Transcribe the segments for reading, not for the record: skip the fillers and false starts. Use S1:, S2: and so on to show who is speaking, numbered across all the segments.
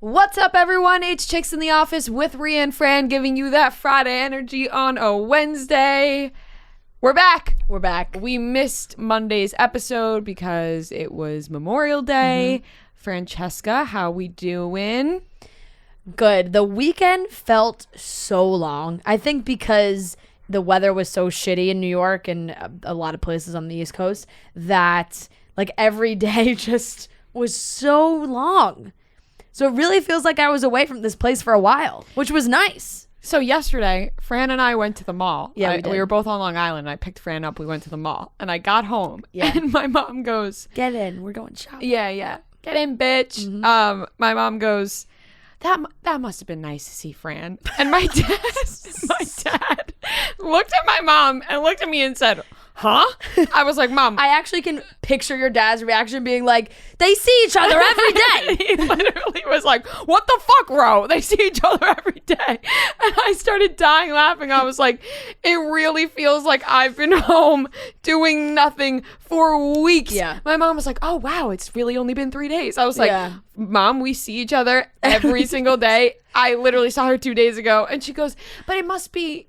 S1: What's up, everyone? It's Chicks in the Office with Ria and Fran, giving you that Friday energy on a Wednesday. We're back. We missed Monday's episode because it was Memorial Day. Francesca, how we doing?
S2: Good. The weekend felt so long. I think because the weather was so shitty in New York and a lot of places on the East Coast that like every day just was so long. So it really feels like I was away from this place for a while, which was nice.
S1: So yesterday, Fran and I went to the mall.
S2: Yeah,
S1: we were both on Long Island. I picked Fran up. We went to the mall. And I got home.
S2: Yeah.
S1: And my mom goes,
S2: "Get in. We're going shopping."
S1: Yeah. Get in, bitch. My mom goes, that must have been nice to see Fran. And my dad looked at my mom and looked at me and said, huh? I was like, Mom.
S2: I actually can picture your dad's reaction being like, they see each other every day.
S1: He literally was like, what the fuck, Ro? They see each other every day. And I started dying laughing. I was like, it really feels like I've been home doing nothing for weeks.
S2: Yeah.
S1: My mom was like, oh, wow, it's really only been 3 days. I was like,
S2: Yeah.
S1: Mom, we see each other every single day. I literally saw her 2 days ago. And she goes, but it must be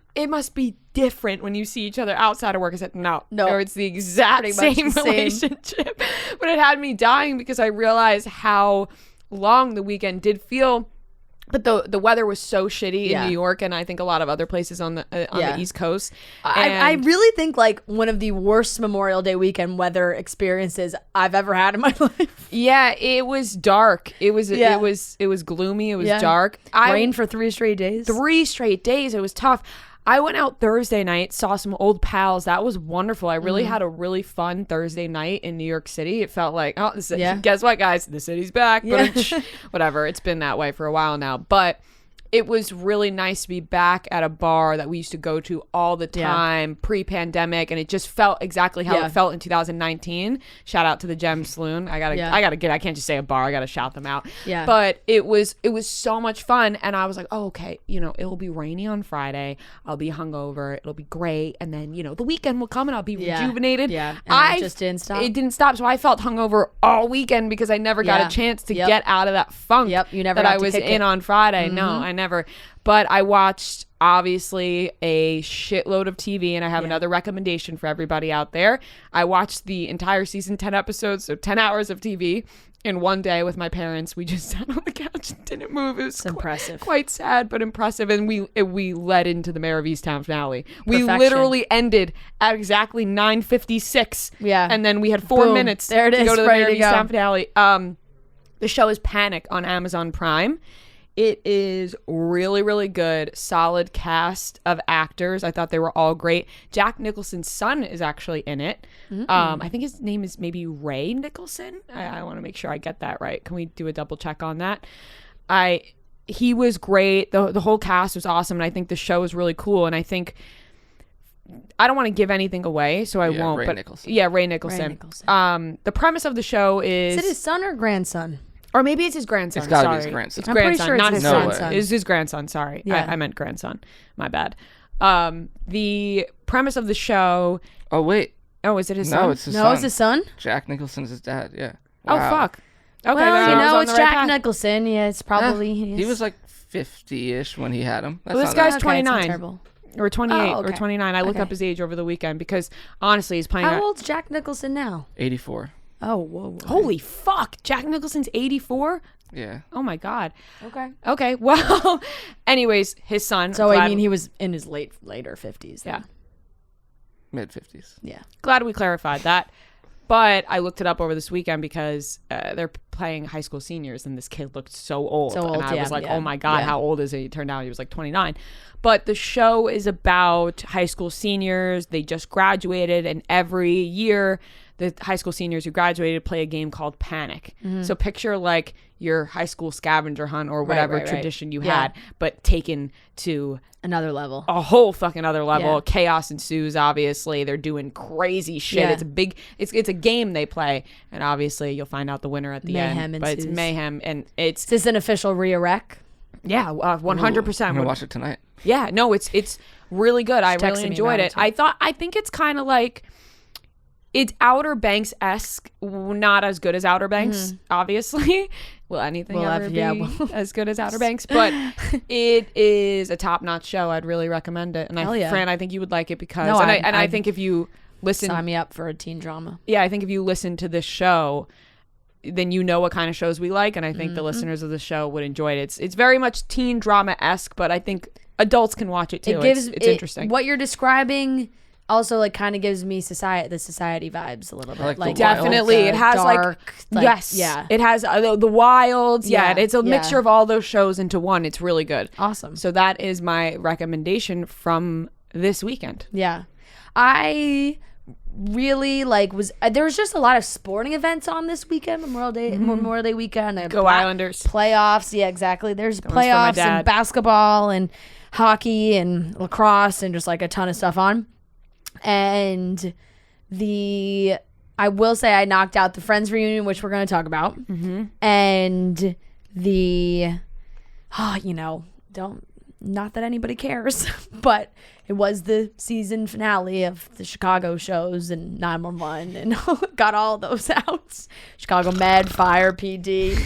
S1: different when you see each other outside of work. I said, no, it's the exact same relationship. But it had me dying because I realized how long the weekend did feel. But the weather was so shitty in New York, and I think a lot of other places on the East Coast.
S2: I really think like one of the worst Memorial Day weekend weather experiences I've ever had in my life.
S1: Yeah, it was dark. It was gloomy. It was dark.
S2: Rained for 3 straight days.
S1: 3 straight days. It was tough. I went out Thursday night, saw some old pals. That was wonderful. I really had a really fun Thursday night in New York City. It felt like, guess what, guys? The city's back. But whatever. It's been that way for a while now. But it was really nice to be back at a bar that we used to go to all the time pre-pandemic, and it just felt exactly how it felt in 2019. Shout out to the Gem Saloon. I can't just say a bar. I gotta shout them out.
S2: Yeah.
S1: But it was so much fun, and I was like, oh, okay, it'll be rainy on Friday. I'll be hungover. It'll be great, and then the weekend will come and I'll be rejuvenated.
S2: Yeah. And it just didn't stop.
S1: It didn't stop, so I felt hungover all weekend because I never got a chance to get out of that funk.
S2: You never
S1: that
S2: got
S1: I
S2: to
S1: was
S2: kick
S1: in
S2: it.
S1: on Friday. No, I never. But I watched obviously a shitload of TV, and I have another recommendation for everybody out there. I watched the entire season, 10 episodes, so 10 hours of TV in one day with my parents. We just sat on the couch and didn't move. It was
S2: impressive.
S1: Quite sad, but impressive. And we led into the Mare of Easttown finale. We
S2: Perfection.
S1: literally ended at exactly 9:56.
S2: Yeah.
S1: And then we had 4 minutes
S2: there it
S1: to
S2: is,
S1: go to the
S2: ready
S1: Mare of
S2: to go.
S1: Easttown finale. The show is Panic on Amazon Prime. It is really, really good. Solid cast of actors. I thought they were all great. Jack Nicholson's son is actually in it. I think his name is maybe Ray Nicholson. I want to make sure I get that right. Can we do a double check on that? He was great. The whole cast was awesome, and I think the show is really cool. And I think I don't want to give anything away, so I won't.
S3: Ray
S1: but
S3: Nicholson.
S1: Yeah, Ray Nicholson. The premise of the show is
S2: it his son or grandson?
S1: Or maybe it's his grandson.
S3: It's gotta be
S1: sorry.
S3: his grandson.
S1: It's
S2: I'm pretty
S1: grandson,
S2: sure it's
S1: not
S2: his
S1: his
S3: grandson.
S1: son. It's his grandson. Sorry,
S2: Yeah.
S1: I meant grandson. My bad. The premise of the show.
S3: Oh wait,
S1: Oh, is it his son?
S3: no, it's his son.
S2: It's his son?
S3: Jack Nicholson's his dad. Yeah.
S1: Oh
S3: Wow.
S1: fuck. Okay,
S2: Well,
S1: then I was on
S2: it's
S1: the right
S2: Jack
S1: path.
S2: Nicholson. Yeah, it's probably
S3: He was like 50-ish when he had him. That's
S1: Well, this
S3: not
S1: guy's
S3: that-
S2: it's
S1: 29.
S2: not terrible.
S1: Or 28
S2: Oh,
S1: or
S2: okay.
S1: 29. I looked
S2: Okay.
S1: up his age over the weekend because honestly, he's playing.
S2: How old's Jack Nicholson now?
S3: 84.
S2: Oh, whoa.
S1: Holy fuck! Jack Nicholson's 84.
S3: Yeah.
S1: Oh my god.
S2: Okay.
S1: Okay. Well, anyways, his son.
S2: So I mean, he was in his later 50s. Then.
S1: Yeah.
S3: Mid 50s.
S2: Yeah.
S1: Glad we clarified that. But I looked it up over this weekend because they're playing high school seniors, and this kid looked so old. And I was like, oh my God, how old is he? It turned out he was like 29. But the show is about high school seniors. They just graduated, and every year the high school seniors who graduated play a game called Panic. So picture like your high school scavenger hunt or whatever tradition you had, but taken to
S2: Another level.
S1: a whole fucking other level.
S2: Yeah.
S1: Chaos ensues. Obviously, they're doing crazy shit.
S2: Yeah.
S1: It's a big. It's a game they play, and obviously you'll find out the winner at the
S2: Mayhem
S1: end. But it's
S2: ensues.
S1: mayhem, and it's
S2: Is this an official Rhea rec?
S1: 100%.
S3: I'm gonna watch it tonight.
S1: Yeah, no, it's really good. I really
S2: texting me
S1: enjoyed
S2: about
S1: it.
S2: it, too.
S1: I think it's kind of like It's Outer Banks-esque, not as good as Outer Banks, obviously. Will anything ever be as good as Outer Banks? But it is a top-notch show. I'd really recommend it. And Fran, I think you would like it because...
S2: No,
S1: I think if you listen...
S2: Sign me up for a teen drama.
S1: Yeah, I think if you listen to this show, then you know what kind of shows we like. And I think the listeners of the show would enjoy it. It's very much teen drama-esque, but I think adults can watch it too. It's interesting.
S2: What you're describing... Also, like, kind of gives me the society vibes a little bit.
S3: Like
S1: definitely, it has
S2: dark,
S1: yes,
S2: yeah.
S1: It has the Wilds. Yeah, it's a
S2: yeah.
S1: mixture of all those shows into one. It's really good.
S2: Awesome.
S1: So that is my recommendation from this weekend.
S2: Yeah, I really there was just a lot of sporting events on this weekend, Memorial Day weekend.
S1: Go Islanders.
S2: Playoffs. Yeah, exactly. There's playoffs and basketball and hockey and lacrosse and just like a ton of stuff on. And I will say I knocked out the Friends reunion, which we're going to talk about. And not that anybody cares, but it was the season finale of the Chicago shows and 911 and got all those out. Chicago Med, Fire, PD.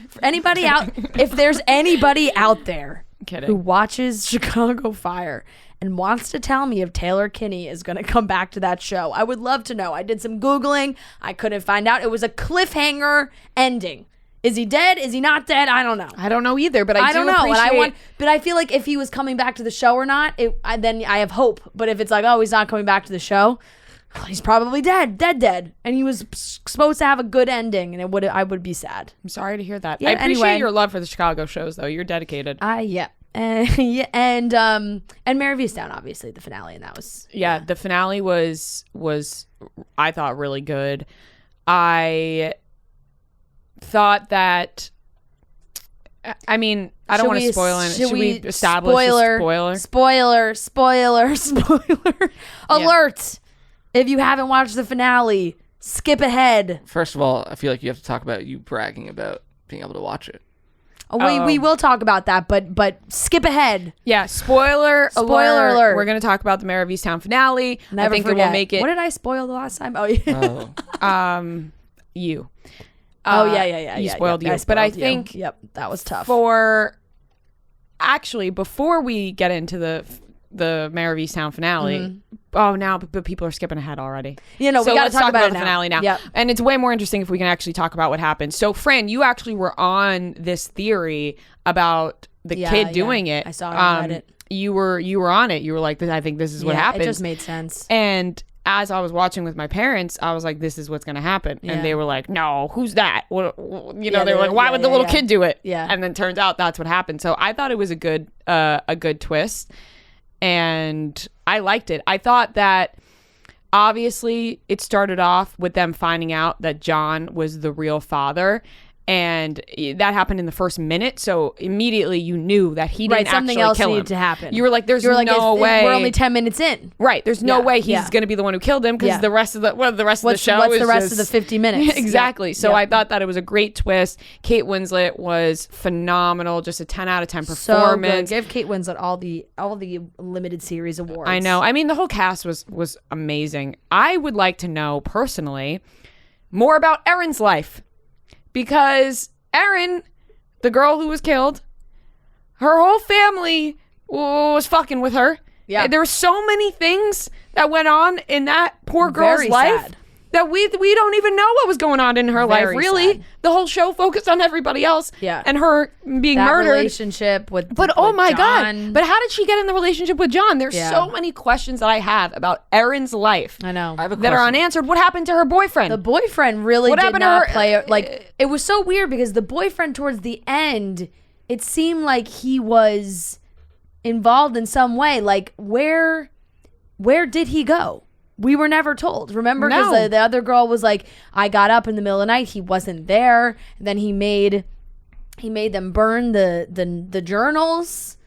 S2: For anybody out, if there's anybody out there who watches Chicago Fire and wants to tell me if Taylor Kinney is going to come back to that show, I would love to know. I did some Googling. I couldn't find out. It was a cliffhanger ending. Is he dead? Is he not dead? I don't know.
S1: I don't know either, but I
S2: don't know. But I feel like if he was coming back to the show or not, then I have hope. But if it's like, oh, he's not coming back to the show, he's probably dead. And he was supposed to have a good ending, and I would be sad.
S1: I'm sorry to hear that.
S2: Yeah,
S1: I appreciate
S2: anyway.
S1: your love for the Chicago shows, though. You're dedicated.
S2: Yeah. And Mare of Easttown, obviously the finale, and that was
S1: the finale was I thought really good. I thought that I mean I don't want to spoil it. Should we establish spoiler
S2: alert? If you haven't watched the finale, skip ahead.
S3: First of all, I feel like you have to talk about you bragging about being able to watch it.
S2: We will talk about that, but skip ahead.
S1: Yeah, spoiler alert. We're going to talk about the Mare of Easttown finale.
S2: Never
S1: I think
S2: forget.
S1: it will make it.
S2: What did I spoil the last time? Oh, yeah.
S1: You.
S2: Yeah.
S1: You spoiled you. But I think
S2: that was tough.
S1: Before we get into the Mare of Easttown finale. But people are skipping ahead already.
S2: We got to talk about
S1: the finale now.
S2: Yep.
S1: And it's way more interesting if we can actually talk about what happened. So, Fran, you actually were on this theory about the kid doing it.
S2: I saw it on Reddit.
S1: You were on it. You were like, I think this is what happened.
S2: It just made sense.
S1: And as I was watching with my parents, I was like, this is what's going to happen. Yeah. And they were like, no, who's that? They were like, why would the little kid do it?
S2: Yeah.
S1: And then turns out that's what happened. So I thought it was a good twist. And I liked it. I thought that obviously it started off with them finding out that John was the real father. And that happened in the first minute, so immediately you knew that he didn't
S2: something
S1: actually
S2: else
S1: kill him.
S2: needed to happen.
S1: You were like, "There's no way."
S2: We're only 10 minutes in.
S1: Right? There's no way he's going to be the one who killed him because the rest of the show
S2: what's
S1: is
S2: the rest of the 50 minutes?
S1: Exactly. So I thought that it was a great twist. Kate Winslet was phenomenal, just a 10 out of 10 performance.
S2: So good. Give Kate Winslet all the limited series awards.
S1: I know. I mean, the whole cast was amazing. I would like to know personally more about Erin's life because Erin, the girl who was killed, her whole family was fucking with her. Yeah. There were so many things that went on in that poor girl's life. Sad. That we don't even know what was going on in her life. Really, sad. The whole show focused on everybody else. Yeah. And her being murdered.
S2: Relationship with
S1: oh my
S2: John.
S1: God. But how did she get in the relationship with John? There's so many questions that I have about Erin's life.
S2: I know.
S1: That are unanswered. What happened to her boyfriend?
S2: The boyfriend really did not play it was so weird because the boyfriend towards the end, it seemed like he was involved in some way. Like where did he go? We were never told. Remember? Because the other girl was like, I got up in the middle of the night. He wasn't there. And then he made them burn the journals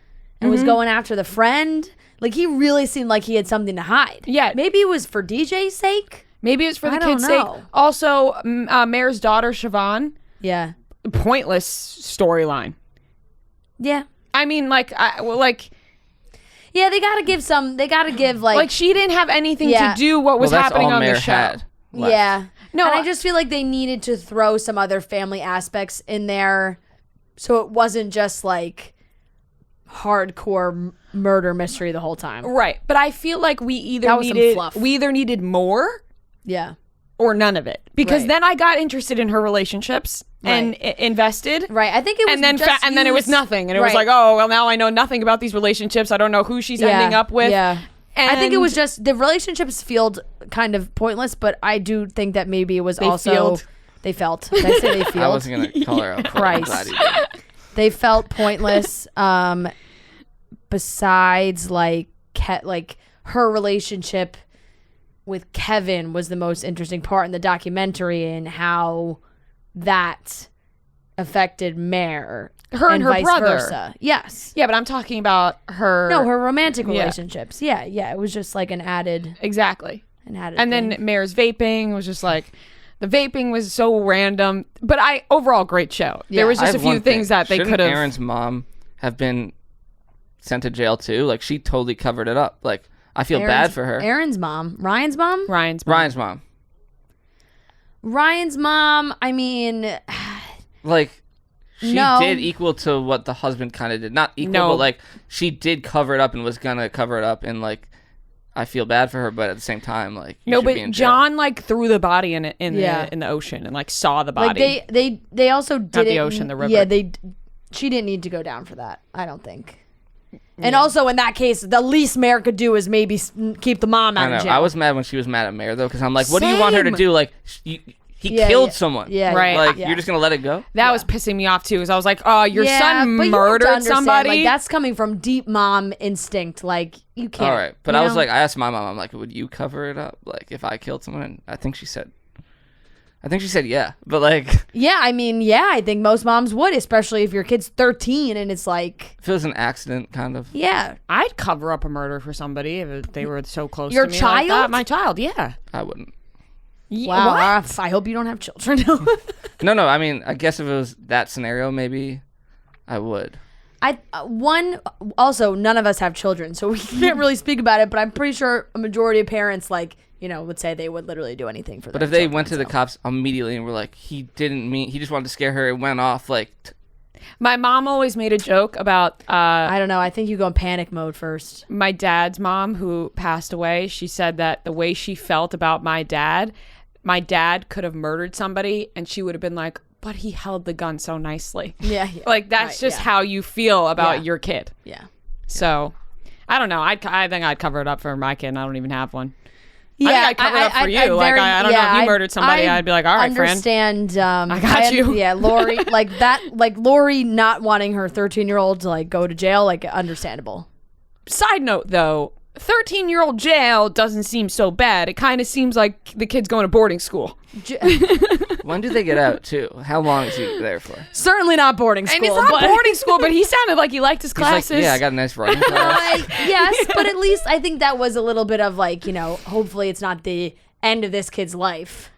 S2: and was going after the friend. Like, he really seemed like he had something to hide.
S1: Yeah.
S2: Maybe it was for DJ's sake.
S1: Maybe it's for the kid's sake. Also, Mayor's daughter, Siobhan.
S2: Yeah.
S1: Pointless storyline.
S2: Yeah.
S1: I mean,
S2: yeah, they gotta give like
S1: she didn't have anything to do what was happening on the show.
S3: left.
S2: Yeah.
S1: No,
S2: and I just feel like they needed to throw some other family aspects in there so it wasn't just like hardcore murder mystery the whole time.
S1: Right. But I feel like we either
S2: That was some
S1: needed
S2: fluff.
S1: more
S2: Yeah.
S1: or none of it. Because
S2: Right.
S1: then I got interested in her relationships and invested.
S2: Right. I think it was
S1: And then
S2: just
S1: and then it was
S2: used-
S1: nothing. And it was
S2: Right.
S1: like, oh, well, now I know nothing about these relationships. I don't know who she's ending up with.
S2: Yeah.
S1: And
S2: I think it was just the relationships felt kind of pointless, but I do think that maybe it was they felt. Did I say they felt?
S3: I wasn't gonna call her out. but I'm glad
S2: Christ.
S3: you did.
S2: They felt pointless. Besides, like her relationship with Kevin was the most interesting part in the documentary, and how that affected Mare.
S1: Her and her
S2: vice
S1: brother.
S2: versa. Yes.
S1: Yeah, but I'm talking about her.
S2: No, her romantic
S1: Yeah.
S2: relationships. Yeah, yeah. It was just like an added
S1: Exactly.
S2: and
S1: And then Mare's vaping was just like, the vaping was so random. But overall, great show.
S2: Yeah.
S1: There was
S3: I
S1: just a
S3: have
S1: few
S3: one
S1: things
S3: thing.
S1: that they
S3: Shouldn't
S1: could have.
S3: Aaron's mom have been sent to jail too? Like, she totally covered it up. Like, I feel bad for her.
S2: Aaron's mom. Ryan's mom?
S1: Ryan's mom.
S3: Ryan's mom.
S2: Ryan's mom, I mean,
S3: Like, she
S2: No.
S3: did equal to what the husband kind of did. Not equal,
S1: No.
S3: but like, she did cover it up and was gonna cover it up. And like, I feel bad for her, but at the same time, like, you
S1: No,
S3: should
S1: but
S3: be in jail.
S1: John like threw the body in
S2: Yeah.
S1: the ocean and like saw the
S2: like
S1: body.
S2: they also didn't.
S1: the ocean, the river.
S2: Yeah, she didn't need to go down for that, I don't think. And also in that case, the least Mare could do is maybe keep the mom out
S3: I know.
S2: of jail.
S3: I was mad when she was mad at Mare though, because I'm like, what do you want her to
S1: Same.
S3: do? Like, he
S2: Yeah,
S3: killed
S2: yeah.
S3: someone.
S2: Yeah,
S1: Right.
S3: Like,
S2: yeah.
S3: you're just gonna let it go?
S1: That was pissing me off too, because I was like, "Oh, your
S2: Yeah,
S1: son
S2: but you have to
S1: murdered
S2: understand,
S1: somebody."
S2: Like, that's coming from deep mom instinct. Like, you can't.
S3: All right, but
S2: you
S3: I was
S2: know?
S3: like, I asked my mom, I'm like, would you cover it up? Like, if I killed someone? And I think she said yeah. But like,
S2: yeah, I mean, yeah, I think most moms would, especially if your kid's 13 and it's like,
S3: if it was an accident, kind of.
S2: yeah.
S1: I'd cover up a murder for somebody if they were so close
S2: Your
S1: to me like that.
S2: child?
S1: My child, yeah.
S3: I wouldn't.
S2: Wow.
S1: What?
S2: I hope you don't have children.
S3: No. I mean, I guess if it was that scenario, maybe I would.
S2: Also, none of us have children, so we can't really speak about it, but I'm pretty sure a majority of parents, like, would say they would literally do anything for
S3: But
S2: their
S3: if they
S2: children,
S3: went to the
S2: so.
S3: cops immediately and were like, he just wanted to scare her, it went off, like,
S1: My mom always made a joke about
S2: I don't know. I think you go in panic mode first.
S1: my dad's mom who passed away. She said that the way she felt about my dad could have murdered somebody and she would have been like, but he held the gun so nicely.
S2: Yeah.
S1: Like, that's
S2: Right,
S1: just
S2: yeah.
S1: how you feel about
S2: Yeah.
S1: your kid.
S2: Yeah.
S1: So, I don't know. I think I'd cover it up for my kid, and I don't even have one.
S2: Yeah,
S1: I think I'd cover it up for you. I don't know if you murdered somebody, I'd be like, all right, friend.
S2: Understand.
S1: I got you.
S2: Yeah, Lori, like that, like Lori not wanting her 13-year-old to like go to jail, like understandable.
S1: Side note, though, 13-year-old jail doesn't seem so bad. It kind of seems like the kid's going to boarding school.
S3: when do they get out, too? How long is he there for?
S2: Certainly not boarding school.
S1: And it's not
S2: but-
S1: boarding school, but he sounded like he liked his
S3: He's like,
S1: classes.
S3: yeah, I got a nice writing class.
S2: Like, yes, but at least I think that was a little bit of like, hopefully it's not the end of this kid's life.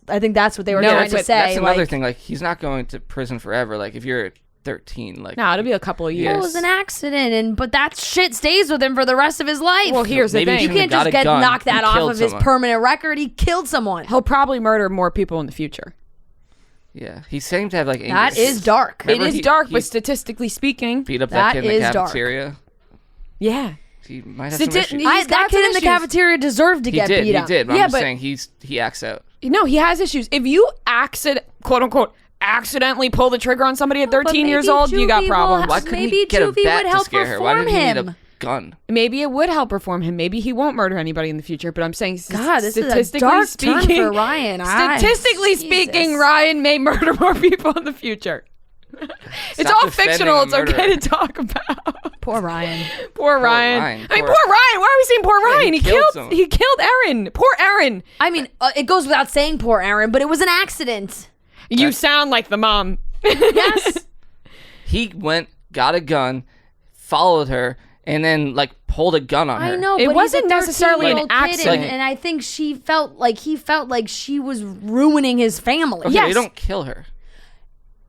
S2: I think that's what they were
S1: No,
S2: trying to
S1: but
S2: say.
S3: That's another
S2: like,
S3: thing. Like, he's not going to prison forever. Like, if you're 13, like,
S1: No, it'll be a couple of years.
S2: It was an accident, but that shit stays with him for the rest of his life.
S1: Well, here's the
S3: Maybe he
S1: thing.
S2: you
S3: shouldn't
S2: can't
S3: have
S2: just
S3: got a gun
S2: knock that
S3: and
S2: off
S3: killed
S2: of his
S3: someone.
S2: permanent record. He killed someone.
S1: He'll probably murder more people in the future.
S3: yeah, he seemed to have like anger
S2: That is
S3: issues.
S2: dark.
S3: Remember
S1: It is
S3: he-
S1: dark,
S3: he
S1: but statistically speaking,
S3: beat up
S2: That
S3: that kid in the
S2: is dark.
S3: cafeteria.
S1: yeah.
S3: He might have some
S1: Stati-
S3: issues.
S1: He's got
S2: that kid
S1: some
S2: in the
S1: issues.
S2: cafeteria deserved to
S3: He
S2: get
S3: did.
S2: beat
S3: He
S2: up.
S3: did. But
S1: Yeah,
S3: I'm just
S1: but-
S3: saying he acts out.
S1: No, he has issues. If you quote unquote, accidentally pull the trigger on somebody at 13 years
S2: maybe
S1: old, you got
S2: Juvie will
S1: problems.
S2: have-
S3: Why couldn't
S2: Maybe
S3: he get a
S2: Juvie
S3: bat
S2: would
S3: to
S2: help
S3: scare her? Why did he
S2: reform
S3: need a
S2: him.
S3: gun?
S1: Maybe it would help reform him. Maybe he won't murder anybody in the future. But I'm saying,
S2: God, this is a
S1: statistically
S2: dark
S1: speaking,
S2: turn for Ryan.
S1: Statistically speaking, Ryan may murder more people in the future. It's
S3: Stop
S1: all
S3: defending
S1: fictional.
S3: a
S1: It's okay
S3: murderer.
S1: to talk about.
S2: Poor Ryan.
S1: Poor Ryan.
S3: Ryan.
S1: I mean,
S3: Poor-
S1: poor Ryan. Why are we saying poor
S3: Yeah,
S1: Ryan?
S3: he killed someone.
S1: He killed Aaron. Poor Aaron.
S2: I mean, it goes without saying, poor Aaron, but it was an accident.
S1: You sound like the mom.
S2: Yes.
S3: He went, got a gun, followed her, and then like pulled a gun on her.
S2: I know,
S1: It
S2: but
S1: wasn't
S2: he's a
S1: necessarily an
S2: 13-year-old kid,
S1: accident.
S2: and I think he felt like she was ruining his family.
S3: Okay,
S1: Yes.
S3: you don't kill her.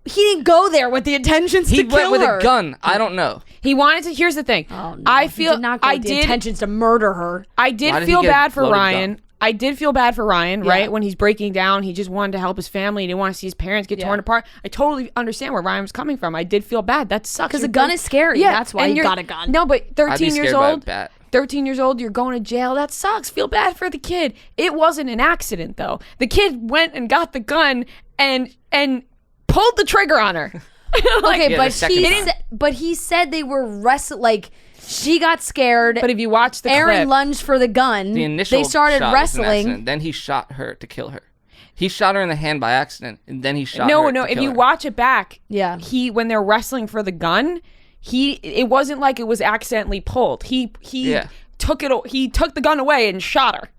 S2: He didn't go there with the intentions
S3: He
S2: to
S3: went
S2: kill
S3: with
S2: her.
S3: a gun. I don't know.
S1: He wanted to. Here's the thing.
S2: Oh, no.
S1: I
S2: He
S1: feel
S2: did not go
S1: I
S2: with the
S1: did.
S2: intentions to murder her.
S1: I
S3: Why
S1: did
S3: did he
S1: feel
S3: get a
S1: bad for
S3: loaded
S1: Ryan.
S3: gun?
S1: I did feel bad for Ryan, right? When he's breaking down, he just wanted to help his family. He didn't want to see his parents get torn apart. I totally understand where Ryan was coming from. I did feel bad. That sucks.
S2: Because a gun is scary. Yeah, that's why you got a gun.
S1: No, but
S3: I'd be
S1: 13 years
S3: scared by a
S1: old.
S3: bat.
S1: 13 years old, you're going to jail. That sucks. Feel bad for the kid. It wasn't an accident, though. The kid went and got the gun and pulled the trigger on her.
S2: Okay,
S3: Yeah,
S2: but he said they were wrestling. Like, she got scared.
S1: But if you watch the
S2: Aaron
S1: clip,
S2: lunged for the gun.
S3: The initial
S2: they started
S3: shot was an
S2: wrestling.
S3: accident. Then he shot her to kill her. He shot her in the hand by accident, and then he shot her
S1: no.
S3: to
S1: If
S3: kill
S1: you
S3: her.
S1: watch it back,
S2: Yeah.
S1: when they're wrestling for the gun, it wasn't like it was accidentally pulled. He took the gun away and shot her.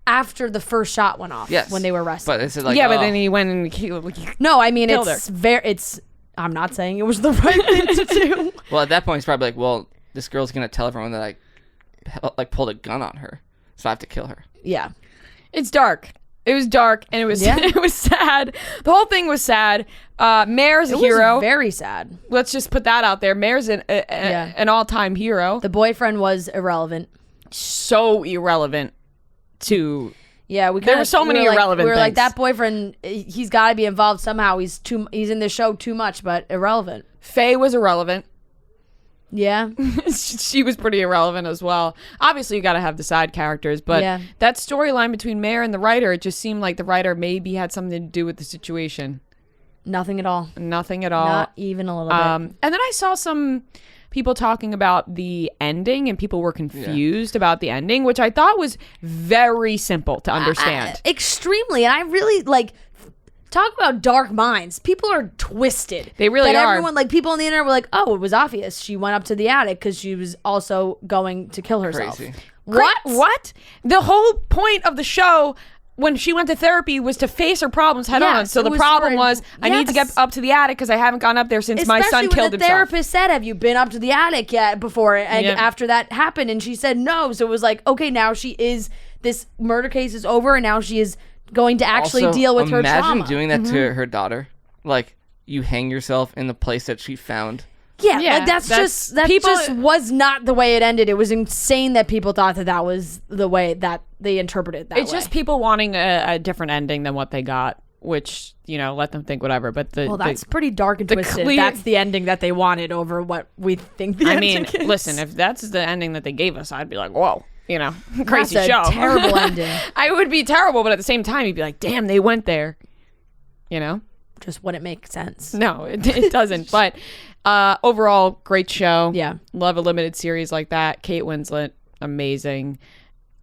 S2: After the first shot went off.
S3: Yes.
S2: When they were wrestling.
S3: But it's like,
S1: But then he went and
S2: No, I mean,
S1: killed
S2: it's I'm not saying it was the right thing to do.
S3: Well, at that point, he's probably like, well, this girl's going to tell everyone that I pulled a gun on her, so I have to kill her.
S2: Yeah.
S1: It's dark. It was dark, and it was it was sad. The whole thing was sad. Mare's a hero.
S2: Was very sad.
S1: Let's just put that out there. Mare's an all-time hero.
S2: The boyfriend was irrelevant.
S1: So irrelevant to...
S2: Yeah,
S1: There were so many irrelevant
S2: We were like,
S1: things.
S2: that boyfriend, he's got to be involved somehow. He's in the show too much, but irrelevant.
S1: Faye was irrelevant.
S2: Yeah.
S1: She was pretty irrelevant as well. Obviously, you got to have the side characters, but that storyline between Mare and the writer, it just seemed like the writer maybe had something to do with the situation.
S2: Nothing at all.
S1: Nothing at all.
S2: Not even a little bit.
S1: And then I saw some people talking about the ending, and people were confused about the ending, which I thought was very simple to understand.
S2: Extremely. And I really, talk about dark minds. People are twisted.
S1: They really are.
S2: Everyone, people on the internet were like, oh, it was obvious. She went up to the attic because she was also going to kill herself.
S3: Crazy.
S1: What? The whole point of the show when she went to therapy was to face her problems head on. So the problem was, I need to get up to the attic because I haven't gone up there since my son killed
S2: the
S1: himself.
S2: therapist said, have you been up to the attic yet before? And after that happened, and she said no. So it was like, okay, now this murder case is over, and now she is going to actually
S3: Also,
S2: deal with her trauma.
S3: Imagine doing that to her daughter. Like, you hang yourself in the place that she found.
S2: Yeah, that just was not the way it ended. It was insane that people thought that was the way that they interpreted that.
S1: It's just people wanting a different ending than what they got, which, let them think whatever. But
S2: that's pretty dark and twisted. That's the ending that they wanted over what we think the ending is.
S1: Listen, if that's the ending that they gave us, I'd be like, whoa, crazy
S2: that's
S1: show.
S2: A terrible ending.
S1: I would be terrible, but at the same time, you'd be like, damn, they went there.
S2: Just wouldn't make sense.
S1: No, it doesn't. But overall, great show.
S2: Yeah.
S1: Love a limited series like that. Kate Winslet, amazing.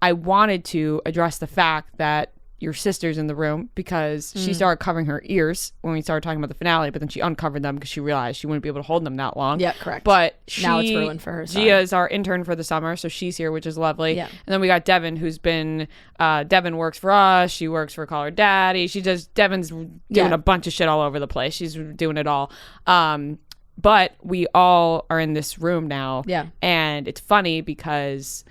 S1: I wanted to address the fact that your sister's in the room because she started covering her ears when we started talking about the finale, but then she uncovered them because she realized she wouldn't be able to hold them that long.
S2: Yeah, correct.
S1: But
S2: now it's ruined for her.
S1: Gia is our intern for the summer, so she's here, which is lovely.
S2: Yeah.
S1: And then we got Devin, who's been Devin works for us. She works for Call Her Daddy. Devin's doing a bunch of shit all over the place. She's doing it all. But we all are in this room now.
S2: Yeah.
S1: And it's funny because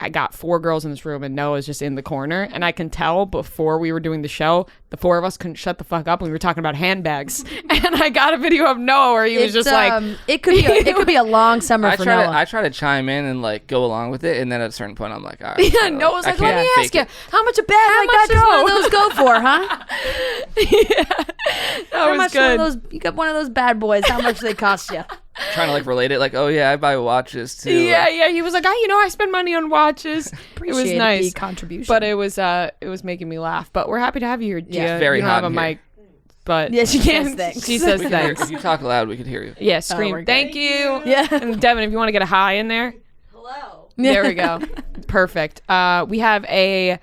S1: I got 4 girls in this room and Noah's just in the corner, and I can tell before we were doing the show, the 4 of us couldn't shut the fuck up when we were talking about handbags. And I got a video of Noah where he was just like,
S2: it could be a long summer for Noah.
S3: I try to chime in and go along with it, and then at a certain point I'm like, all right.
S1: yeah, Noah's like, let me ask you, how much a bag
S2: How
S1: like
S2: much
S1: that
S2: does one of
S1: go?
S2: those go for, huh?
S1: That
S2: How
S1: was
S2: much
S1: good.
S2: one of those? You got one of those bad boys. How much they cost you?
S3: Trying to relate it, oh yeah, I buy watches too.
S1: Yeah. He was like, I spend money on watches. It was nice.
S2: The contribution,
S1: but it was making me laugh. But we're happy to have you here, Gia.
S3: It's very
S1: you don't
S3: hot
S1: have a
S3: in here.
S1: mic, but
S2: yeah, she says thanks.
S1: She says thanks.
S3: If you talk loud, we could hear you.
S1: Yeah, scream.
S2: we're
S1: Thank you.
S2: Yeah.
S1: And Devin, if you want to get a high in there.
S2: Hello.
S1: There we go. Perfect. We have a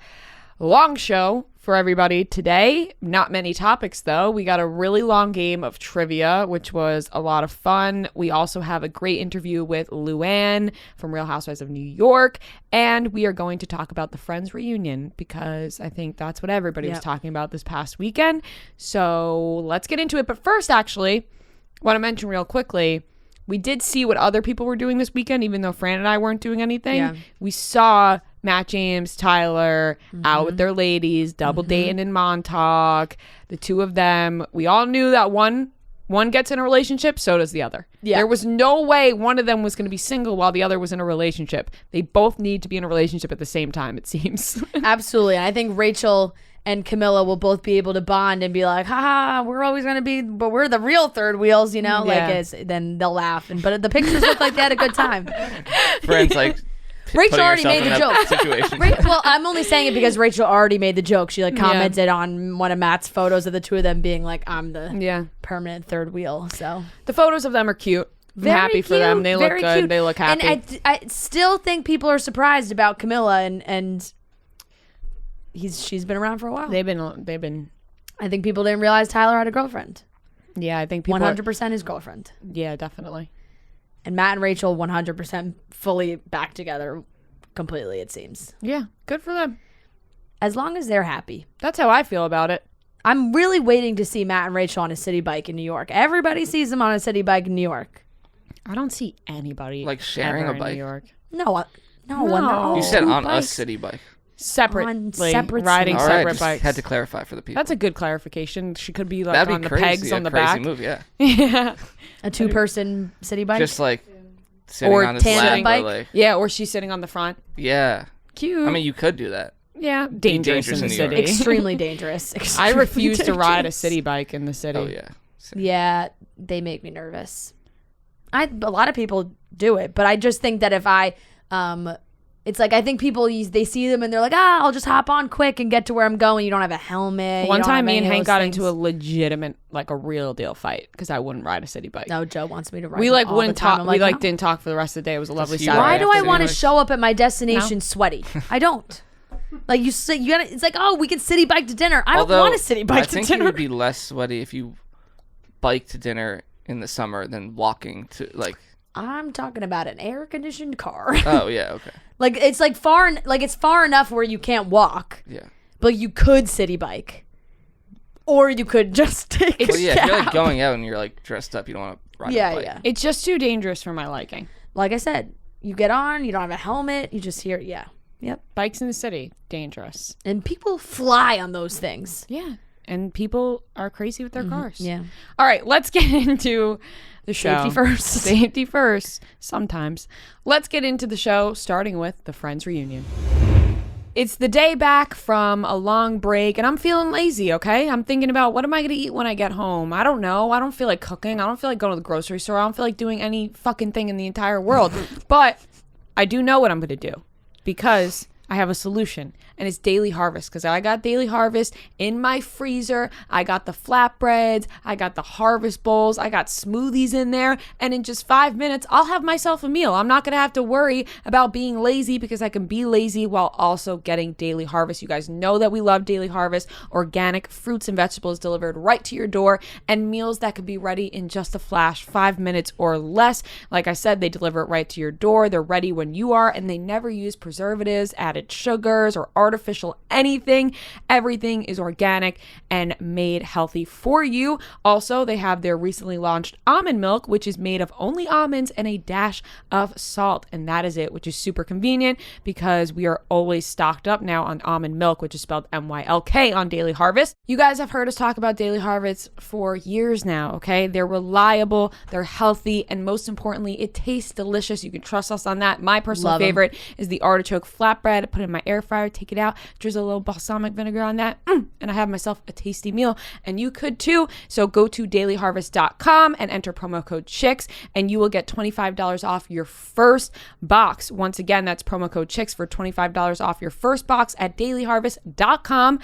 S1: long show for everybody today. Not many topics, though. We got a really long game of trivia, which was a lot of fun. We also have a great interview with Luann from Real Housewives of New York. And we are going to talk about the Friends reunion because I think that's what everybody was talking about this past weekend. So let's get into it. But first, actually, I want to mention real quickly, we did see what other people were doing this weekend, even though Fran and I weren't doing anything.
S2: Yeah.
S1: We saw Matt James, Tyler, out with their ladies, double dating in Montauk, the 2 of them. We all knew that one One gets in a relationship, so does the other.
S2: Yeah.
S1: There was no way one of them was going to be single while the other was in a relationship. They both need to be in a relationship at the same time, it seems.
S2: Absolutely. And I think Rachel and Camilla will both be able to bond and be like, haha, we're always going to be, but we're the real third wheels, you know?
S1: Yeah.
S2: Then they'll laugh. But the pictures look like they had a good time.
S3: Friends like
S2: Rachel already
S3: putting
S2: made the
S3: yourself
S2: joke.
S3: in that situation.
S2: Well, I'm only saying it because Rachel already made the joke. She commented on one of Matt's photos of the two of them being like, I'm the permanent third wheel. So
S1: the photos of them are cute. I'm happy for them. They look good.
S2: Cute.
S1: They look happy.
S2: And I still think people are surprised about Camilla and she's been around for a while.
S1: They've been.
S2: I think people didn't realize Tyler had a girlfriend.
S1: Yeah, I think people
S2: 100% his girlfriend.
S1: Yeah, definitely.
S2: And Matt and Rachel 100% fully back together completely, it seems.
S1: Yeah, good for them.
S2: As long as they're happy.
S1: That's how I feel about it.
S2: I'm really waiting to see Matt and Rachel on a city bike in New York. Everybody sees them on a city bike in New York.
S1: I don't see anybody
S3: like sharing
S1: ever
S3: a bike.
S1: in New York.
S2: No.
S3: You said on
S2: bikes.
S3: a city bike.
S1: Separately,
S2: separate
S1: riding
S3: All right,
S1: separate
S3: just
S1: bikes.
S3: had to clarify for the people.
S1: That's a good clarification. She could be like
S3: That'd be
S1: on the
S3: crazy,
S1: pegs on the
S3: crazy
S1: back.
S3: move, yeah.
S1: Yeah.
S2: A 2-person city bike.
S3: Just like sitting
S1: Or
S3: on his
S2: tandem
S3: lap,
S2: bike.
S3: or like,
S1: Yeah, or she's sitting on the front.
S3: yeah.
S1: Cute.
S3: I mean, you could do that.
S1: yeah, dangerous in the
S3: dangerous in New
S1: city.
S2: Extremely dangerous.
S1: I
S2: Extremely
S1: refuse to ride a
S2: dangerous.
S1: city bike in the city.
S3: Oh yeah.
S2: Yeah, they make me nervous. A lot of people do it, but I just think that if I it's like I think people they see them and they're like, I'll just hop on quick and get to where I'm going. You don't have a helmet.
S1: One
S2: you don't
S1: time,
S2: have
S1: me
S2: any
S1: and
S2: of
S1: Hank
S2: those
S1: got
S2: things.
S1: into a legitimate, like a real deal fight because I wouldn't ride a city bike.
S2: No, Joe wants me to ride.
S1: We
S2: them
S1: like
S2: all
S1: wouldn't
S2: the time.
S1: talk.
S2: I'm
S1: We
S2: like,
S1: like
S2: no.
S1: didn't talk for the rest of the day. It was a lovely
S3: he
S1: Saturday.
S2: Why do I
S3: City
S2: want to
S3: bikes.
S2: show up at my destination sweaty? I don't. Like you say, you gotta. It's like, we can city bike to dinner. I don't want a city bike
S3: I
S2: to
S3: think
S2: dinner.
S3: you would be less sweaty if you bike to dinner in the summer than walking to like.
S2: I'm talking about an air conditioned car.
S3: Oh yeah, okay.
S2: Like it's like it's far enough where you can't walk,
S3: Yeah.
S2: but you could city bike, or you could just take
S3: Well,
S2: a
S3: yeah, if you're like
S2: cab.
S3: going out and you're like dressed up, you don't want to ride a bike.
S2: Yeah.
S1: It's just too dangerous for my liking.
S2: Like I said, you get on, you don't have a helmet, you just hear, yep.
S1: Bikes in the city, dangerous.
S2: And people fly on those things.
S1: Yeah, and people are crazy with their cars.
S2: Yeah.
S1: All right, let's get into the show.
S2: Safety first.
S1: Safety first. Sometimes. Let's get into the show, starting with the Friends reunion. It's the day back from a long break, and I'm feeling lazy, okay? I'm thinking about what am I going to eat when I get home? I don't know. I don't feel like cooking. I don't feel like going to the grocery store. I don't feel like doing any fucking thing in the entire world. But I do know what I'm going to do because I have a solution, and it's Daily Harvest because I got Daily Harvest in my freezer. I got the flatbreads. I got the Harvest bowls. I got smoothies in there, and in just 5 minutes, I'll have myself a meal. I'm not going to have to worry about being lazy because I can be lazy while also getting Daily Harvest. You guys know that we love Daily Harvest, organic fruits and vegetables delivered right to your door, and meals that could be ready in just a flash, 5 minutes or less. Like I said, they deliver it right to your door. They're ready when you are, and they never use preservatives, added sugars, or artificial anything. Everything is organic and made healthy for you. Also, they have their recently launched almond milk, which is made of only almonds and a dash of salt, and that is it, which is super convenient because we are always stocked up now on almond milk, which is spelled MYLK on Daily Harvest. You guys have heard us talk about Daily Harvest for years now, okay? They're reliable, they're healthy, and most importantly, it tastes delicious. You can trust us on that. My personal
S2: Love 'em.
S1: favorite is the artichoke flatbread. I put it in my air fryer, take it out, drizzle a little balsamic vinegar on that, and I have myself a tasty meal. And you could too. So go to dailyharvest.com and enter promo code CHICKS, and you will get $25 off your first box. Once again, that's promo code CHICKS for $25 off your first box at dailyharvest.com.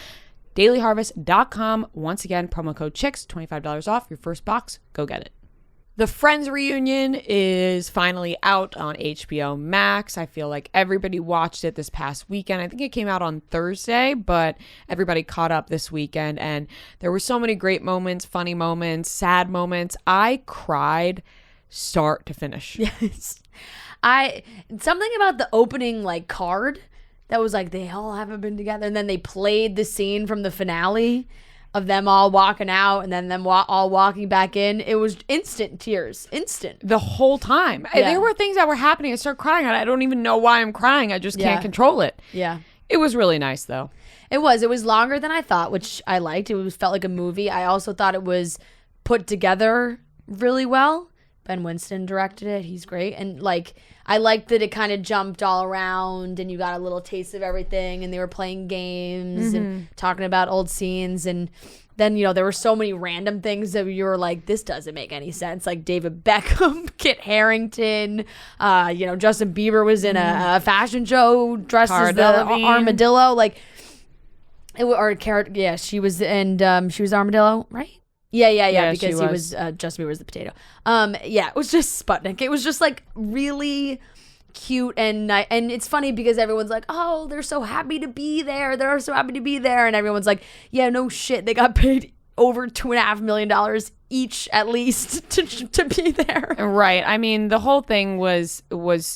S1: dailyharvest.com. Once again, promo code CHICKS, $25 off your first box. Go get it. The Friends reunion is finally out on HBO Max. I feel like everybody watched it this past weekend. I think it came out on Thursday, but everybody caught up this weekend, and there were so many great moments, funny moments, sad moments. I cried start to finish.
S2: Yes. Something about the opening card that was like they all haven't been together, and then they played the scene from the finale of them all walking out and then them all walking back in. It was instant tears. Instant.
S1: The whole time.
S2: Yeah.
S1: There were things that were happening. I started crying, and I don't even know why I'm crying. I just can't control it.
S2: Yeah.
S1: It was really nice, though.
S2: It was longer than I thought, which I liked. Felt like a movie. I also thought it was put together really well. Ben Winston directed it. He's great. And like, I liked that it kind of jumped all around and you got a little taste of everything, and they were playing games and talking about old scenes. And then, there were so many random things that you were like, this doesn't make any sense. Like David Beckham, Kit Harington, Justin Bieber was in a fashion show dressed as the armadillo. Like, she was, and she was Armadillo, right? Yeah, because he was Justin Bieber was the potato. It was just Sputnik. It was just like really cute and it's funny because everyone's like, oh, they're so happy to be there. They're so happy to be there, and everyone's like, yeah, no shit, they got paid over $2.5 million each at least to be there.
S1: Right. I mean, the whole thing was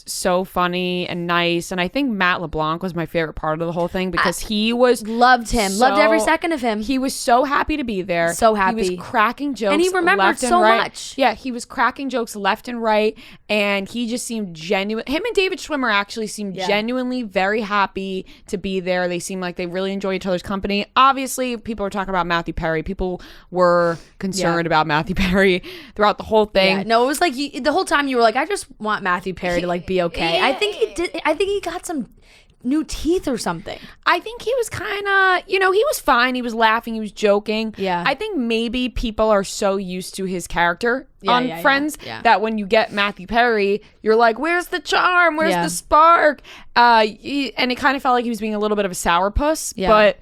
S1: so funny and nice, and I think Matt LeBlanc was my favorite part of the whole thing because he was
S2: loved every second of him.
S1: He was so happy to be there.
S2: So happy.
S1: He was cracking jokes,
S2: and he remembered
S1: left
S2: so
S1: and right.
S2: much.
S1: Yeah, he was cracking jokes left and right, and he just seemed genuine. Him and David Schwimmer actually seemed genuinely very happy to be there. They seemed like they really enjoy each other's company. Obviously, people were talking about Matthew Perry. People were concerned about Matthew Perry throughout the whole thing.
S2: Yeah, no, it was like the whole time you were like, I just want Matthew Perry to like be okay. I think he did. I think he got some new teeth or something.
S1: I think he was kind of, he was fine. He was laughing. He was joking.
S2: Yeah.
S1: I think maybe people are so used to his character on Friends that when you get Matthew Perry, you're like, where's the charm? Where's the spark? And it kind of felt like he was being a little bit of a sourpuss.
S2: Yeah.
S1: But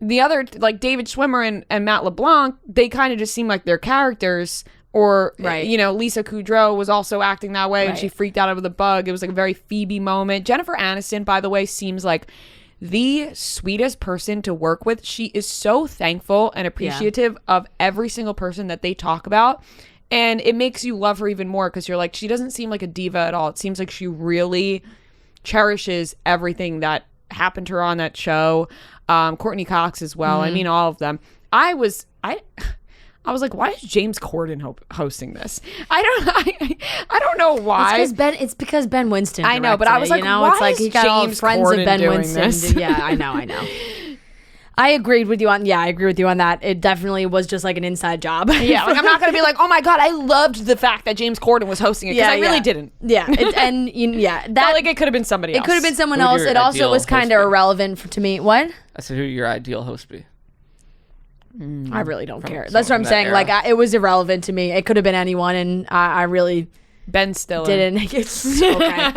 S1: the other, like David Schwimmer and Matt LeBlanc, they kind of just seem like their characters. Or, Lisa Kudrow was also acting that way and she freaked out over the bug. It was like a very Phoebe moment. Jennifer Aniston, by the way, seems like the sweetest person to work with. She is so thankful and appreciative of every single person that they talk about. And it makes you love her even more because you're like, she doesn't seem like a diva at all. It seems like she really cherishes everything that happened to her on that show. Courtney Cox as well. I mean, all of them. I was like, why is James Corden hosting this? I don't know why.
S2: It's because Ben Winston.
S1: I know, but I was like, why
S2: it's like he got all
S1: James
S2: friends
S1: Corden
S2: of Ben
S1: doing
S2: Winston.
S1: this?
S2: Yeah, I know. I agreed with you on. Yeah, I agree with you on that. It definitely was just like an inside job.
S1: Yeah, like I'm not gonna be like, oh my god, I loved the fact that James Corden was hosting it because I really didn't.
S2: Yeah, that
S1: felt like it could have been somebody else.
S2: It could have been someone
S3: Who would
S2: else.
S3: your
S2: It also
S3: ideal
S2: was kind of
S3: host be?
S2: irrelevant to me. What?
S3: I said, who would your ideal host be?
S2: I really don't care.
S3: someone
S2: That's what I'm
S3: from that
S2: saying.
S3: era.
S2: Like, it was irrelevant to me. It could have been anyone, and I really
S1: Ben Stiller
S2: didn't. It's okay.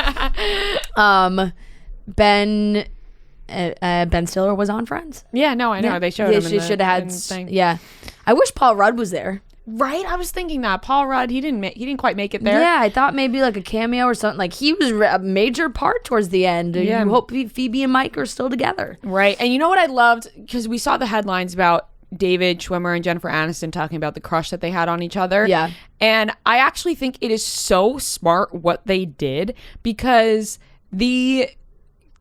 S2: Ben Stiller was on Friends.
S1: Yeah, no, I know. They showed him.
S2: She should have had. Yeah, I wish Paul Rudd was there.
S1: Right, I was thinking that Paul Rudd, he didn't quite make it there.
S2: Yeah, I thought maybe like a cameo or something. Like he was a major part towards the end.
S1: Yeah.
S2: You hope Phoebe and Mike are still together.
S1: Right, and you know what I loved, because we saw the headlines about David Schwimmer and Jennifer Aniston talking about the crush that they had on each other.
S2: Yeah,
S1: and I actually think it is so smart what they did, because the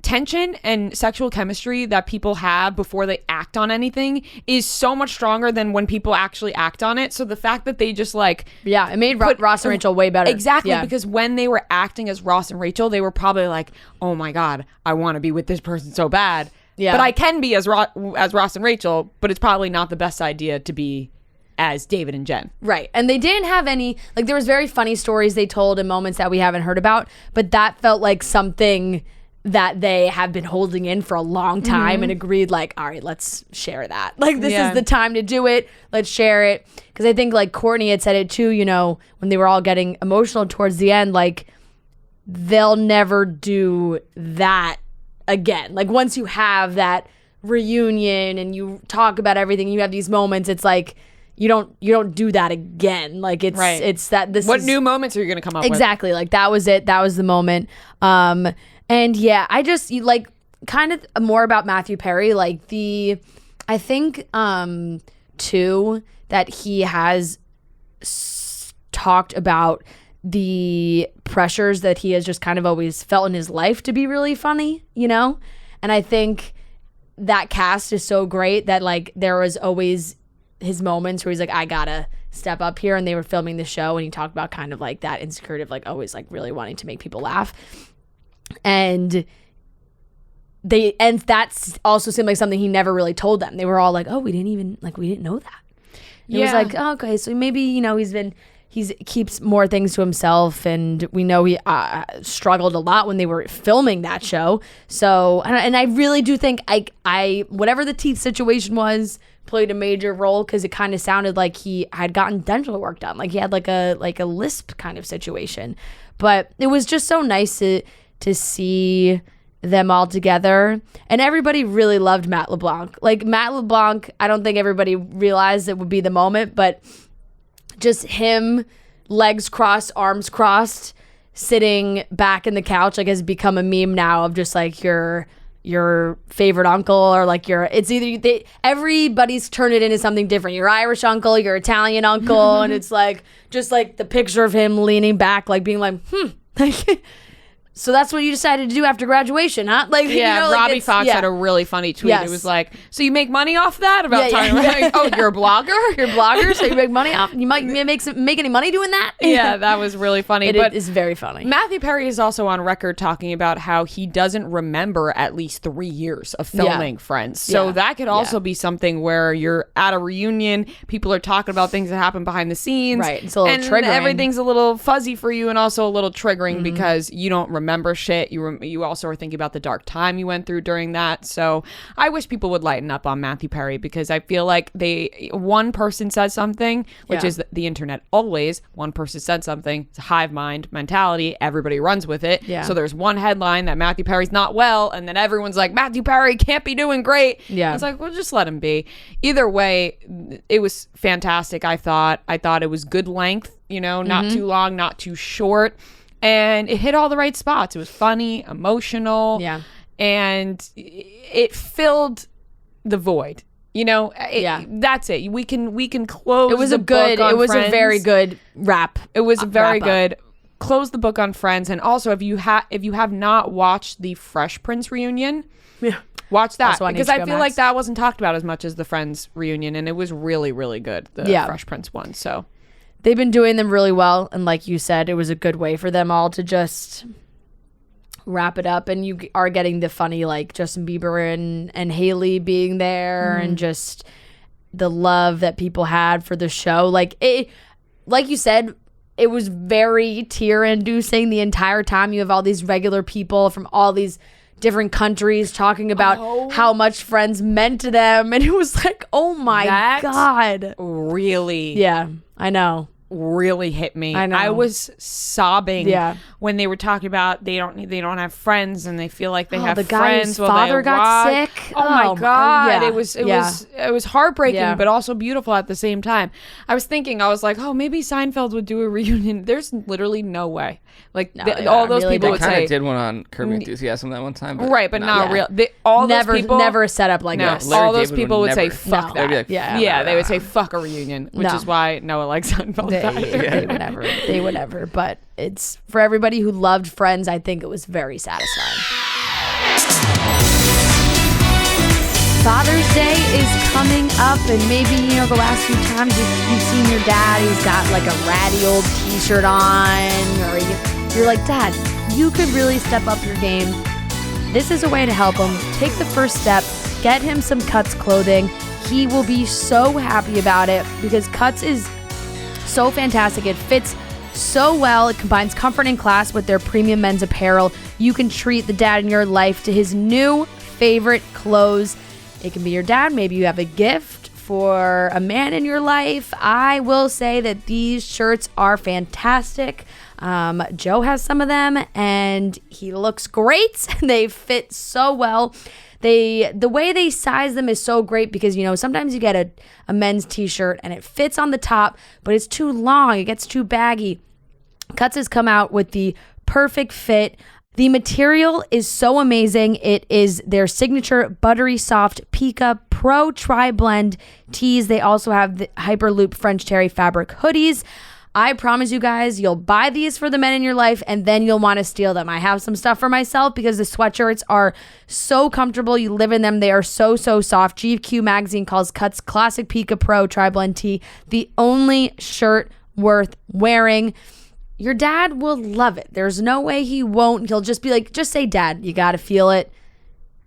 S1: tension and sexual chemistry that people have before they act on anything is so much stronger than when people actually act on it. So the fact that they just like
S2: it made Ross and Rachel way better.
S1: Exactly, because when they were acting as Ross and Rachel, they were probably like, oh my god, I want to be with this person so bad. Yeah, but I can be as Ross and Rachel, but it's probably not the best idea to be as David and Jen.
S2: Right. And they didn't have any, like, there was very funny stories they told in moments that we haven't heard about, but that felt like something that they have been holding in for a long time and agreed, like, all right, let's share that. Like, this is the time to do it. Let's share it. Because I think, like, Courtney had said it too, when they were all getting emotional towards the end, like, they'll never do that again. Like, once you have that reunion and you talk about everything, you have these moments, it's like, you don't do that again. Like, it's that this
S1: What
S2: is,
S1: new moments are you going to come up with?
S2: Exactly. Like, that was it. That was the moment. And yeah, I just like kind of more about Matthew Perry, like I think too that he has talked about the pressures that he has just kind of always felt in his life to be really funny, and I think that cast is so great that like there was always his moments where he's like, I gotta step up here, and they were filming the show and he talked about kind of like that insecurity of like always like really wanting to make people laugh. And that also seemed like something he never really told them. They were all like, oh, we didn't know that. It was like, oh, okay, so maybe, he keeps more things to himself, and we know he struggled a lot when they were filming that show. So, and I really do think I whatever the teeth situation was, played a major role, because it kind of sounded like he had gotten dental work done, like he had like a lisp kind of situation. But it was just so nice to see them all together, and everybody really loved Matt LeBlanc. Like Matt LeBlanc, I don't think everybody realized it would be the moment, but just him, legs crossed, arms crossed, sitting back in the couch, like, has become a meme now of just like your favorite uncle, or like it's either everybody's turned it into something different. Your Irish uncle, your Italian uncle, and it's like just like the picture of him leaning back, like being like, so that's what you decided to do after graduation, huh? Like,
S1: Robbie Fox had a really funny tweet. It was like, so you make money off that? About talking about, like, oh, you're a blogger?
S2: You're a blogger, so you make money off? You might make any money doing that?
S1: Yeah, that was really funny.
S2: It is very funny.
S1: Matthew Perry is also on record talking about how he doesn't remember at least 3 years of filming Friends. So that could also be something where you're at a reunion, people are talking about things that happen behind the scenes.
S2: Right, it's a little triggering.
S1: Everything's a little fuzzy for you, and also a little triggering because you don't remember shit. You also are thinking about the dark time you went through during that. So I wish people would lighten up on Matthew Perry, because I feel like one person says something, which is the internet always. One person said something. It's a hive mind mentality. Everybody runs with it.
S2: Yeah.
S1: So there's one headline that Matthew Perry's not well, and then everyone's like, Matthew Perry can't be doing great.
S2: Yeah.
S1: It's like, well, just let him be. Either way, it was fantastic. I thought it was good length, not too long, not too short. And it hit all the right spots. It was funny, emotional, and it filled the void. That's it. We can close.
S2: It was
S1: a
S2: very good wrap.
S1: It was very good. Close the book on Friends, and also if you have not watched the Fresh Prince reunion, watch that, because I feel like that wasn't talked about as much as the Friends reunion, and it was really, really good. The Fresh Prince one. So.
S2: They've been doing them really well, and like you said, it was a good way for them all to just wrap it up, and you are getting the funny, like, Justin Bieber and Haley being there, and just the love that people had for the show. Like you said, it was very tear-inducing the entire time. You have all these regular people from all these different countries talking about how much Friends meant to them, and it was like, oh my God.
S1: Really?
S2: Yeah, I know.
S1: Really hit me.
S2: I know.
S1: I was sobbing when they were talking about they don't have friends, and they feel like they have
S2: the guy
S1: friends.
S2: whose father got sick.
S1: Oh my God. It was heartbreaking, but also beautiful at the same time. I was like, oh, maybe Seinfeld would do a reunion. There's literally no way. Like all those people would say.
S3: They kind of did one on Curb Your Enthusiasm that one time,
S1: but not real.
S2: Never a setup like this.
S1: All those people would say fuck that.
S3: They
S1: would say fuck a reunion, which is why Noah likes Seinfeld.
S2: They would never. But it's for everybody who loved Friends. I think it was very satisfying. Father's Day is coming up, and maybe the last few times you've seen your dad, he's got like a ratty old T-shirt on, or you're like, Dad, you could really step up your game. This is a way to help him. Take the first step. Get him some Cuts clothing. He will be so happy about it, because Cuts is so fantastic. It fits so well. It combines comfort and class with their premium men's apparel. You can treat the dad in your life to his new favorite clothes. It can be your dad. Maybe you have a gift for a man in your life. I will say that these shirts are fantastic. Joe has some of them, and he looks great. They fit so well. The way they size them is so great, because sometimes you get a men's t-shirt and it fits on the top, but it's too long, it gets too baggy. Cuts has come out with the perfect fit. The material is so amazing. It is their signature buttery soft Pika Pro Tri-Blend tees. They also have the Hyperloop French Terry fabric hoodies. I promise you guys, you'll buy these for the men in your life, and then you'll want to steal them. I have some stuff for myself, because the sweatshirts are so comfortable. You live in them. They are so, so soft. GQ magazine calls Cuts Classic Pika Pro Tri-Blend tee the only shirt worth wearing. Your dad will love it. There's no way he won't. He'll just be like, just say, Dad, you got to feel it.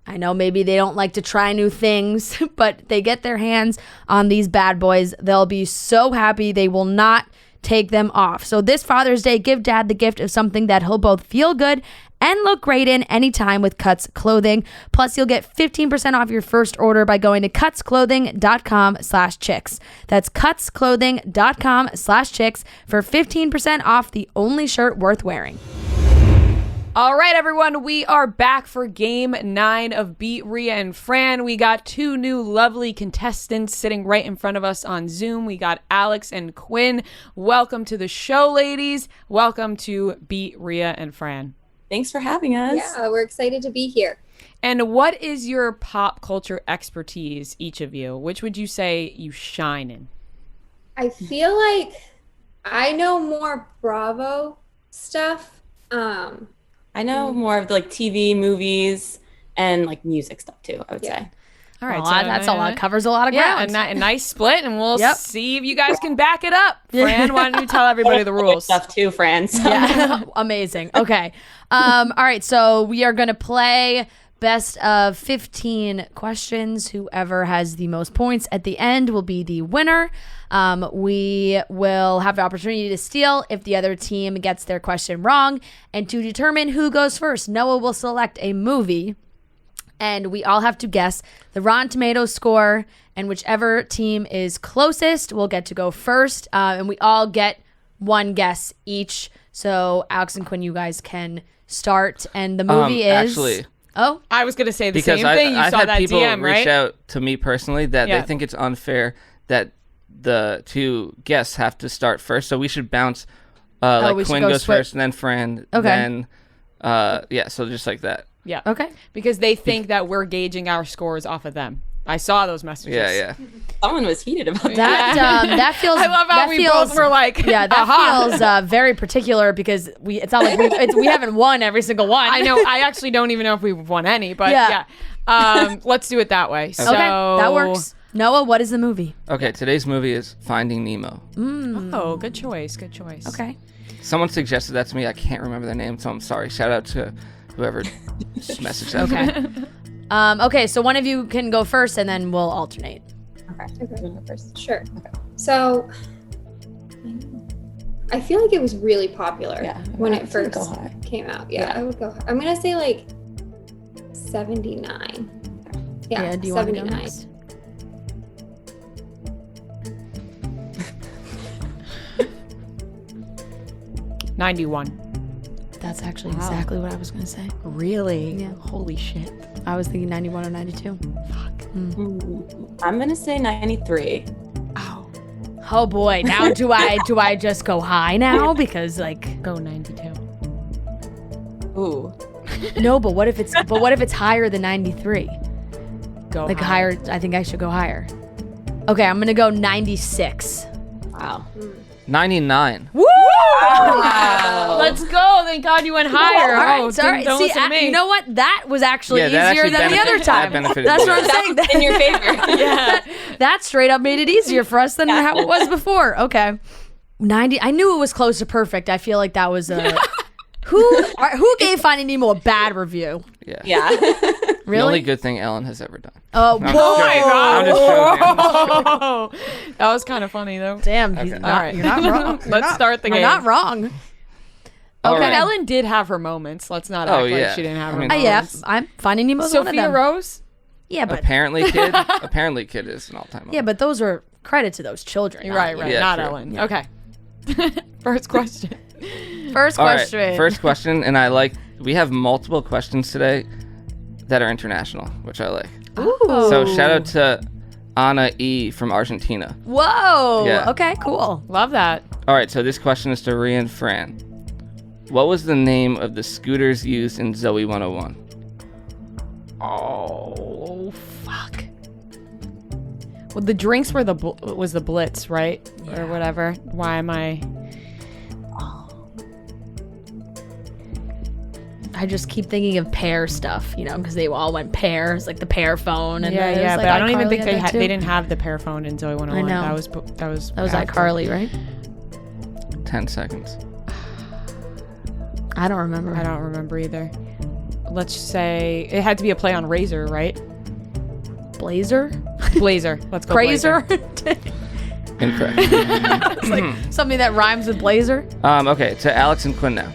S2: I know maybe they don't like to try new things, but they get their hands on these bad boys. They'll be so happy. They will not take them off. So this Father's Day, give dad the gift of something that he'll both feel good and look great in anytime with Cuts Clothing. Plus, you'll get 15% off your first order by going to cutsclothing.com/chicks. That's cutsclothing.com/chicks for 15% off the only shirt worth wearing.
S1: All right, everyone, we are back for game 9 of Beat Ria and Fran. We got 2 new lovely contestants sitting right in front of us on Zoom. We got Alex and Quinn. Welcome to the show, ladies. Welcome to Beat Ria and Fran.
S4: Thanks for having us.
S5: Yeah, we're excited to be here.
S1: And what is your pop culture expertise, each of you? Which would you say you shine in?
S5: I feel like I know more Bravo stuff.
S4: I know more of the TV, movies, and music stuff too, I would say.
S1: All right,
S2: Well, that's a lot. Covers a lot of ground.
S1: Yeah, a nice split, and we'll
S2: Yep.
S1: see if you guys can back it up. Fran, why don't you tell everybody the rules?
S4: Stuff too, friends.
S2: Yeah. Amazing. Okay. All right. So we are going to play best of 15 questions. Whoever has the most points at the end will be the winner. We will have the opportunity to steal if the other team gets their question wrong. And to determine who goes first, Noah will select a movie. And we all have to guess the Rotten Tomatoes score. And whichever team is closest will get to go first. And we all get one guess each. So Alex and Quinn, you guys can start. And the movie is...
S3: Actually...
S2: Oh,
S1: I was going to say the
S3: Because
S1: same thing. You
S3: I've
S1: saw
S3: had
S1: that
S3: people
S1: DM,
S3: reach
S1: right?
S3: out to me personally that
S1: Yeah.
S3: they think it's unfair that the 2 guests have to start first. So we should bounce.
S2: we should
S3: Quinn
S2: go
S3: goes
S2: split.
S3: first, and then Fran.
S2: Okay.
S3: Then, so just like that.
S1: Yeah.
S2: okay.
S1: Because they think that we're gauging our scores off of them. I saw those messages.
S3: Yeah.
S4: Someone was heated about that.
S2: That feels.
S1: I love how
S2: that
S1: we
S2: feels,
S1: both were like,
S2: Yeah, that
S1: aha.
S2: feels very particular because it's not like we haven't won every single one.
S1: I know. I actually don't even know if we've won any, but
S2: Yeah.
S1: yeah. Let's do it that way. So,
S2: Okay, that works. Noah, what is the movie?
S3: Okay, today's movie is Finding Nemo.
S1: Oh, good choice. Good choice.
S2: Okay.
S3: Someone suggested that to me. I can't remember their name, so I'm sorry. Shout out to whoever messaged that.
S2: Okay. Okay, so one of you can go first and then we'll alternate.
S4: Okay. You wanna go first?
S5: Sure. So I feel like it was really popular when it first
S4: go high.
S5: came out. Yeah, I would go. I'm gonna say 79. Yeah,
S2: do you want to go
S5: 79.
S2: next?
S1: $91.
S2: That's actually exactly what I was going to say.
S1: Really?
S2: Yeah.
S1: Holy shit.
S2: I was thinking 91 or 92.
S4: I'm gonna say 93.
S1: Oh.
S2: Oh boy, now do I just go high now because
S1: Go 92.
S4: Ooh.
S2: no, but what if it's higher than 93?
S1: Go
S2: Higher, I think I should go higher. Okay, I'm going to go 96.
S4: Wow.
S3: 99.
S1: Woo!
S4: Wow.
S1: Let's go. Thank God you went higher.
S2: All right,
S1: Oh,
S2: sorry.
S1: don't
S2: See,
S1: listen to me.
S2: you know what? That was actually
S3: Yeah, that
S2: easier
S3: actually
S2: than the other
S3: benefited- that
S2: time.
S3: benefited
S2: That's
S3: me.
S2: what I'm saying.
S4: In your favor.
S2: Yeah, that straight up made it easier for us than how it was before. Okay, 90. I knew it was close to perfect. I feel like that was a who gave Finding Nemo a bad review.
S3: Yeah.
S4: Yeah.
S3: The
S2: Really?
S3: only good thing Ellen has ever done.
S2: Oh,
S3: I'm
S2: whoa!
S3: just joking.
S1: Oh, that was kind of funny though.
S2: Damn, he's
S3: Okay.
S2: not,
S1: All right.
S2: you're not wrong.
S1: Let's start the
S2: You're
S1: game.
S2: not wrong.
S3: All
S1: Okay,
S3: right.
S1: Ellen did have her moments. Let's not
S3: Oh,
S1: act like
S3: yeah.
S1: she didn't have
S3: I
S1: her
S3: mean-
S1: moments.
S2: Yeah, I'm Finding Nemo's one of
S1: Sophia
S2: them.
S1: Rose?
S2: Yeah, but
S3: Apparently Kid is an all-time.
S2: yeah, but those are credit to those children.
S1: You're
S2: not
S1: right,
S2: you.
S1: right.
S3: Yeah,
S1: not
S3: true.
S1: Ellen.
S2: Yeah.
S1: Okay. First question.
S2: First
S3: All right,
S2: question.
S3: first question, and we have multiple questions today that are international, which I like.
S2: Ooh.
S3: So shout out to Ana E from Argentina.
S2: Whoa.
S3: Yeah.
S2: Okay, cool.
S1: Love that.
S3: All right, so this question is to Ria and Fran. What was the name of the scooters used in Zoe 101?
S1: Oh, fuck. Well, the drinks were was the Blitz, right? Or whatever. Why am I...
S2: I just keep thinking of pear stuff, because they all went pears, like the pear phone. And
S1: Yeah,
S2: there's,
S1: yeah,
S2: like,
S1: but I don't even
S2: iCarly
S1: think
S2: had that too.
S1: they didn't have the pear phone in Zoe 101.
S2: I know.
S1: That was
S2: That was
S1: after.
S2: iCarly, right?
S3: 10 seconds.
S2: I don't remember.
S1: I don't remember either. let's say it had to be a play on razor, right?
S2: Blazer?
S1: Blazer. Let's go.
S2: Crazer?
S1: Blazer.
S3: Incorrect.
S2: It's like something that rhymes with blazer.
S3: Okay, to Alex and Quinn now.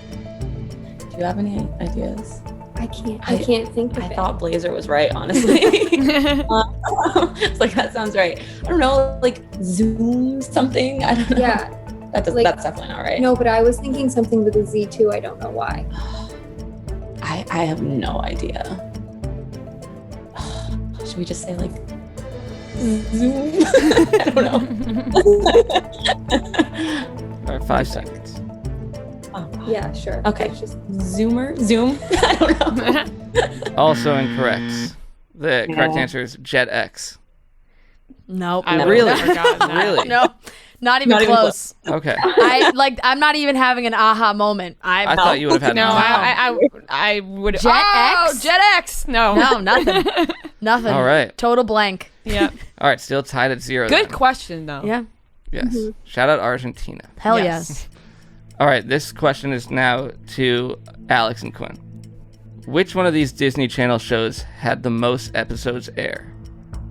S4: Do you have any ideas?
S5: I can't think of
S4: I
S5: it.
S4: thought blazer was right, honestly. It's like, that sounds right. I don't know, like Zoom something. I don't know.
S5: Yeah.
S4: That's definitely not right.
S5: No, but I was thinking something with a Z too. I don't know why.
S4: I have no idea. Should we just say like Zoom? I don't know.
S3: All right, 5 seconds.
S4: Oh,
S5: Yeah, sure.
S4: okay.
S5: It's just
S4: Zoom? I don't know.
S3: Also incorrect. The correct answer is Jet X.
S2: Nope.
S1: I
S4: Never.
S1: really forgot that.
S3: Really?
S2: No, not even
S4: Not even
S2: close.
S3: Okay.
S2: I'm not even having an aha moment.
S3: I thought you would have had
S1: No,
S3: an
S1: I would.
S2: Jet
S1: oh,
S2: X?
S1: Jet X. No.
S2: No, nothing. Nothing.
S3: All right.
S2: Total blank.
S1: Yeah.
S3: All right, still tied at 0.
S1: Good
S3: then.
S1: question though.
S2: Yeah.
S3: Yes. Shout out Argentina.
S2: Hell
S1: Yes.
S2: yes.
S3: All right, this question is now to Alex and Quinn. Which one of these Disney Channel shows had the most episodes air?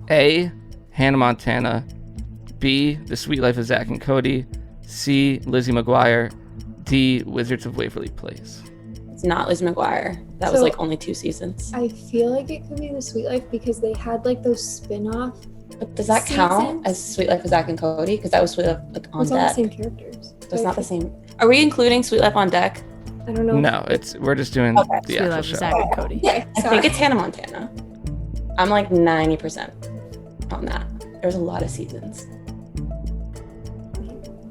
S3: A. Hannah Montana. B. The Sweet Life of Zack and Cody. C. Lizzie McGuire. D. Wizards of Waverly Place.
S4: It's not Liz McGuire. That was
S5: So-
S4: like only 2 seasons.
S5: I feel like it could be The Sweet Life because they had like those spin-off.
S4: But does that count
S5: Seasons?
S4: as Sweet Life of Zack and Cody? Because that was Sweet Life like, on
S5: It's all the
S4: deck.
S5: same characters.
S4: So it's not the same. Are we including Sweet Life on deck?
S5: I don't know.
S3: No, we're just doing
S4: Okay.
S3: the
S2: Sweet
S3: actual
S2: Life
S3: show.
S2: of Zack and Cody.
S5: Yeah,
S4: I
S5: sorry.
S4: think it's Hannah Montana. I'm like 90% on that. There's a lot of seasons.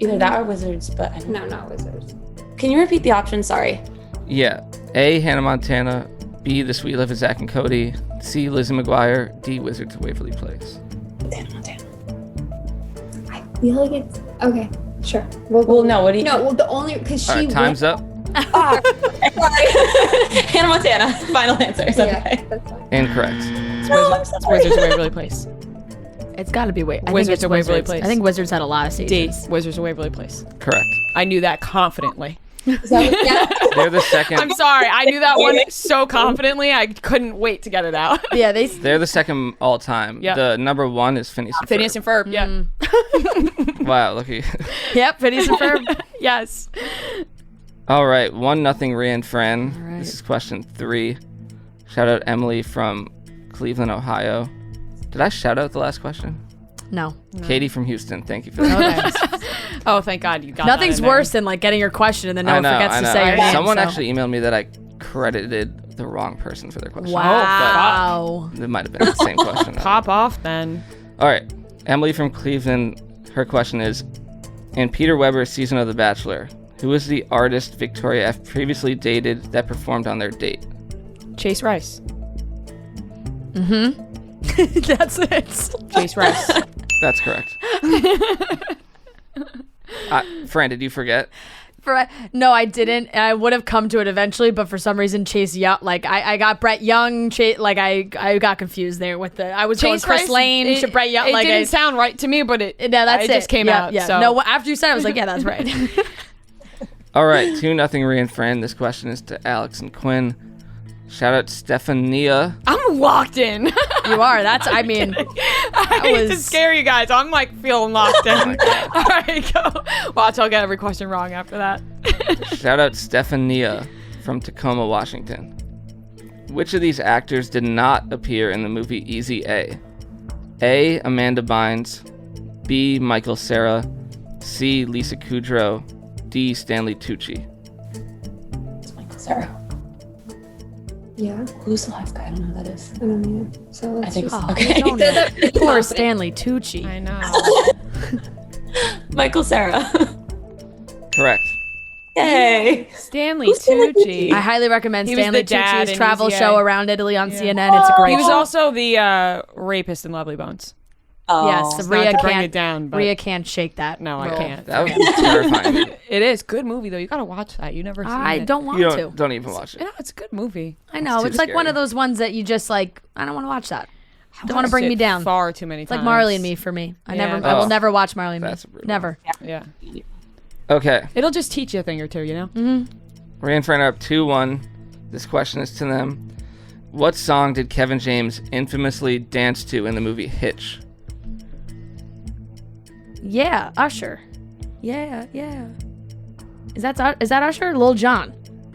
S4: Either that or Wizards, but I don't know.
S5: No, not Wizards.
S4: Can you repeat the option? Sorry.
S3: Yeah. A. Hannah Montana. B. The Sweet Life of Zack and Cody. C. Lizzie McGuire. D. Wizards of Waverly Place.
S4: It's Hannah Montana.
S5: I feel like it's okay. Sure. We'll
S4: Well, no, what do you?
S5: No, well, the only because she.
S3: All right, time's up.
S4: Ah, sorry. Hannah Montana. Final answer. Is that
S5: Yeah,
S4: okay?
S5: that's fine.
S3: Incorrect.
S4: No, I'm
S1: It's
S4: sorry.
S1: Wizards of Waverly Place.
S2: It's got to be I think
S1: Wizards
S2: it's
S1: of Waverly
S2: Wizards.
S1: Place.
S2: I think Wizards had a lot of
S1: D.
S2: seasons.
S1: Wizards of Waverly Place.
S3: Correct.
S1: I knew that confidently.
S5: Is that what, yeah.
S3: They're the second.
S1: I'm sorry. I knew that one so confidently. I couldn't wait to get it out.
S2: Yeah, they.
S3: They're the second all time.
S1: Yep.
S3: The number 1 is Phineas and
S1: Phineas and Ferb. Yeah.
S2: Mm.
S3: Wow, look at you.
S2: Yep, Phineas and Ferb.
S1: Yes.
S3: All right, 1-0 Ria and Fran.
S2: All right.
S3: This is question 3. Shout out Emily from Cleveland, Ohio. Did I shout out the last question?
S2: No.
S3: Katie from Houston. Thank you for that.
S2: Okay.
S1: Oh, thank God you got
S2: Nothing's
S1: that in there.
S2: worse than like getting your question and then no
S3: I
S2: one
S3: know,
S2: forgets
S3: I
S2: to
S3: know.
S2: say your name.
S3: Someone
S2: so.
S3: actually emailed me that I credited the wrong person for their question.
S2: Wow.
S3: But it might have been the same question.
S1: Pop off then.
S3: All right, Emily from Cleveland. Her question is: in Peter Weber's season of The Bachelor, who was the artist Victoria F previously dated that performed on their date?
S1: Chase Rice.
S2: That's it.
S1: Chase Rice.
S3: That's correct. Fran, did you forget?
S2: No, I didn't. I would have come to it eventually, but for some reason, Chase Young, like I got Brett Young. I got confused there with the. I was going Chris Lane to Brett Young.
S1: It
S2: like
S1: didn't sound right to me, but it.
S2: No, that's
S1: it
S2: it.
S1: just came
S2: Yeah,
S1: out.
S2: Yeah.
S1: So.
S2: No, after you said it, I was like, yeah, that's right.
S3: All right, 2-0 Ria and Fran. This question is to Alex and Quinn. Shout out Stefania.
S1: I'm locked in.
S2: You are. That's. I mean,
S1: I hate to scare you guys. I'm like feeling locked in. All right, go. Watch, I'll get every question wrong after that.
S3: Shout out Stefania from Tacoma, Washington. Which of these actors did not appear in the movie Easy A? A. Amanda Bynes. B. Michael Cera. C. Lisa Kudrow. D. Stanley Tucci.
S4: It's Michael Cera.
S5: Yeah.
S4: Who's the last guy? I don't know who that is.
S5: I don't know. So let's
S4: I think
S5: just.
S2: Oh,
S4: okay.
S2: don't
S5: Said
S2: know.
S5: that pretty
S2: Poor
S5: confident.
S2: Stanley Tucci.
S1: I know.
S4: Michael Cera.
S3: Correct.
S4: Yay.
S1: Stanley Tucci.
S2: I highly recommend
S1: He was
S2: Stanley
S1: the dad
S2: Tucci's
S1: in
S2: travel
S1: Easy A.
S2: show around Italy on CNN. It's a great
S1: He was
S2: show.
S1: also the rapist in Lovely Bones.
S4: Oh.
S2: Yes,
S1: Not
S2: Rhea
S1: to bring
S2: can't.
S1: it down, but
S2: Rhea can't shake that.
S1: no, I
S2: role.
S1: can't.
S3: That was terrifying.
S1: It is good movie though. You gotta watch that. You never seen
S2: I
S1: it.
S2: don't want
S3: You
S2: to.
S3: don't even watch it.
S1: You know, it's a good movie.
S2: I know.
S3: too
S2: It's like one
S3: scary.
S2: of those ones that you just like. I don't want to watch that. Don't want to
S1: Watched
S2: bring
S1: it
S2: me down.
S1: far too many
S2: It's
S1: times.
S2: like Marley and Me for me. I
S1: Yeah.
S2: I will
S3: Oh.
S2: never watch Marley and Me.
S3: That's a brutal
S2: Never.
S1: Yeah,
S3: Okay.
S1: it'll just teach you a thing or two. You know.
S2: Mm-hmm.
S3: Ria and Fran are up 2-1. This question is to them. What song did Kevin James infamously dance to in the movie Hitch?
S2: Yeah, Usher. Yeah. Is that Usher or Lil Jon?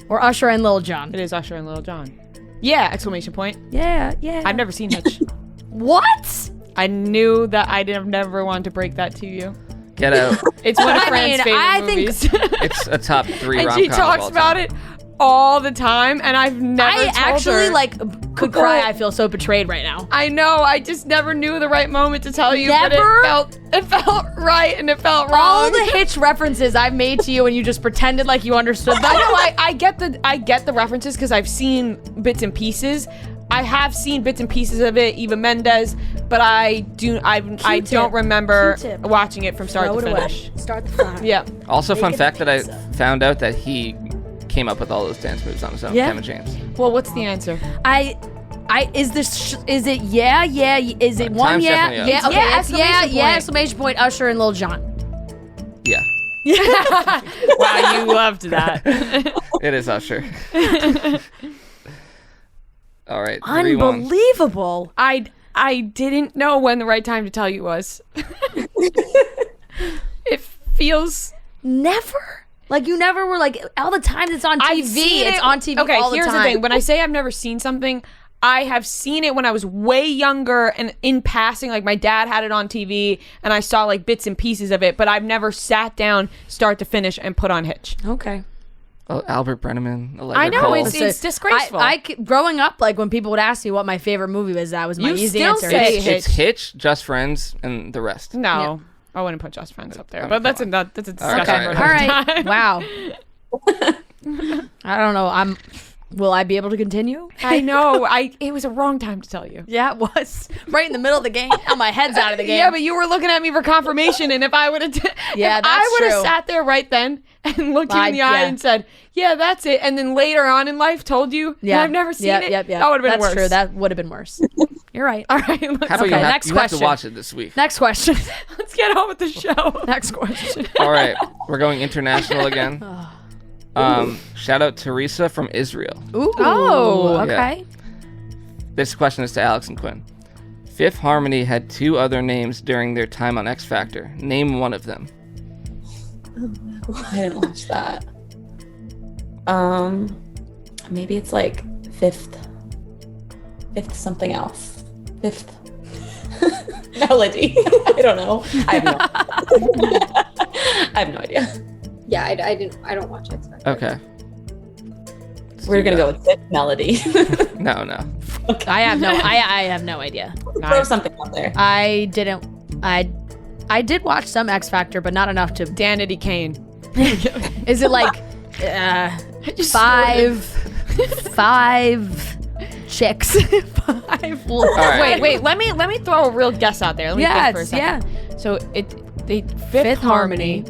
S2: Or Usher and Lil Jon?
S1: It is Usher and Lil Jon. Yeah! Exclamation point.
S2: Yeah.
S1: I've never seen Hitch.
S2: What?
S1: I knew that I'd have never wanted to break that to you.
S3: Get out.
S1: It's one of Fran's favorite movies.
S3: It's a top 3
S1: and
S3: rom-com
S1: she
S3: of
S1: talks
S3: all
S1: about
S3: time.
S1: it all the time, and I've never
S2: I
S1: told
S2: actually
S1: her.
S2: could cry. I feel so betrayed right now.
S1: I know. I just never knew the right moment to tell you.
S2: Never?
S1: But it felt right and it felt wrong.
S2: All the Hitch references I've made to you, and you just pretended like you understood them.
S1: I know. I get the references because I've seen bits and pieces. I have seen bits and pieces of it, Eva Mendes, but I don't remember
S2: Q-tip.
S1: watching it from start
S2: Throw
S1: to
S2: it away.
S1: finish.
S2: Start the fire.
S1: Yeah.
S3: Also, fun
S2: Make it
S3: fact that I
S2: pizza.
S3: found out that he came up with all those dance moves on his own.
S2: Yeah.
S3: Kevin James.
S1: Well, what's the answer?
S2: Is it yeah, is it one
S3: Time's
S2: yeah?
S3: definitely up.
S2: Yeah, okay,
S1: Yeah,
S2: it's
S1: exclamation point.
S2: exclamation point, Usher and Lil Jon.
S3: Yeah,
S1: Wow, you loved that.
S3: it is Usher. All right, 3-1.
S2: Unbelievable.
S1: I didn't know when the right time to tell you was. It feels.
S2: Never? Like you never were like all the time it's on TV.
S1: I've seen
S2: It's
S1: it-
S2: on TV
S1: Okay,
S2: all the
S1: here's
S2: time.
S1: the thing. When I say I've never seen something, I have seen it when I was way younger and in passing. Like my dad had it on TV and I saw like bits and pieces of it, but I've never sat down start to finish and put on Hitch.
S2: Okay.
S3: Oh, Albert Brenneman. Allegra
S1: I know,
S3: Cole.
S1: it's disgraceful.
S2: Growing up, like when people would ask me what my favorite movie was, that was my
S1: You
S2: easy
S1: still
S2: answer.
S1: say
S3: It's Hitch, Just Friends, and the rest.
S1: No, I wouldn't put Just Friends up there,
S3: Oh,
S1: but
S3: come
S1: that's a
S3: on.
S1: that's a
S3: All right,
S1: discussion
S3: all
S1: for
S3: right.
S1: another
S2: All right.
S1: time.
S2: Wow. I don't know. Will I be able to continue?
S1: I know. It was a wrong time to tell you.
S2: Yeah, it was right in the middle of the game. Now my head's out of the game.
S1: Yeah, but you were looking at me for confirmation, and if I would have,
S2: Yeah,
S1: I
S2: that's
S1: would have
S2: true.
S1: sat there right then and looked you in the eye
S2: yeah.
S1: and said, "Yeah, that's it," and then later on in life told you,
S2: yeah,
S1: I've never seen it.
S2: Yeah.
S1: That would have been
S2: That's
S1: worse.
S2: true. That would have been worse. You're right.
S1: All right, let's,
S3: How about
S2: Okay,
S3: you,
S2: next
S3: you have
S2: question.
S3: to watch it this week?
S2: Next question.
S1: let's get on with the show.
S2: Next question.
S3: All right, we're going international again. Shout out Teresa from Israel.
S2: Ooh.
S1: Oh,
S2: okay.
S3: This question is to Alex and Quinn. Fifth Harmony had 2 other names during their time on X Factor. Name one of them.
S4: I didn't watch that. Maybe it's like fifth something else. Fifth melody. I don't know. I have no idea.
S5: Yeah, I don't watch X Factor.
S3: Okay.
S4: We're gonna go with fifth melody.
S3: No.
S2: I have no idea.
S4: Throw something out there.
S2: I did watch some X Factor, but not enough to.
S1: Danity Kane.
S2: Is it like five chicks? Five.
S3: All right.
S1: Wait. Let me throw a real guess out there. Let me think for a
S2: Yeah.
S1: second. So the Fifth Harmony.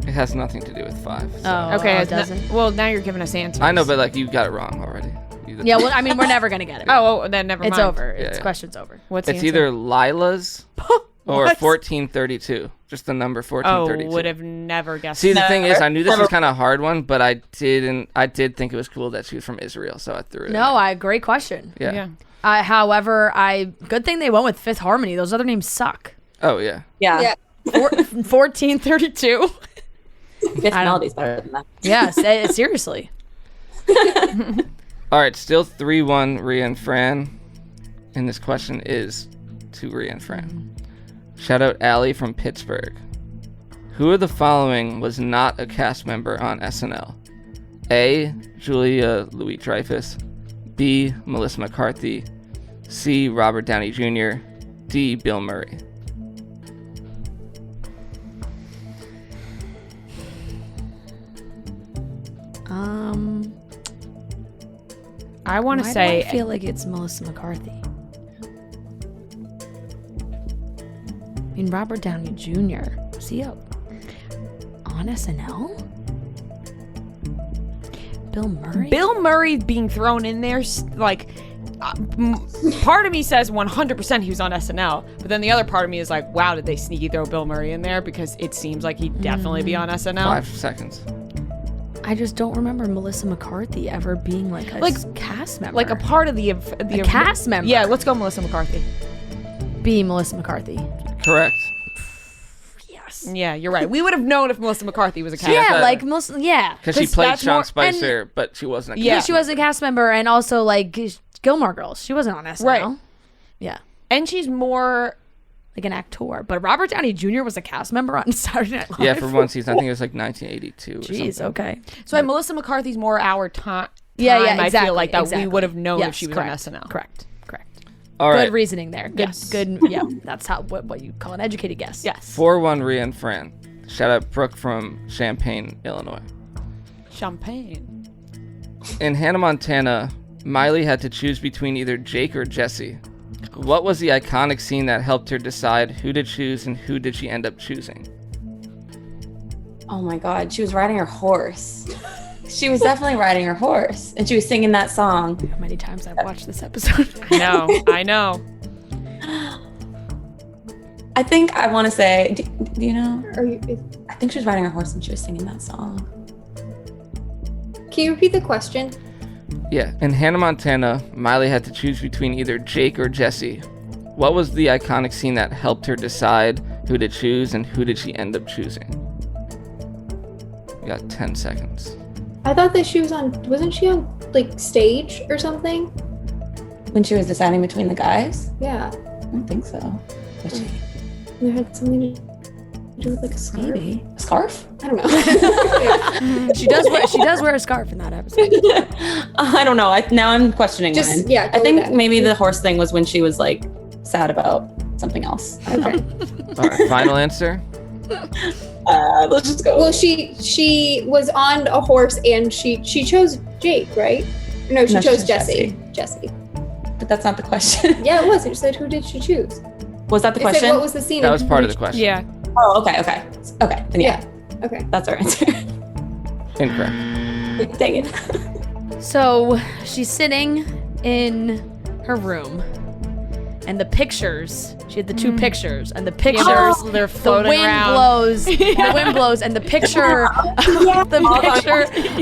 S3: It has nothing to do with 5. so-
S2: Oh,
S1: Okay,
S2: it
S1: it's not-
S2: doesn't.
S1: well now you're giving us answers.
S3: I know, but like you got it wrong already.
S2: Yeah, well, I mean, we're never gonna get it.
S1: Oh, then never mind.
S2: It's over.
S3: Yeah,
S2: It's
S3: yeah.
S2: question's over.
S1: What's the
S3: It's
S1: answer?
S3: either Lila's or
S2: What?
S3: 1432. Just the number
S1: Oh,
S3: 1432.
S1: would have never guessed.
S3: See, the
S1: that.
S3: thing is, I knew this was kind of a hard one, but I did think it was cool that she was from Israel, so I threw it. in.
S2: Great question.
S3: Yeah.
S1: Yeah.
S2: However, good thing they went with Fifth Harmony. Those other names suck.
S3: Oh yeah.
S4: Yeah.
S2: 1432.
S4: Fifth melody's better than that.
S2: Yes, seriously.
S3: All right, still 3-1 Ria and Fran, and this question is to Ria and Fran. Shout out Allie from Pittsburgh. Who of the following was not a cast member on SNL? A. Julia Louis-Dreyfus. B. Melissa McCarthy. C. Robert Downey Jr. D. Bill Murray.
S1: I want to
S2: Why
S1: say
S2: do I feel like it's Melissa McCarthy. I mean, Robert Downey Jr. Was he up on SNL? Bill Murray?
S1: Bill Murray being thrown in there, part of me says 100% he was on SNL, but then the other part of me is like, wow, did they sneaky throw Bill Murray in there? Because it seems like he'd definitely be on SNL.
S3: 5 seconds.
S2: I just don't remember Melissa McCarthy ever being like a cast member.
S1: Like a part of the
S2: cast member.
S1: Yeah, let's go Melissa McCarthy.
S2: Be Melissa McCarthy.
S3: Correct.
S2: Yes.
S1: Yeah, you're right. We would have known if Melissa McCarthy was a cast.
S2: Yeah,
S3: that-
S2: like Melissa. Yeah,
S3: Because she
S1: 'Cause
S3: played
S1: that's
S3: Sean
S1: more-
S3: Spicer, but she wasn't a
S1: Yeah.
S3: cast
S2: she wasn't a cast member, and also like Gilmore Girls. She wasn't on SNL.
S1: Right.
S2: Yeah.
S1: And she's more.
S2: Like an actor, but Robert Downey Jr. was a cast member on Saturday Night Live.
S3: Yeah, for one season. I think it was like 1982 or
S2: Jeez,
S3: something.
S2: okay.
S1: So Melissa McCarthy's more our time.
S2: Yeah,
S1: I
S2: exactly.
S1: feel like that
S2: exactly.
S1: we would have known
S2: Yes,
S1: if she was
S2: correct,
S1: on SNL.
S2: Correct.
S3: All
S2: Good
S3: right.
S2: reasoning there. Good,
S1: Yes.
S2: good. Yeah, that's how what you call an educated guess.
S1: Yes.
S3: 4-1 Ria and Fran. Shout out Brooke from Champaign, Illinois.
S1: Champagne.
S3: In Hannah Montana, Miley had to choose between either Jake or Jesse. What was the iconic scene that helped her decide who to choose and who did she end up choosing?
S4: Oh my God, she was riding her horse. She was definitely riding her horse, and she was singing that song.
S2: How many times I've watched this episode?
S1: I know.
S4: I think I want to say, do you know?
S5: Are you,
S4: I think she was riding her horse and she was singing that song.
S5: can you repeat the question?
S3: Yeah, in Hannah Montana, Miley had to choose between either Jake or Jesse. What was the iconic scene that helped her decide who to choose and who did she end up choosing? You got 10 seconds.
S5: I thought that wasn't she on like stage or something?
S4: When she was deciding between the guys?
S5: Yeah.
S4: I don't think so. Was she?
S5: And there had something to do with like a scarf.
S4: Maybe. A scarf?
S5: I don't know.
S2: She does wear a scarf in that episode.
S4: I don't know. Now I'm questioning
S5: Just-
S4: mine.
S5: yeah,
S4: I
S5: go
S4: think
S5: with that.
S4: maybe the horse thing was when she was like sad about something else. I don't know.
S3: All right, final answer?
S4: Let's just go.
S5: Well, she was on a horse and she chose Jake, right? No, she
S4: No, she
S5: chose
S4: chose
S5: Jesse. Jesse.
S4: But that's not the question.
S5: Yeah, it was. It said who did she choose?
S4: Was that the
S5: It said
S4: question?
S5: what was the scene?
S3: That
S5: and
S3: was
S5: who
S3: part
S5: did
S3: of the
S5: she-
S3: question.
S1: Yeah.
S4: Oh, okay. Okay, then yeah.
S5: Okay.
S4: That's our answer.
S3: Incorrect.
S4: Dang it.
S2: So she's sitting in her room, and the pictures. She had the two pictures, and the pictures.
S1: They're
S2: The
S1: floating
S2: wind
S1: around.
S2: blows. The wind blows, and the picture,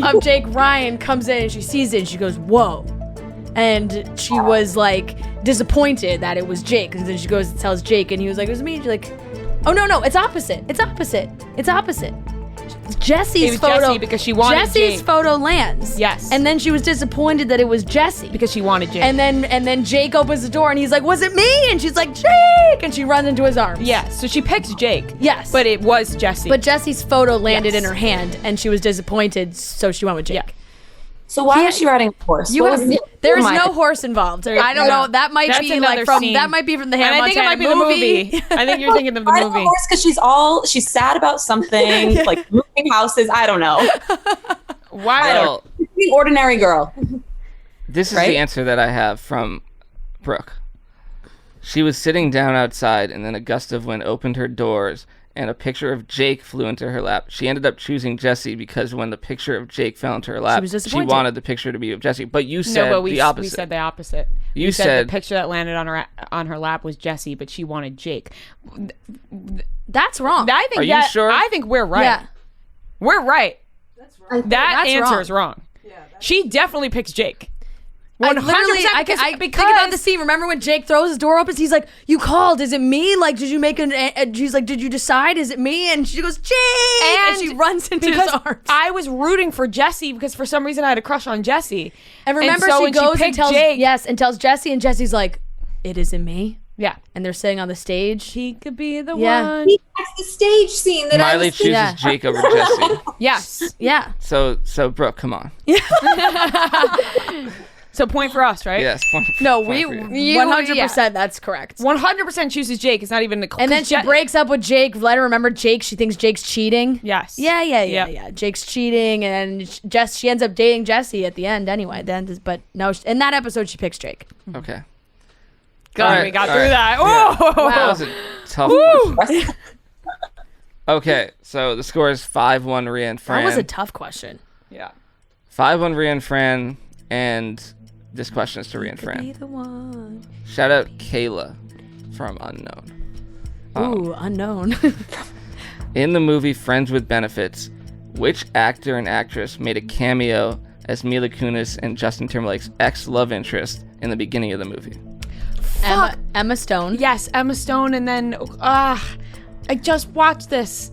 S2: of Jake Ryan comes in, and she sees it, and she goes, "Whoa!" And she was like disappointed that it was Jake, and then she goes and tells Jake, and he was like, "It was me." And she's like, "Oh no, it's opposite. It's opposite. It's opposite." Jesse's
S1: It was
S2: photo
S1: Jesse because she wanted
S2: Jesse's
S1: Jake.
S2: photo lands.
S1: Yes.
S2: And then she was disappointed that it was Jesse.
S1: Because she wanted Jake.
S2: And then Jake opens the door and he's like, "Was it me?" And she's like, "Jake!" And she runs into his arms.
S1: yeah, so she picked Jake.
S2: Yes.
S1: But it was Jesse.
S2: But Jesse's photo landed
S1: Yes.
S2: in her hand and she was disappointed, so she went with Jake.
S1: Yeah.
S4: So why
S2: Yeah.
S4: was she riding a horse?
S2: You
S4: What
S2: have,
S4: was the-
S2: there is
S4: my-
S2: no horse involved. I don't know. That might
S1: That's
S2: be
S1: another
S2: like from
S1: scene.
S2: that might be from the
S1: and
S2: Hannah
S1: I think it
S2: Montana
S1: might be the movie. I think you're thinking of the
S4: Riding a
S1: movie.
S4: horse because she's sad about something, like moving houses. I don't know.
S3: Well,
S4: The ordinary girl.
S3: this is
S4: Right?
S3: the answer that I have from Brooke. She was sitting down outside, and then a gust of wind opened her doors, and a picture of Jake flew into her lap. She ended up choosing Jesse because when the picture of Jake fell into her lap,
S2: was
S3: she
S2: disappointed.
S3: wanted the picture to be of Jesse. But you said
S1: No, but
S3: the opposite.
S1: we said the opposite.
S3: You
S1: We said
S3: said-
S1: the picture that landed on her lap was Jesse, but she wanted Jake.
S2: That's wrong.
S1: I think
S3: Are you sure?
S1: I think we're right.
S2: Yeah.
S1: We're right. That
S2: That's
S1: answer
S2: wrong.
S1: is wrong. She definitely picks Jake.
S2: I
S1: 100%
S2: literally, I
S1: because
S2: think about the scene. Remember when Jake throws his door open? He's like, "You called? Is it me? Like, did you make an?" She's like, "Did you decide? Is it me?" And she goes, "Jake!" And she runs into his
S1: because
S2: arms.
S1: I was rooting for Jesse because for some reason I had a crush on Jesse.
S2: And remember,
S1: so
S2: she
S1: when
S2: goes and
S1: picked
S2: tells
S1: Jake,
S2: and tells Jesse, and Jesse's like, "It isn't me."
S1: yeah,
S2: And they're sitting on the stage.
S1: he could be the
S2: Yeah.
S1: one.
S5: That's the stage scene that I
S3: Miley
S5: was thinking.
S3: chooses
S2: Yeah.
S3: Jake over Jesse.
S1: Yes.
S2: Yeah.
S3: So Brooke, come on.
S1: So point for us, right?
S3: Yes.
S2: No,
S3: point for you.
S2: 100%. That's correct.
S1: 100% chooses Jake. It's not even the.
S2: And then she breaks up with Jake. Let her remember Jake. She thinks Jake's cheating.
S1: Yes.
S2: Yeah. Jake's cheating, and she ends up dating Jesse at the end anyway. But no, in that episode, she picks Jake.
S3: Okay.
S1: God,
S3: All right,
S1: we got
S3: all
S1: through
S3: right.
S1: that.
S3: Yeah.
S1: Oh.
S3: That was a tough question. Okay, so the score is 5-1 Ria and Fran.
S2: That was a tough question.
S1: Yeah.
S3: 5-1 Ria and Fran, and this question is to Ria and
S2: Be
S3: Fran.
S2: the one.
S3: Shout out Kayla from Unknown.
S2: Ooh, unknown.
S3: In the movie Friends with Benefits, Which actor and actress made a cameo as Mila Kunis and Justin Timberlake's ex-love interest in the beginning of the movie?
S2: Emma Stone.
S1: Yes, Emma Stone, and then I just watched this.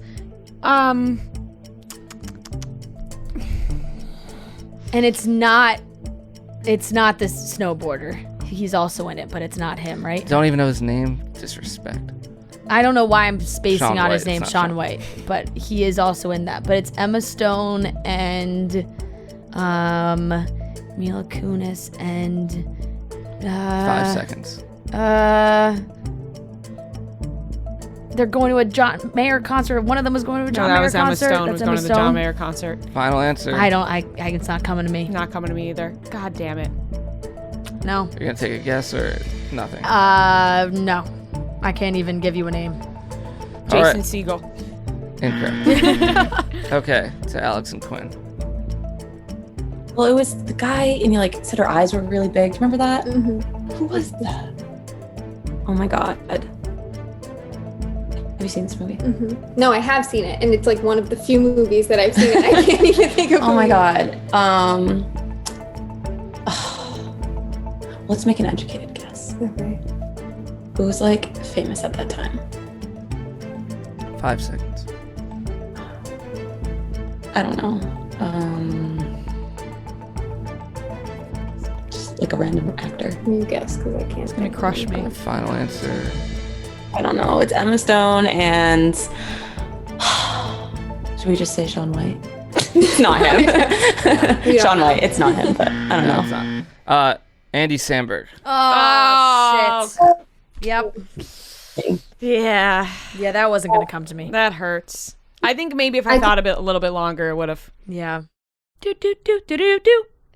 S2: And it's not this snowboarder. He's also in it, but it's not him, right?
S3: Don't even know his name. Disrespect.
S2: I don't know why I'm spacing
S3: Shaun
S2: out
S3: White,
S2: his name,
S3: it's not
S2: Shaun
S3: Shaun.
S2: White, but he is also in that. But it's Emma Stone and Mila Kunis and
S3: 5 seconds.
S2: they're going to a John Mayer concert. One of them was going to a John
S1: No, that
S2: Mayer
S1: was Emma
S2: concert.
S1: Stone.
S2: That's
S1: Was
S2: Emma
S1: going to the
S2: Stone.
S1: John Mayer concert.
S3: Final answer.
S2: It's not coming to me.
S1: Not coming to me either. God damn it.
S2: No.
S3: You're going to take a guess or nothing?
S2: No. I can't even give you a name.
S3: All right.
S1: Jason Segel.
S3: Incorrect. Okay, to Alex and Quinn.
S4: Well, it was the guy, and he like said her eyes were really big. Do you remember that?
S5: Mm-hmm.
S4: Who was that? Oh my god. Have you seen this movie?
S5: Mm-hmm. No, I have seen it, and it's like one of the few movies that I've seen, and I can't even think of.
S4: Oh my
S5: who.
S4: god. Let's make an educated guess.
S5: Okay.
S4: Who was like famous at that time?
S3: 5 seconds.
S4: I don't know. Just like a random actor.
S5: You guess, because I can't.
S1: It's gonna crush me.
S3: Final answer.
S4: I don't know. It's Emma Stone and should we just say Shaun White? It's not him. Shaun White. It's not him, but I don't
S3: No,
S4: know.
S3: it's not. Andy Samberg.
S2: Oh, shit. Yep.
S1: Yeah,
S2: Yeah, that wasn't going to come to me.
S1: that hurts. I think maybe if I thought a little bit longer, it would have.
S2: Yeah.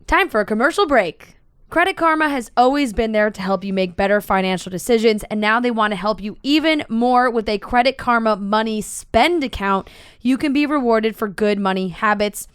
S2: Time for a commercial break. Credit Karma has always been there to help you make better financial decisions, and now they want to help you even more with a Credit Karma Money Spend account. You can be rewarded for good money habits.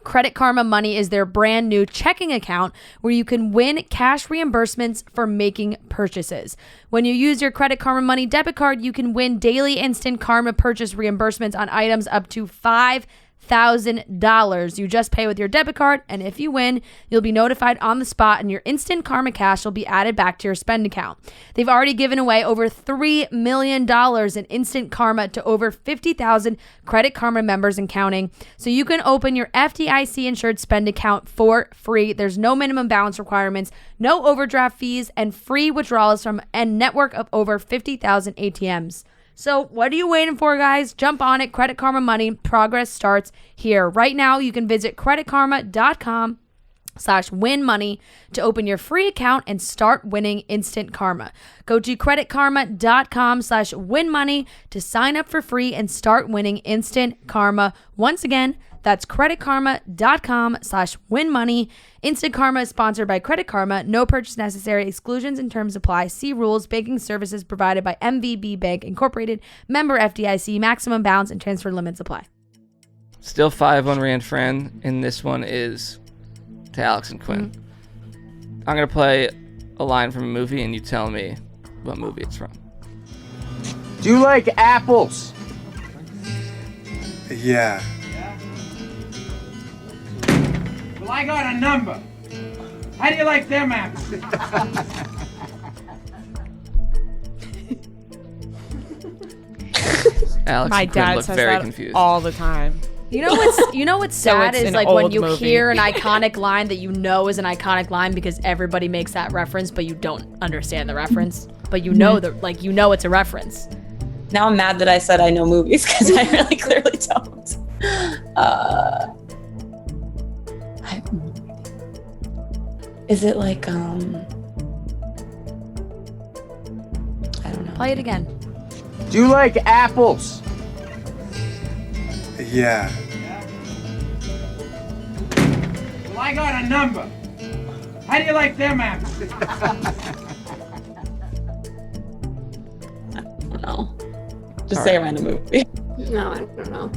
S2: Credit Karma Money is their brand new checking account where you can win cash reimbursements for making purchases. When you use your Credit Karma Money debit card, you can win daily instant Karma purchase reimbursements on items up to $5,000. You just pay with your debit card, and if you win, you'll be notified on the spot, and your instant Karma cash will be added back to your spend account. They've already given away over $3 million in instant Karma to over 50,000 Credit Karma members and counting. So you can open your FDIC insured spend account for free. There's no minimum balance requirements, no overdraft fees, and free withdrawals from a network of over 50,000 ATMs. So what are you waiting for, guys? Jump on it. Credit Karma Money. Progress starts here. Right now, you can visit creditkarma.com/winmoney to open your free account and start winning instant karma. Go to creditkarma.com/winmoney to sign up for free and start winning instant karma. Once again, that's creditkarma.com/winmoney. Instant Karma is sponsored by Credit Karma. No purchase necessary. Exclusions and terms apply. See rules. Banking services provided by MVB Bank Incorporated. Member FDIC. Maximum balance and transfer limits apply.
S3: Still 5 on Ria Fran, and this one is to Alex and Quinn. I'm going to play a line from a movie, and you tell me what movie it's from.
S6: Do you like apples?
S7: Yeah.
S8: Well, I got a number. How do you like them apples?
S3: Alex
S1: My
S3: and Quinn
S1: dad
S3: look
S1: says
S3: very
S1: that
S3: confused.
S1: all the time.
S2: You know what's
S1: So
S2: sad
S1: it's
S2: is
S1: an
S2: like when
S1: old
S2: you
S1: movie.
S2: hear an iconic line that you know is an iconic line because everybody makes that reference, but you don't understand the reference. But you know it's a reference.
S4: Now I'm mad that I said I know movies because I really clearly don't. Is it like I don't know.
S2: Play it again.
S6: Do you like apples?
S7: Yeah.
S8: Well, I got a number. How do you like them apples?
S4: I don't know. Just say a random movie.
S5: No, I don't know.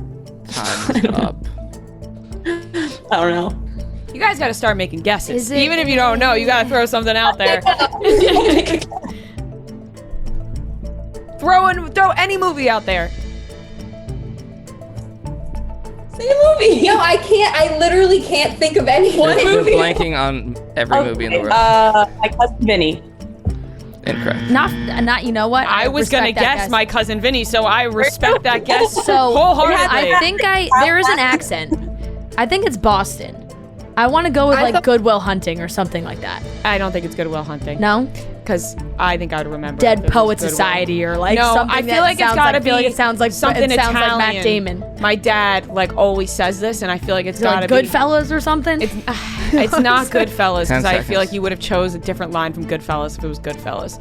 S3: Time's up.
S4: I don't know.
S1: You guys got to start making guesses.
S2: Is it-
S1: Even if you don't know, you got to throw something out there. Throw any movie out there.
S4: Say a movie.
S5: No, I can't. I literally can't think of any one
S3: You're
S5: movie.
S3: blanking on every movie in the world.
S4: My cousin Vinny.
S3: Incorrect.
S2: Not. You know what?
S1: I was gonna
S2: respect that
S1: guess
S2: guess.
S1: My Cousin Vinny, so I respect that guess
S2: So
S1: wholeheartedly.
S2: I think there is an accent. I think it's Boston. I want to go with like Good Will Hunting or something like that.
S1: I don't think it's Good Will Hunting.
S2: No,
S1: because I think I would remember.
S2: Dead
S1: if it was
S2: Poet
S1: Good Will.
S2: Society or like
S1: No,
S2: something.
S1: I feel
S2: that
S1: like it's
S2: sounds
S1: gotta
S2: I feel like
S1: be
S2: it sounds like
S1: something
S2: it sounds like
S1: Italian.
S2: Matt Damon.
S1: My dad like always says this, and I feel like it's
S2: Is it
S1: gotta
S2: like
S1: be
S2: Goodfellas or something.
S1: It's not Goodfellas
S3: 10
S1: because I feel
S3: seconds.
S1: like you would have chose a different line from Goodfellas if it was Goodfellas.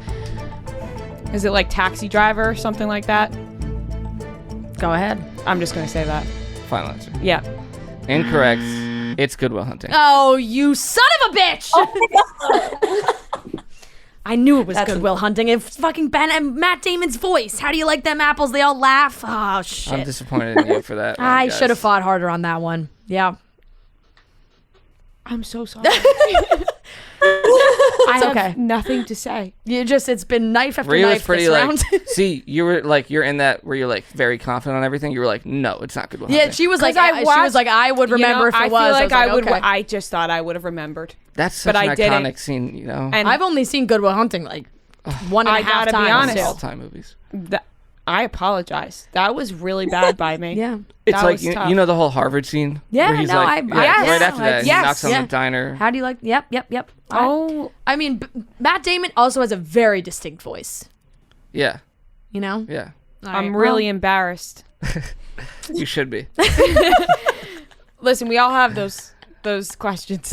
S1: Is it like Taxi Driver or something like that?
S2: Go ahead.
S1: I'm just gonna say that.
S3: Final answer.
S1: Yeah.
S3: Incorrect. It's Good Will Hunting.
S2: Oh, you son of a bitch! I knew it was Good Will Hunting. It's fucking Ben and Matt Damon's voice. How do you like them apples? They all laugh. Oh shit!
S3: I'm disappointed in you for that.
S2: I
S3: guess.
S2: should have fought harder on that one. Yeah.
S1: I'm so sorry. I have
S2: okay.
S1: nothing to say.
S2: It's been knife after
S3: Rhea was
S2: knife
S3: pretty
S2: this
S3: like,
S2: round.
S3: see, you're in that where you're like very confident on everything. You were like, no, it's not Good Will
S2: Yeah,
S3: Hunting.
S2: she was like,
S1: I
S2: she
S1: watched-
S2: was like, I would remember if it
S1: I
S2: was.
S1: feel like
S2: I
S1: I
S2: was
S1: would.
S2: okay.
S1: I just thought I would have remembered.
S3: That's such
S1: but
S3: an
S1: I didn't.
S3: iconic scene, you know.
S1: And
S2: I've only seen Good Will Hunting like one and a
S1: I
S2: half
S1: gotta be
S2: times.
S1: honest.
S3: All-time movies.
S1: I apologize. That was really bad by me.
S2: Yeah.
S3: It's
S1: That
S3: like
S1: was
S3: you
S1: tough.
S3: know the whole Harvard scene.
S2: Yeah,
S3: where he's
S2: no,
S3: like,
S2: I- yes,
S3: right after that,
S2: yes,
S3: he knocks on
S2: yeah.
S3: the diner.
S2: How do you like? Yep.
S1: Oh,
S2: I mean, Matt Damon also has a very distinct voice.
S3: Yeah,
S2: You know.
S3: yeah.
S2: All
S1: I'm
S2: right,
S1: really
S2: well,
S1: embarrassed.
S3: You should be.
S1: Listen, we all have those questions.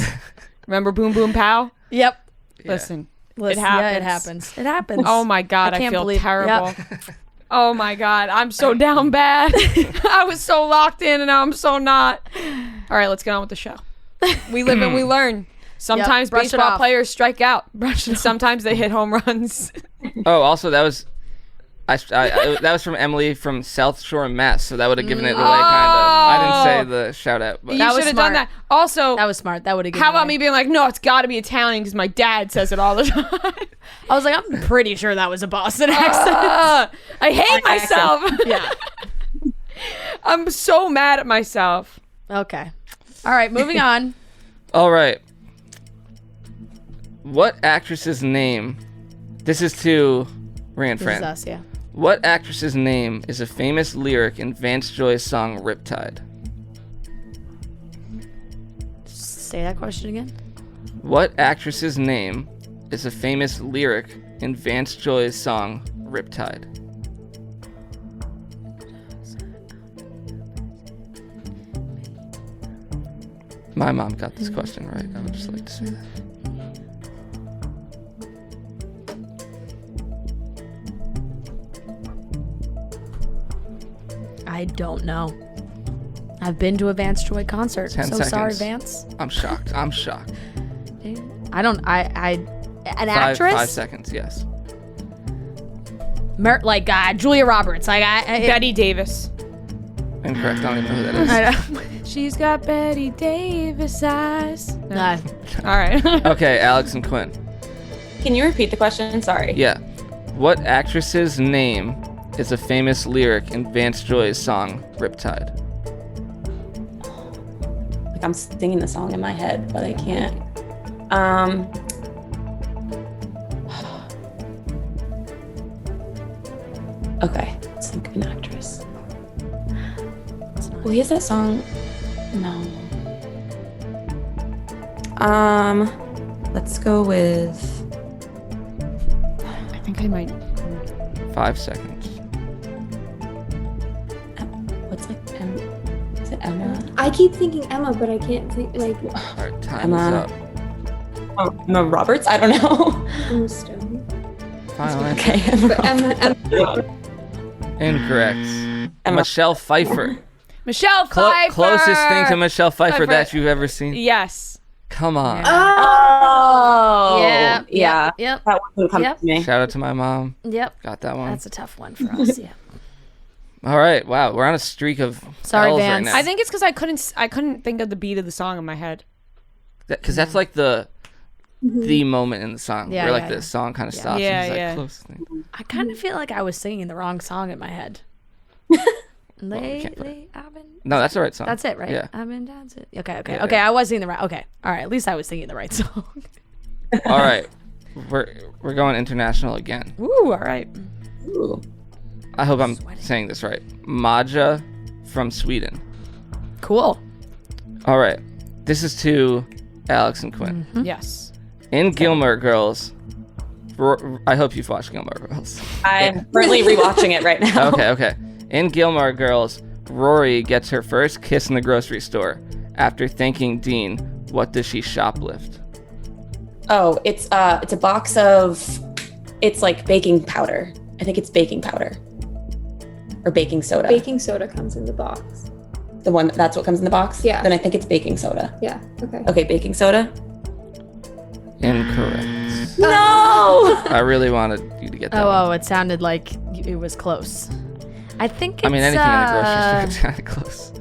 S1: Remember Boom Boom Pow?
S2: Yep.
S3: Yeah.
S1: Listen,
S2: Listen,
S1: happens.
S2: Yeah, it happens. It happens.
S1: Oh my God,
S2: I
S1: I,
S2: can't
S1: feel
S2: believe-
S1: terrible.
S2: Yep.
S1: Oh my God, I'm so down bad. I was so locked in and now I'm so not. All right, let's get on with the show. We live and we learn. Sometimes
S2: brush it
S1: baseball
S2: off.
S1: players strike out. And sometimes they hit home runs.
S3: Oh, also that was, that was from Emily from South Shore, Mass. So that would have given it away, kind of. I didn't say the shout out, but
S1: You
S2: That was
S1: should have done
S2: smart.
S1: that. Also,
S2: That was smart. That would have.
S1: how about me being like, no, it's got to be Italian because my dad says it all the time.
S2: I was like, I'm pretty sure that was a Boston accent.
S1: I hate myself.
S2: Yeah.
S1: I'm so mad at myself.
S2: Okay. All right. Moving on.
S3: all right. What actress's name? This is to Ria
S2: This
S3: Fran.
S2: is us. Yeah.
S3: What actress's name is a famous lyric in Vance Joy's song Riptide?
S2: Say that question again.
S3: What actress's name is a famous lyric in Vance Joy's song Riptide? My mom got this question right. I would just like to say that.
S2: I don't know. I've been to a Vance Joy concert.
S3: 10
S2: so sorry,
S3: seconds.
S2: Vance.
S3: I'm shocked. I'm shocked.
S2: I don't. An actress.
S3: 5 seconds, yes.
S2: Like Julia Roberts. Like
S1: Betty Davis.
S3: Incorrect. I don't even know who that is.
S2: I know.
S1: She's got Betty Davis eyes. No.
S2: Nah.
S1: All right.
S3: Okay, Alex and Quinn.
S4: Can you repeat the question? Sorry.
S3: Yeah. What actress's name is a famous lyric in Vance Joy's song Riptide?
S4: Like I'm singing the song in my head, but I can't. Okay, let's think of an actress. Well, he has that song. No. Let's go with.
S1: I think I might.
S3: 5 seconds.
S4: What's like is it Emma?
S5: I keep thinking Emma, but I can't think like
S3: All right, time is
S4: Emma.
S3: up.
S4: Oh, Emma Roberts? I don't know.
S5: Emma Stone.
S3: Final answer.
S4: Okay, Emma.
S5: But Emma.
S3: Incorrect.
S4: Emma.
S3: Michelle Pfeiffer.
S1: Michelle Pfeiffer.
S3: Closest thing to Michelle Pfeiffer
S1: Pfeiffer.
S3: that you've ever seen.
S1: Yes.
S3: Come on.
S4: Oh.
S2: Yeah.
S4: Yeah.
S2: Yep.
S4: That one didn't come
S2: Yep.
S4: to me.
S3: Shout out to my mom.
S2: Yep.
S3: Got that one.
S2: That's a tough one for us. Yeah.
S3: All right. Wow. We're on a streak of
S2: Sorry,
S3: L's
S2: Vance.
S3: right now.
S1: I think it's because I couldn't think of the beat of the song in my head.
S3: Because that's like the moment in the song
S2: Yeah,
S3: where like
S2: yeah,
S3: the
S2: yeah.
S3: song kind of
S2: Yeah.
S3: stops.
S1: Yeah,
S3: and it's like
S1: yeah.
S3: closest thing.
S2: I kind of feel like I was singing the wrong song in my head.
S3: can't play.
S2: Lately, I've been.
S3: No, that's the right song.
S2: That's it, right?
S3: Yeah.
S2: I've been dancing. Okay.
S3: Yeah,
S2: Okay.
S3: yeah.
S2: I was singing the right. Okay. All right. At least I was singing the right song.
S3: All right. We're going international again.
S2: Ooh. All right.
S4: Ooh.
S3: I hope I'm saying this right. Maja from Sweden.
S2: Cool.
S3: All right. This is to Alex and Quinn.
S1: Yes.
S3: In Gilmore Girls, I hope you've watched Gilmore Girls.
S4: I'm currently rewatching it right now.
S3: Okay. In Gilmore Girls, Rory gets her first kiss in the grocery store. After thanking Dean, what does she shoplift?
S4: Oh, it's a box of, it's like baking powder. I think it's baking powder. Or baking soda.
S5: Baking soda comes in the box.
S4: That's what comes in the box?
S5: Yeah.
S4: Then I think it's baking soda.
S5: Yeah. Okay.
S4: Okay, baking soda?
S3: Incorrect.
S4: No!
S3: I really wanted you to get that one.
S2: Oh, it sounded like it was close. I think it's.
S3: I mean, anything in a grocery store is kind of close.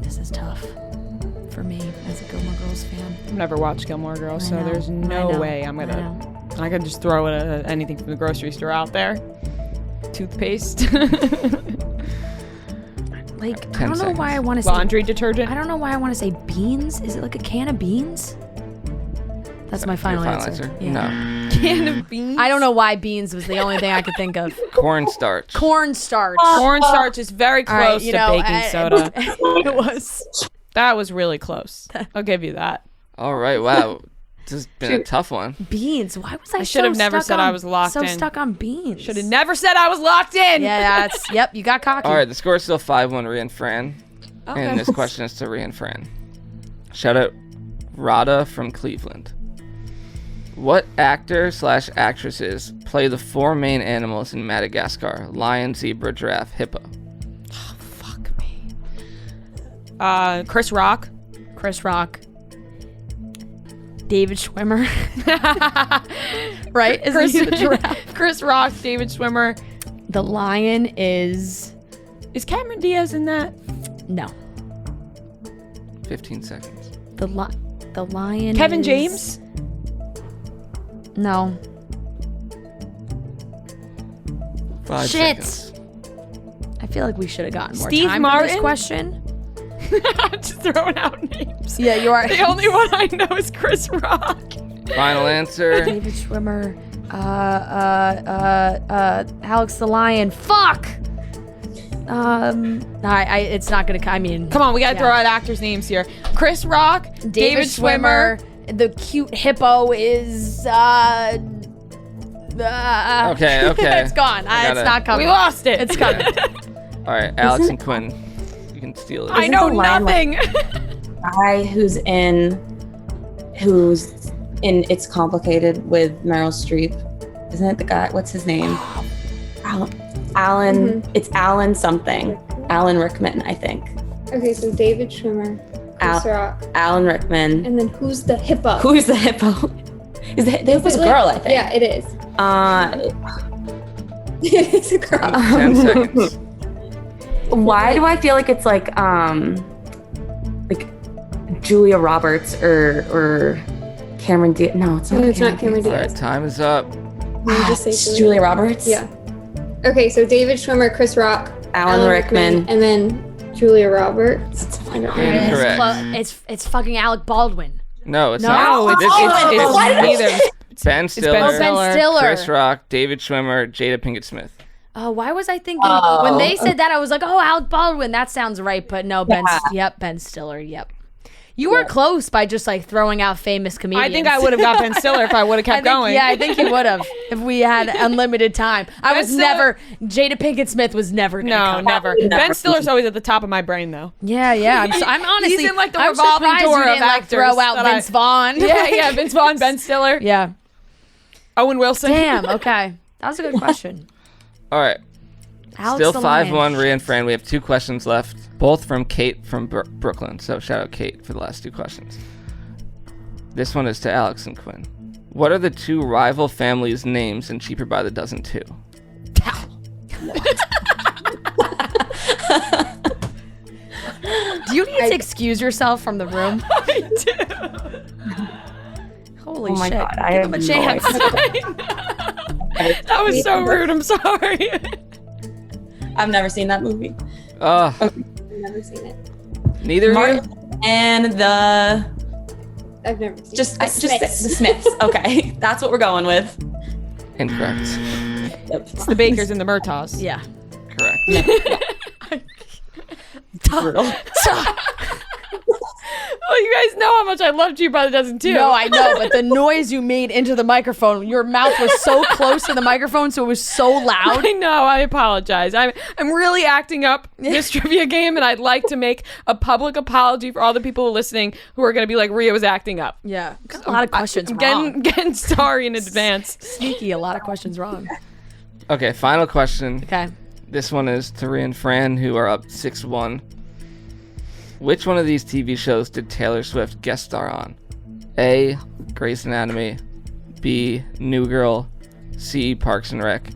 S2: This is tough for me as a Gilmore Girls fan.
S1: I've never watched Gilmore Girls,
S2: I
S1: so
S2: know,
S1: there's
S2: I
S1: no
S2: know,
S1: way I'm
S2: I
S1: gonna.
S2: know.
S1: I could just throw anything from the grocery store out there. Toothpaste,
S2: Like, I
S3: 10
S2: don't know why I
S3: seconds.
S2: want to say.
S1: laundry detergent.
S2: I don't know why I want to say beans. Is it like a can of beans? That's my final
S3: Your
S2: answer. Yeah.
S3: No.
S1: Can of beans.
S2: I don't know why beans was the only thing I could think of.
S3: Cornstarch.
S2: Cornstarch.
S1: Cornstarch is very
S2: All right,
S1: close
S2: you
S1: to
S2: know,
S1: baking soda.
S2: it was.
S1: That was really close. I'll give you that.
S3: All right. Wow. This has been a tough one.
S2: Beans. Why was I?
S1: should have never said I was locked
S2: so
S1: in.
S2: stuck on beans.
S1: Should have never said I was locked in.
S2: Yeah, that's. Yep, you got cocky.
S3: All right. The score is still 5-1 Rhea and Fran.
S1: Okay.
S3: And this question is to Rhea and Fran. Shout out Rada from Cleveland. What actor/actresses play the 4 main animals in Madagascar? Lion, zebra, giraffe, hippo.
S1: Fuck me. Chris Rock.
S2: Chris Rock. David Schwimmer. Right? Isn't he the giraffe?
S1: Chris Rock, David Schwimmer.
S2: The lion is.
S1: Is Cameron Diaz in that?
S2: No.
S3: 15 seconds.
S2: The lion
S1: Kevin
S2: is-
S1: James?
S2: No.
S3: 5
S2: Shit.
S3: seconds.
S2: I feel like we should have gotten more
S1: Steve
S2: time for this
S1: Martin?
S2: question.
S1: Just throwing out names.
S2: Yeah, you are.
S1: The only one I know is Chris Rock.
S3: Final answer.
S2: David Schwimmer. Alex the Lion. Fuck! It's not gonna. I mean,
S1: Come on, we gotta
S2: Yeah.
S1: throw out actors' names here. Chris Rock,
S2: David Schwimmer. The cute hippo is. Okay,
S3: Okay.
S2: it's gone.
S3: I
S2: It's
S3: gotta-
S2: not coming.
S1: We lost it.
S2: It's coming.
S3: All right. Alex and Quinn. You can steal it.
S1: I
S4: Isn't
S1: know
S4: the lion
S1: nothing.
S4: Guy who's in It's Complicated with Meryl Streep. Isn't it the guy? What's his name? Alan. It's Alan something. Alan Rickman, I think.
S5: Okay, so David Schwimmer, Chris Rock,
S4: Alan Rickman.
S5: and then who's the hippo?
S4: Who's the hippo? It was a girl, I think.
S5: Yeah, it is. It's a girl.
S3: 10 seconds.
S4: Why do I feel like it's like Julia Roberts or Cameron Diaz? No, it's not.
S5: No, it's not Cameron
S3: All right.
S5: Diaz.
S3: Time is up.
S5: Let me just say
S4: It's Julia Roberts.
S5: Yeah. Okay, so David Schwimmer, Chris Rock,
S4: Alan Rickman.
S5: and then Julia Roberts. I don't know.
S3: Incorrect.
S2: It's fucking Alec Baldwin.
S3: No, it's
S2: No.
S3: not.
S1: No, it's
S4: Why did I
S1: neither.
S3: Ben Stiller,
S2: Ben Stiller.
S3: Chris Rock, David Schwimmer, Jada Pinkett Smith.
S2: Oh, why was I thinking when they said that? I was like, oh, Alec Baldwin. That sounds right, but no, Ben.
S4: Yeah.
S2: Yep, Ben Stiller. Yep. You were close by just like throwing out famous comedians.
S1: I think I would have got Ben Stiller if I would have kept going.
S2: Yeah, I think you would have if we had unlimited time. I was
S1: Stiller-
S2: never. Jada Pinkett Smith was never gonna
S1: No,
S2: come.
S1: never. Ben Stiller's always at the top of my brain, though.
S2: Yeah, yeah. I'm honestly.
S1: He's in, like, the
S2: I'm
S1: revolving
S2: surprised
S1: door
S2: you
S1: of
S2: didn't, like,
S1: actors
S2: throw out
S1: that I-
S2: Vince Vaughn.
S1: Yeah, Vince Vaughn, Ben Stiller,
S2: Yeah.
S1: Owen Wilson.
S2: Damn. Okay, that was a good question.
S3: All right.
S2: Alex
S3: Still
S2: the Lion.
S3: 5-1 Rhea and Fran. We have 2 questions left, both from Kate from Brooklyn. So shout out Kate for the last 2 questions. This one is to Alex and Quinn. What are the 2 rival families' names in Cheaper by the Dozen 2?
S2: Do you need to excuse yourself from the room?
S1: Hold
S2: Holy
S4: Oh my
S2: shit.
S4: God, I
S2: Give him a
S4: have no
S2: chance.
S1: That was so rude. I'm sorry.
S4: I've never seen that movie.
S5: I've never seen it.
S3: Neither of you?
S4: Martin and the
S5: I've never seen
S4: just
S5: it.
S4: the Smiths. Okay, that's what we're going with.
S3: Incorrect.
S1: It's the Bakers and the Murtaughs.
S2: Yeah.
S3: Correct.
S1: Well, you guys know how much I loved you, Brother Dozen too.
S2: No, I know, but the noise you made into the microphone, your mouth was so close to the microphone, so it was so loud.
S1: I know. I apologize. I'm really acting up this trivia game, and I'd like to make a public apology for all the people listening who are going to be like, Ria was acting up.
S2: Yeah. Got a lot of questions
S1: I'm
S2: wrong.
S1: getting sorry in advance.
S2: Sneaky, a lot of questions wrong.
S3: Okay, final question.
S2: Okay.
S3: This one is to Ria and Fran, who are up 6-1. Which one of these TV shows did Taylor Swift guest star on? A. Grey's Anatomy. B. New Girl. C. Parks and Rec.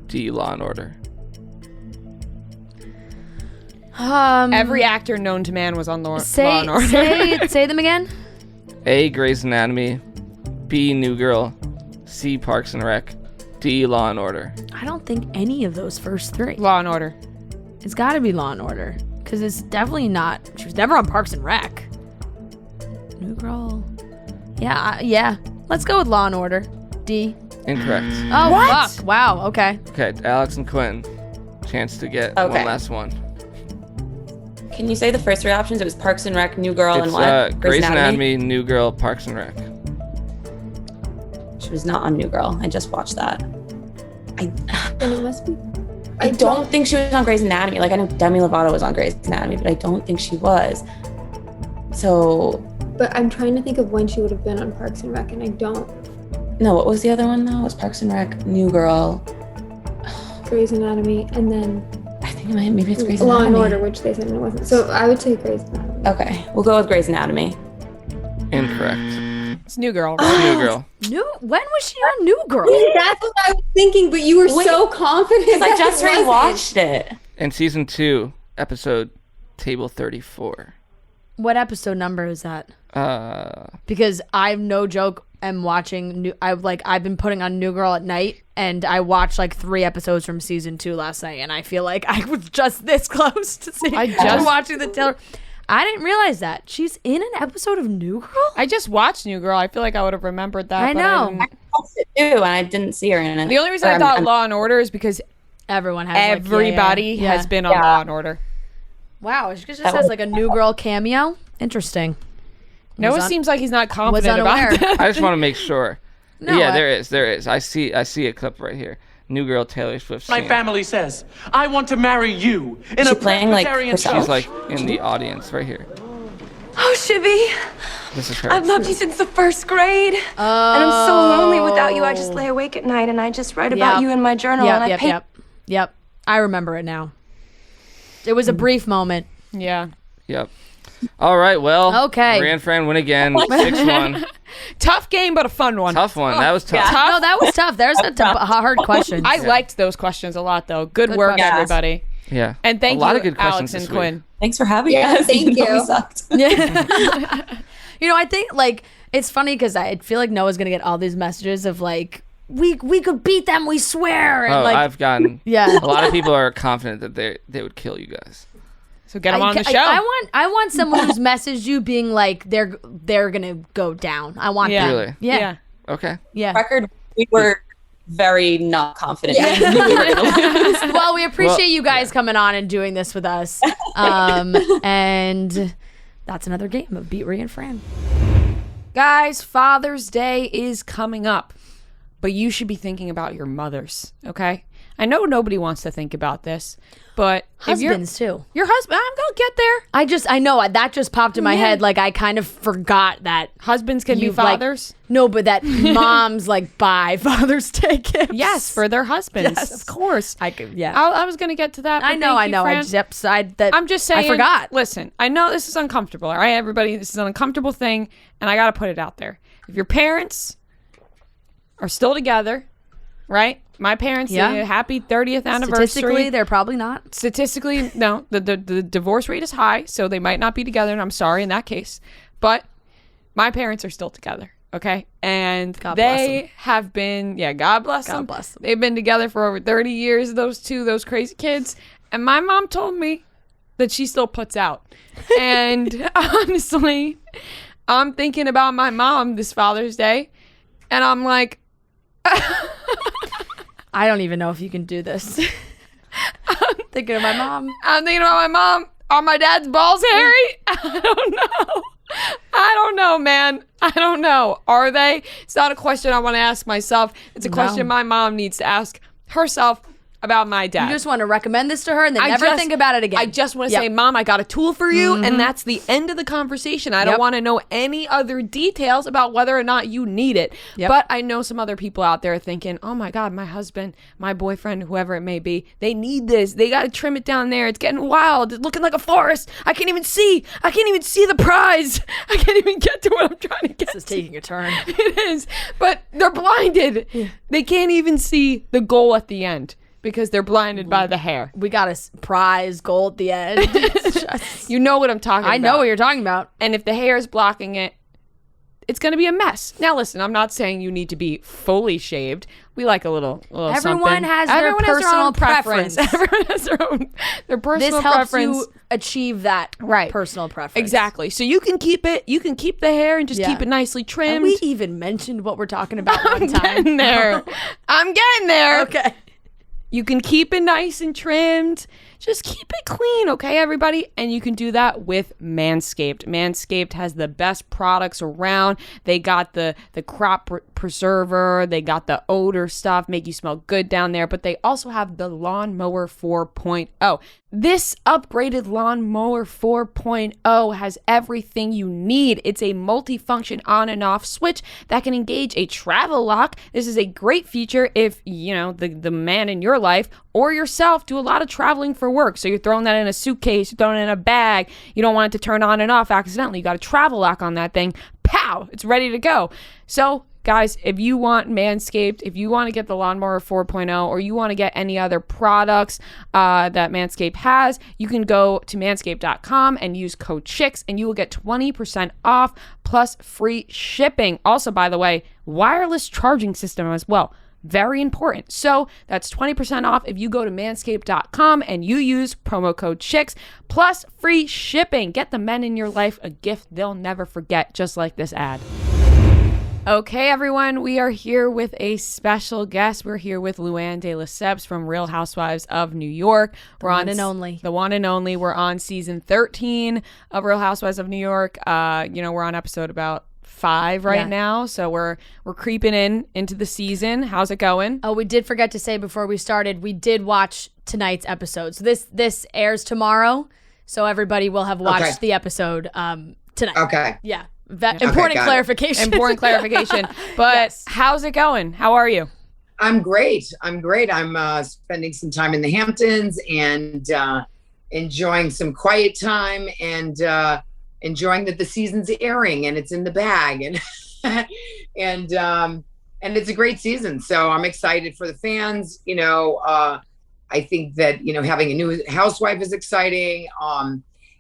S3: D. Law and Order.
S1: Every actor known to man was on Law
S2: say
S1: and Order.
S2: say them again.
S3: A. Grey's Anatomy. B. New Girl. C. Parks and Rec. D. Law and Order.
S2: I don't think any of those first three.
S1: Law and Order.
S2: It's got to be Law and Order. Because it's definitely not. She was never on Parks and Rec. New Girl. Yeah, yeah. Let's go with Law and Order. D.
S3: Incorrect.
S2: Oh,
S1: What?
S2: fuck. Wow, okay.
S3: Okay, Alex and Quinn. Chance to get
S4: Okay.
S3: one last one.
S4: Can you say the first three options? It was Parks and Rec, New Girl,
S3: It's
S4: and what?
S3: Grey's Anatomy, New Girl, Parks and Rec.
S4: She was not on New Girl. I just watched that.
S5: Then it must be.
S4: I don't think she was on Grey's Anatomy. Like, I know Demi Lovato was on Grey's Anatomy, but I don't think she was. So,
S5: But I'm trying to think of when she would have been on Parks and Rec, and I don't.
S4: no, what was the other one, though? It was Parks and Rec, New Girl.
S5: Grey's Anatomy, and then
S4: I think maybe it's Grey's
S5: Law
S4: Anatomy.
S5: and Order, which they said it wasn't. So I would say Grey's Anatomy.
S4: Okay, we'll go with Grey's Anatomy.
S3: Incorrect.
S1: It's New Girl, right?
S3: New Girl.
S2: When was she on New Girl?
S5: That's what I was thinking, but you were so confident.
S4: Because I
S5: that
S4: just
S5: it wasn't.
S4: rewatched it.
S3: In season 2, episode table 34.
S2: What episode number is that?
S3: Uh,
S2: Because I'm no joke. Am watching I've been putting on New Girl at night, and I watched like 3 episodes from season 2 last night, and I feel like I was just this close to seeing.
S1: I just-
S2: watching the Taylor. I didn't realize that she's in an episode of New Girl.
S1: I just watched New Girl. I feel like I would have remembered that.
S2: I
S1: but
S2: know.
S1: didn't.
S4: Watched it too, and I didn't see her in it.
S1: The only reason I thought Law and Order is because
S2: Everyone has
S1: everybody has been on
S4: Yeah.
S1: Law and Order.
S2: Wow, she just has like a New Girl cameo. Interesting.
S1: Noah seems like he's not confident
S2: unaware.
S1: about that.
S3: I just want to make sure.
S2: No,
S3: yeah,
S2: I-
S3: there is. I see a clip right here. New Girl Taylor Swift.
S8: My
S3: scene.
S8: family says, I want to marry you in
S4: Is
S8: a
S4: she playing, like,
S8: Presbyterian
S4: herself?
S3: She's
S8: church.
S3: like in the audience right here.
S7: Oh, Shibby,
S3: This is her.
S7: I've loved you since the first grade. And I'm so lonely without you. I just lay awake at night and I just write about
S2: Yep.
S7: you in my journal. and I paint
S2: Yep. I remember it now. It was a brief moment.
S1: Yeah.
S3: Yep. All right. Well.
S2: Okay.
S3: Ria and Fran win again. 6-1.
S1: Tough game, but a fun one.
S3: Tough one. That was tough.
S1: Tough.
S2: No, that was tough. There's a hard question.
S1: I liked those questions a lot, though. Good work,
S2: questions.
S1: everybody.
S3: Yeah.
S1: And thank
S3: a lot
S1: you,
S3: of good questions
S1: Alex and
S3: this week.
S1: Quinn.
S4: Thanks for having
S5: Yeah,
S4: us.
S5: thank
S4: Even though we
S5: you.
S4: sucked.
S2: You know, I think like it's funny because I feel like Noah's gonna get all these messages of like we could beat them, we swear. And
S3: Oh,
S2: like
S3: I've gotten.
S2: Yeah.
S3: A lot of people are confident that they would kill you guys.
S1: So get them on the show.
S2: I want someone who's messaged you being like they're gonna go down. I want
S1: Yeah.
S2: that.
S3: Really?
S2: Yeah.
S3: Okay.
S2: Yeah.
S4: Record, we were very not confident.
S2: Well, we appreciate you guys coming on and doing this with us. And that's another game of Beat Ria Fran.
S1: Guys, Father's Day is coming up, but you should be thinking about your mothers, okay? I know nobody wants to think about this, but if
S2: Husbands too.
S1: your husband, I'm gonna get there.
S2: I know that just popped in my head. Like I kind of forgot that
S1: Husbands can be
S2: you, like-
S1: fathers.
S2: no, but that moms like buy Father's Day gifts.
S1: Yes, for their husbands,
S2: Yes.
S1: of course.
S2: I could. Yeah.
S1: I was gonna get to that. But
S2: I know.
S1: thank you,
S2: I
S1: Fran.
S2: just that
S1: I'm just saying.
S2: I forgot.
S1: Listen, I know this is uncomfortable. All right, everybody, this is an uncomfortable thing, and I gotta put it out there. If your parents are still together, right? My parents,
S2: Yeah.
S1: happy 30th anniversary.
S2: Statistically, they're probably not.
S1: Statistically, no. The divorce rate is high, so they might not be together, and I'm sorry in that case. But my parents are still together, Okay. And
S2: God bless
S1: they
S2: them.
S1: have been, God bless them.
S2: God bless them.
S1: They've been together for over 30 years, those crazy kids. And my mom told me that she still puts out. And honestly, I'm thinking about my mom this Father's Day. And I'm like,
S2: I don't even know if you can do this. I'm thinking of my mom.
S1: I'm thinking about my mom. Are my dad's balls hairy? I don't know, man. I don't know. Are they? It's not a question I want to ask myself. It's a question my mom needs to ask herself about my dad.
S2: You just want to recommend this to her and then never think about it again.
S1: I just want to say, Mom, I got a tool for you, and that's the end of the conversation. I don't want to know any other details about whether or not you need it. But I know some other people out there thinking, oh my God, my husband, my boyfriend, whoever it may be, they need this. They got to trim it down there. It's getting wild. It's looking like a forest. I can't even see the prize. I can't even get to what I'm trying to get.
S2: This is taking a turn.
S1: It is. But they're blinded. They can't even see the goal at the end, because they're blinded by the hair.
S2: We got a prize goal at the end. It's just,
S1: you know what I'm talking about.
S2: I know what you're talking about.
S1: And if the hair is blocking it, it's going to be a mess. Now, listen, I'm not saying you need to be fully shaved. We like a little
S2: Everyone
S1: something.
S2: has their personal preference.
S1: Everyone has their personal
S2: this helps
S1: preference.
S2: you achieve that personal preference.
S1: Exactly. So you can keep it. You can keep the hair and just keep it nicely trimmed.
S2: And we even mentioned what we're talking about one time.
S1: I'm getting there. I'm getting there.
S2: Okay.
S1: You can keep it nice and trimmed. Just keep it clean, okay, everybody? And you can do that with Manscaped. Manscaped has the best products around. They got the crop preserver. They got the odor stuff, make you smell good down there. But they also have the Lawnmower 4.0. This upgraded Lawnmower 4.0 has everything you need. It's a multifunction on and off switch that can engage a travel lock. This is a great feature if, the man in your life or yourself do a lot of traveling for work. So you're throwing that in a suitcase, you're throwing it in a bag. You don't want it to turn on and off accidentally. You got a travel lock on that thing. Pow! It's ready to go. So guys, if you want Manscaped, if you want to get the Lawnmower 4.0, or you want to get any other products that Manscaped has, you can go to manscaped.com and use code CHICKS, and you will get 20% off plus free shipping. Also, by the way, wireless charging system as well. Very important. So that's 20% off if you go to manscaped.com and you use promo code CHICKS plus free shipping. Get the men in your life a gift they'll never forget, just like this ad. Okay, everyone, we are here with a special guest. We're here with Luann de Lesseps from Real Housewives of New York.
S2: The one and only.
S1: The one and only. We're on season 13 of Real Housewives of New York. We're on episode about 5 right now, so we're creeping into the season. How's it going?
S2: Oh, we did forget to say before we started, we did watch tonight's episode. So this airs tomorrow, so everybody will have watched the episode tonight.
S9: Okay.
S2: Yeah. Important clarification.
S1: Important clarification. But how's it going? How are you?
S9: I'm great. I'm spending some time in the Hamptons and enjoying some quiet time and enjoying that the season's airing and it's in the bag and and it's a great season. So I'm excited for the fans. I think that having a new housewife is exciting.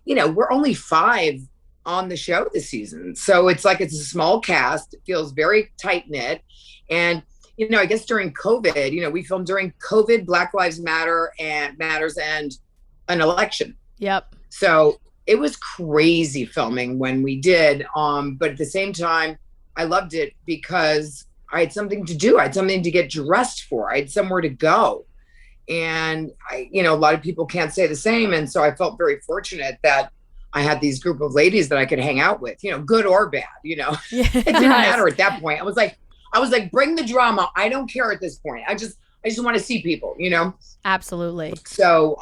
S9: We're only 5 on the show this season, so it's a small cast. It feels very tight knit, and I guess during COVID, we filmed during COVID, Black Lives Matters and an election.
S2: Yep.
S9: So it was crazy filming when we did, but at the same time, I loved it because I had something to do. I had something to get dressed for. I had somewhere to go, and a lot of people can't say the same, and so I felt very fortunate that I had these group of ladies that I could hang out with, good or bad, It didn't matter at that point. I was like, bring the drama. I don't care at this point. I just want to see people,
S2: Absolutely.
S9: So,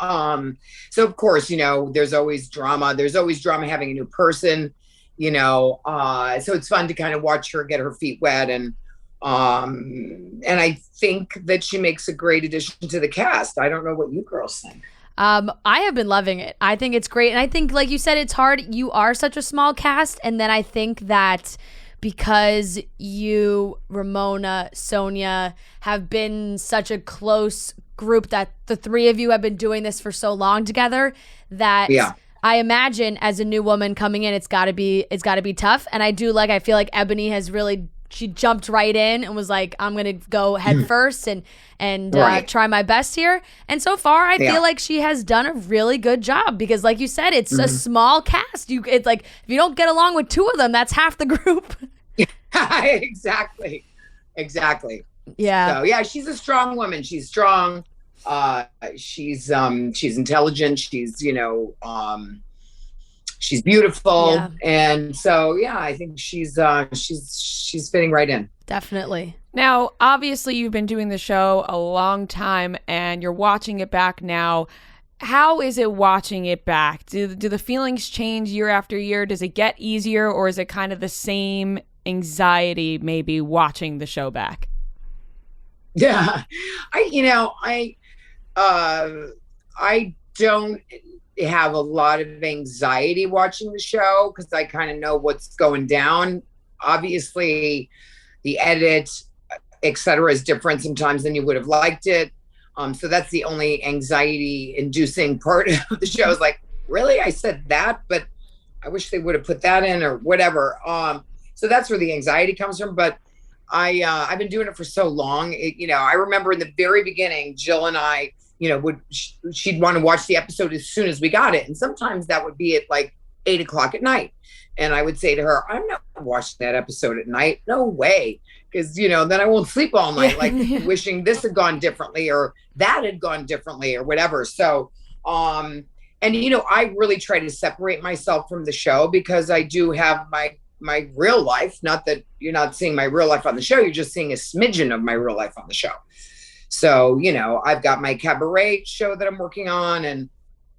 S9: so of course, there's always drama. There's always drama having a new person, so it's fun to kind of watch her get her feet wet. And I think that she makes a great addition to the cast. I don't know what you girls think.
S2: I have been loving it. I think it's great. And I think, like you said, it's hard. You are such a small cast. And then I think that because you, Ramona, Sonia have been such a close group, that the 3 of you have been doing this for so long together, that I imagine as a new woman coming in, it's gotta be tough. And I feel like Ebony has really she jumped right in and was like, I'm gonna go head first and
S9: Right.
S2: try my best here. And so far, I
S9: Yeah.
S2: feel like she has done a really good job because, like you said, it's a small cast. It's like if you don't get along with two of them, that's half the group.
S9: Exactly.
S2: Yeah.
S9: So yeah, she's a strong woman. She's strong. She's intelligent. She's she's beautiful.
S2: Yeah.
S9: And so yeah, I think she's fitting right in.
S2: Definitely.
S1: Now, obviously, you've been doing the show a long time and you're watching it back now. How is it watching it back? Do the feelings change year after year? Does it get easier, or is it kind of the same anxiety maybe watching the show back?
S9: Yeah. I don't have a lot of anxiety watching the show because I kind of know what's going down. Obviously, the edit, etc., is different sometimes than you would have liked it. So that's the only anxiety-inducing part of the show. Is like, really, I said that, but I wish they would have put that in or whatever. So that's where the anxiety comes from. But I've been doing it for so long. I remember in the very beginning, Jill and I, she'd want to watch the episode as soon as we got it, and sometimes that would be at like 8:00 at night. And I would say to her, I'm not watching that episode at night. No way. Because, then I won't sleep all night, like wishing this had gone differently or that had gone differently or whatever. So, I really try to separate myself from the show because I do have my real life. Not that you're not seeing my real life on the show. You're just seeing a smidgen of my real life on the show. So, I've got my cabaret show that I'm working on and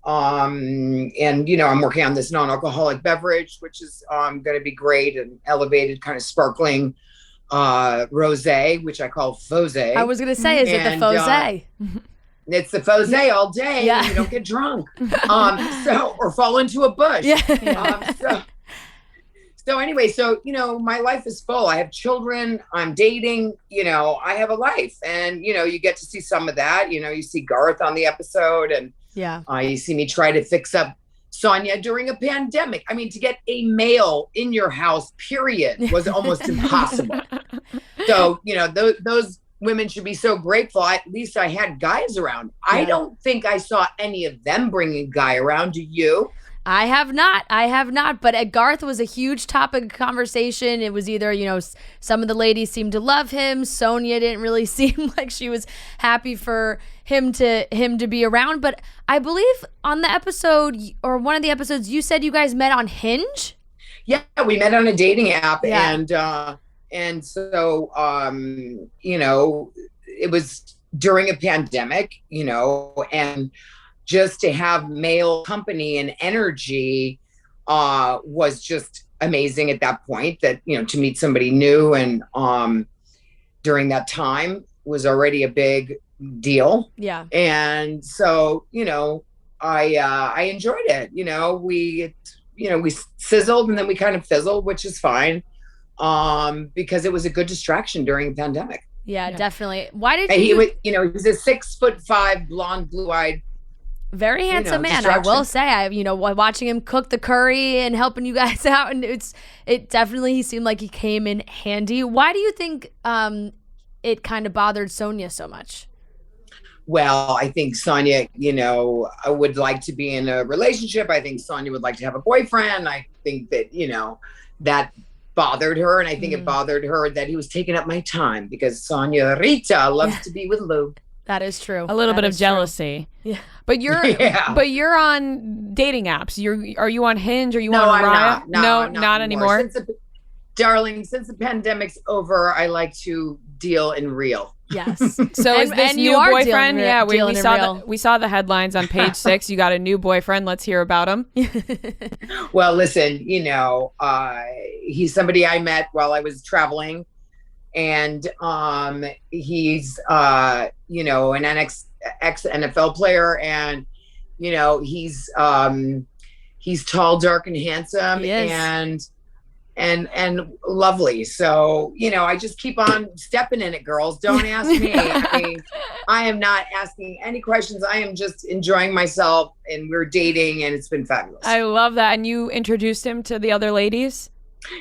S9: I'm working on this non-alcoholic beverage, which is going to be great and elevated, kind of sparkling rosé, which I call fosé.
S2: I was gonna say, is it the fosé?
S9: It's the fosé all day.
S2: Yeah.
S9: And you don't get drunk, or fall into a bush.
S2: Yeah.
S9: So anyway, my life is full. I have children. I'm dating. I have a life, and you get to see some of that. You see Garth on the episode, and
S2: Yeah.
S9: You see me try to fix up Sonia during a pandemic. I mean, to get a male in your house, period, was almost impossible. So, those women should be so grateful. At least I had guys around. Yeah. I don't think I saw any of them bring a guy around. Do you?
S2: I have not. But Garth was a huge topic of conversation. It was either, some of the ladies seemed to love him. Sonia didn't really seem like she was happy for him to be around. But I believe on the episode or one of the episodes, you said you guys met on Hinge.
S9: Yeah, we met on a dating app,
S2: Yeah.
S9: and so it was during a pandemic, and just to have male company and energy was just amazing at that point. That to meet somebody new and during that time was already a big deal.
S2: Yeah.
S9: And so I enjoyed it. We sizzled and then we kind of fizzled, which is fine because it was a good distraction during the pandemic.
S2: Yeah, definitely. Why did
S9: And
S2: you?
S9: he was a 6'5", blonde, blue-eyed.
S2: Very handsome man, I will say. Watching him cook the curry and helping you guys out, and it definitely, he seemed like he came in handy. Why do you think it kind of bothered Sonia so much?
S9: Well, I think Sonia, would like to be in a relationship. I think Sonia would like to have a boyfriend. I think that, that bothered her. And I think it bothered her that he was taking up my time because Sonia Rita loves to be with Lou.
S2: That is true.
S1: A little
S2: That
S1: bit of
S2: is
S1: jealousy.
S2: true. Yeah.
S1: But you're on dating apps. Are you on Hinge? Are you on
S9: I'm
S1: Raya?
S9: not. No,
S1: not anymore.
S9: Since the pandemic's over, I like to deal in real.
S2: Yes.
S1: So is this
S2: and you
S1: new
S2: are
S1: boyfriend?
S2: dealing in
S1: We saw the headlines on page 6. You got a new boyfriend. Let's hear about him.
S9: Well, listen, he's somebody I met while I was traveling, and he's an ex NFL player, and he's tall, dark, and handsome, and lovely. So, I just keep on stepping in it, girls. Don't ask me. I am not asking any questions. I am just enjoying myself, and we're dating, and it's been fabulous.
S1: I love that. And you introduced him to the other ladies?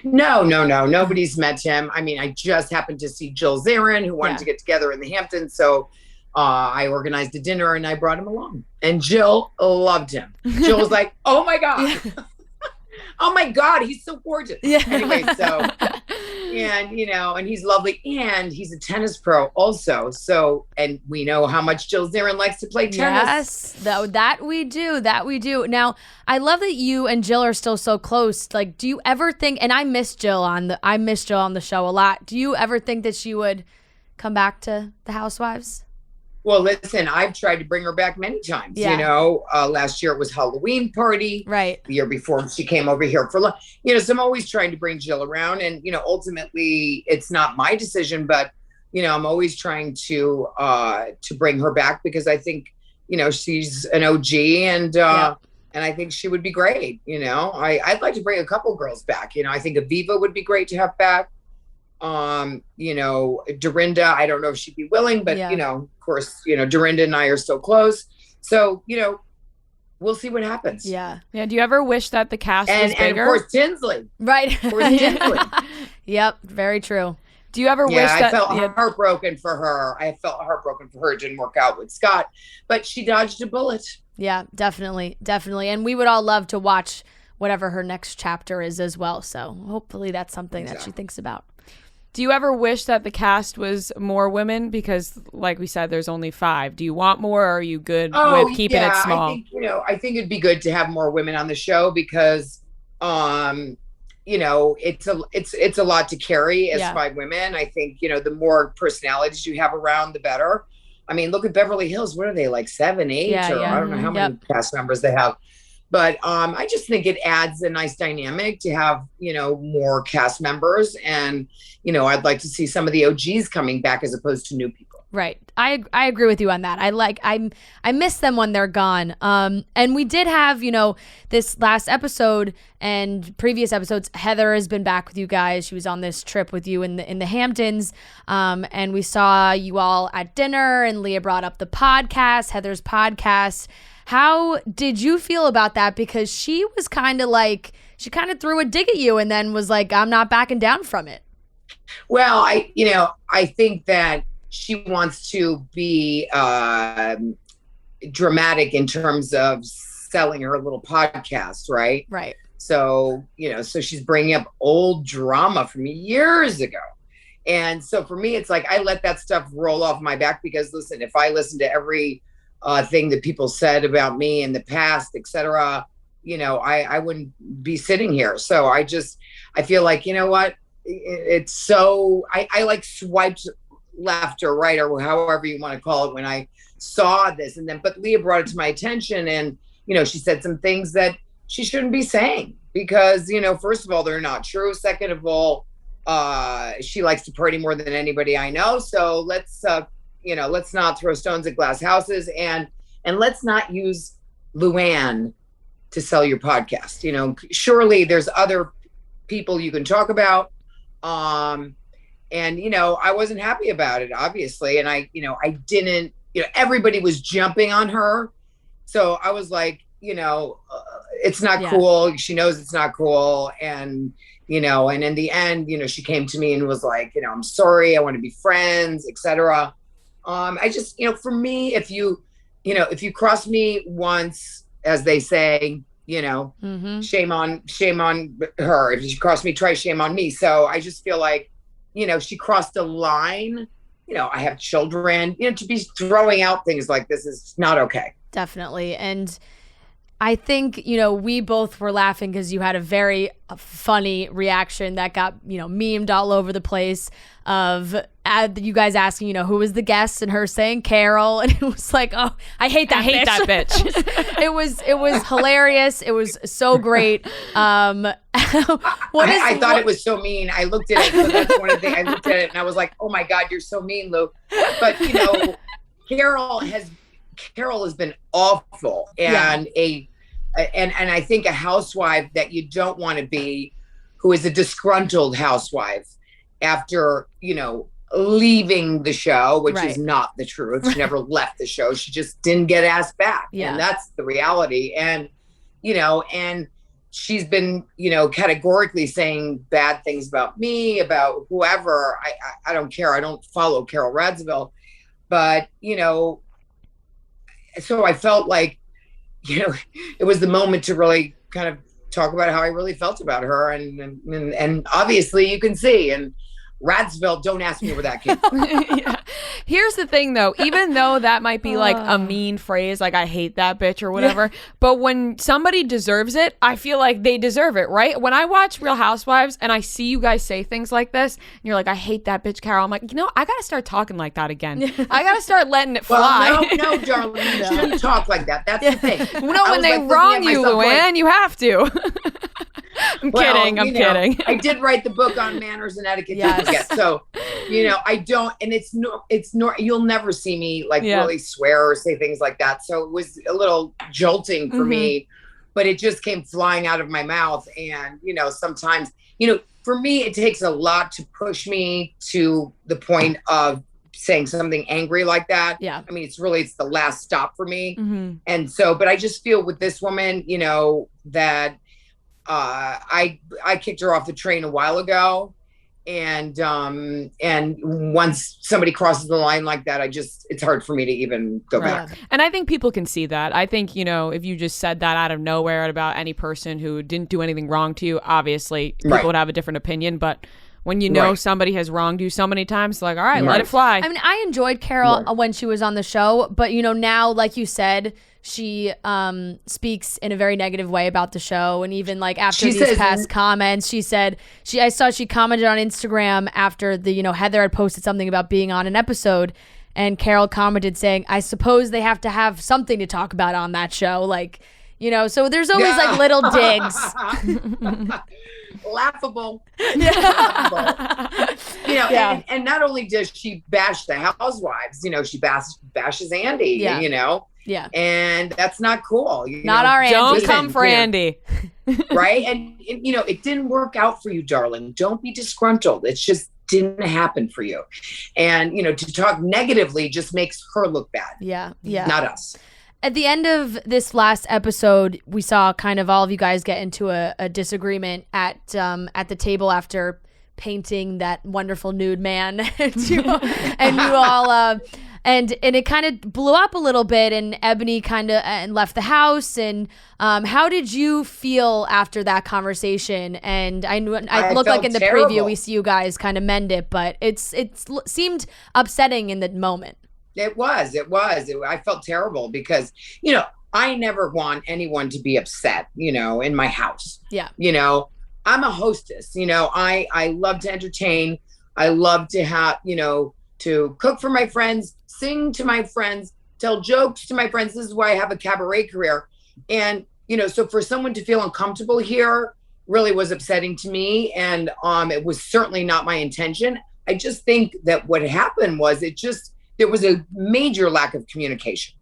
S9: No. Nobody's met him. I mean, I just happened to see Jill Zarin, who wanted to get together in the Hamptons. So I organized a dinner and I brought him along. And Jill loved him. Jill was like, oh my God. Oh my God, he's so gorgeous. Yeah. Anyway, so, and, and he's lovely. And he's a tennis pro also. So, and we know how much Jill Zarin likes to play tennis.
S2: Yes, that we do. Now, I love that you and Jill are still so close. Like, do you ever think, and I miss Jill on the show a lot. Do you ever think that she would come back to the Housewives?
S9: Well, listen, I've tried to bring her back many times. Last year it was Halloween party.
S2: Right.
S9: The year before she came over here for lunch. So I'm always trying to bring Jill around, and ultimately it's not my decision, but I'm always trying to bring her back because I think she's an OG, and I think she would be great. I'd like to bring a couple girls back. I think Aviva would be great to have back. Dorinda, I don't know if she'd be willing, but of course, Dorinda and I are so close. So, we'll see what happens.
S2: Yeah.
S1: Yeah. Do you ever wish that the cast was bigger?
S9: And of course, Tinsley.
S2: Right.
S9: Of course, Tinsley.
S2: Yep. Very true.
S1: Do you ever wish that?
S9: I felt heartbroken for her. It didn't work out with Scott, but she dodged a bullet.
S2: Yeah, definitely. And we would all love to watch whatever her next chapter is as well. So hopefully that's something that she thinks about.
S1: Do you ever wish that the cast was more women? Because like we said, there's only 5. Do you want more, or are you good with keeping it small?
S9: I think it'd be good to have more women on the show because, it's a lot to carry as 5 women. I think, the more personalities you have around, the better. I mean, look at Beverly Hills. What are they, like 7, 8? I don't know how many cast members they have. But I just think it adds a nice dynamic to have, more cast members. And, I'd like to see some of the OGs coming back as opposed to new people.
S2: Right. I agree with you on that. I miss them when they're gone. And we did have, this last episode and previous episodes, Heather has been back with you guys. She was on this trip with you in the Hamptons. And we saw you all at dinner, and Leah brought up the podcast, Heather's podcast. How did you feel about that? Because she was kind of threw a dig at you and then was like, I'm not backing down from it.
S9: Well, I think that she wants to be dramatic in terms of selling her little podcast, right?
S2: Right.
S9: So, so she's bringing up old drama from years ago. And so for me, it's like, I let that stuff roll off my back because listen, if I listen to every thing that people said about me in the past, etc., I wouldn't be sitting here. So I feel like, what? It's so, I like swiped left or right or however you want to call it when I saw this. And then, but Leah brought it to my attention and, she said some things that she shouldn't be saying because, first of all, they're not true. Second of all, she likes to party more than anybody I know. So let's not throw stones at glass houses and let's not use Luann to sell your podcast. Surely there's other people you can talk about. And, I wasn't happy about it, obviously. And I didn't, everybody was jumping on her. So I was like, it's not cool. She knows it's not cool. And, and in the end, she came to me and was like, I'm sorry, I want to be friends, etc. I just, for me, if you cross me once, as they say, shame on her. If you cross me twice, shame on me. So I just feel like, she crossed a line. I have children, to be throwing out things like this is not okay.
S2: Definitely. And I think, we both were laughing because you had a very funny reaction that got, memed all over the place of you guys asking, who was the guest and her saying Carol. And it was like, oh, I hate that bitch. It was hilarious. It was so great. I
S9: thought it was so mean. I looked at it. So that's one of the things. I looked at it and I was like, oh my God, you're so mean, Lou. But, Carol has been awful and and I think a housewife that you don't want to be, who is a disgruntled housewife after, leaving the show, which is not the truth. She never left the show. She just didn't get asked back. Yeah. And that's the reality. And, and she's been, categorically saying bad things about me, about whoever. I don't care. I don't follow Carol Radziwill. But, so I felt like, it was the moment to really kind of talk about how I really felt about her. And obviously you can see, and Radziwill, don't ask me where that came from.
S1: Yeah. Here's the thing, though. Even though that might be like a mean phrase, like I hate that bitch or whatever, but when somebody deserves it, I feel like they deserve it, right? When I watch Real Housewives and I see you guys say things like this, and you're like, I hate that bitch, Carol. I'm like, I got to start talking like that again. I got to start letting it fly.
S9: Well, no, darling. You shouldn't talk like that. That's the thing.
S1: No, when they wrong you, Luann, you have to. I'm kidding.
S9: I did write the book on manners and etiquette. Yes. So, I don't, and you'll never see me really swear or say things like that. So it was a little jolting for me, but it just came flying out of my mouth. And, sometimes, for me, it takes a lot to push me to the point of saying something angry like that.
S2: Yeah.
S9: I mean, it's the last stop for me. And so, but I just feel with this woman, that I kicked her off the train a while ago, and once somebody crosses the line like that, it's hard for me to even go back.
S1: And I think people can see that. I think, if you just said that out of nowhere about any person who didn't do anything wrong to you, obviously people would have a different opinion, but when somebody has wronged you so many times, like, all right, let it fly.
S2: I mean, I enjoyed Carol when she was on the show, but now, like you said, she speaks in a very negative way about the show. And even like after these past comments, I saw she commented on Instagram after the, Heather had posted something about being on an episode, and Carol commented saying, I suppose they have to have something to talk about on that show. Like, so there's always like little digs.
S9: Laughable. And not only does she bash the housewives, she bashes Andy,
S2: Yeah.
S9: And that's not cool.
S2: Not our Andy.
S1: Don't come for Andy.
S9: Right? And, it didn't work out for you, darling. Don't be disgruntled. It just didn't happen for you. And, to talk negatively just makes her look bad.
S2: Yeah. Yeah.
S9: Not us.
S2: At the end of this last episode, we saw kind of all of you guys get into a disagreement at the table after painting that wonderful nude man. And you all... And it kind of blew up a little bit, and Ebony kind of left the house. And how did you feel after that conversation? And I looked like in the preview we see you guys kind of mend it, but it seemed upsetting in the moment.
S9: It was. I felt terrible because, I never want anyone to be upset, in my house.
S2: Yeah.
S9: I'm a hostess, I love to entertain. I love to have, to cook for my friends, sing to my friends, tell jokes to my friends. This is why I have a cabaret career. And, so for someone to feel uncomfortable here really was upsetting to me. And it was certainly not my intention. I just think that what happened was there was a major lack of communication.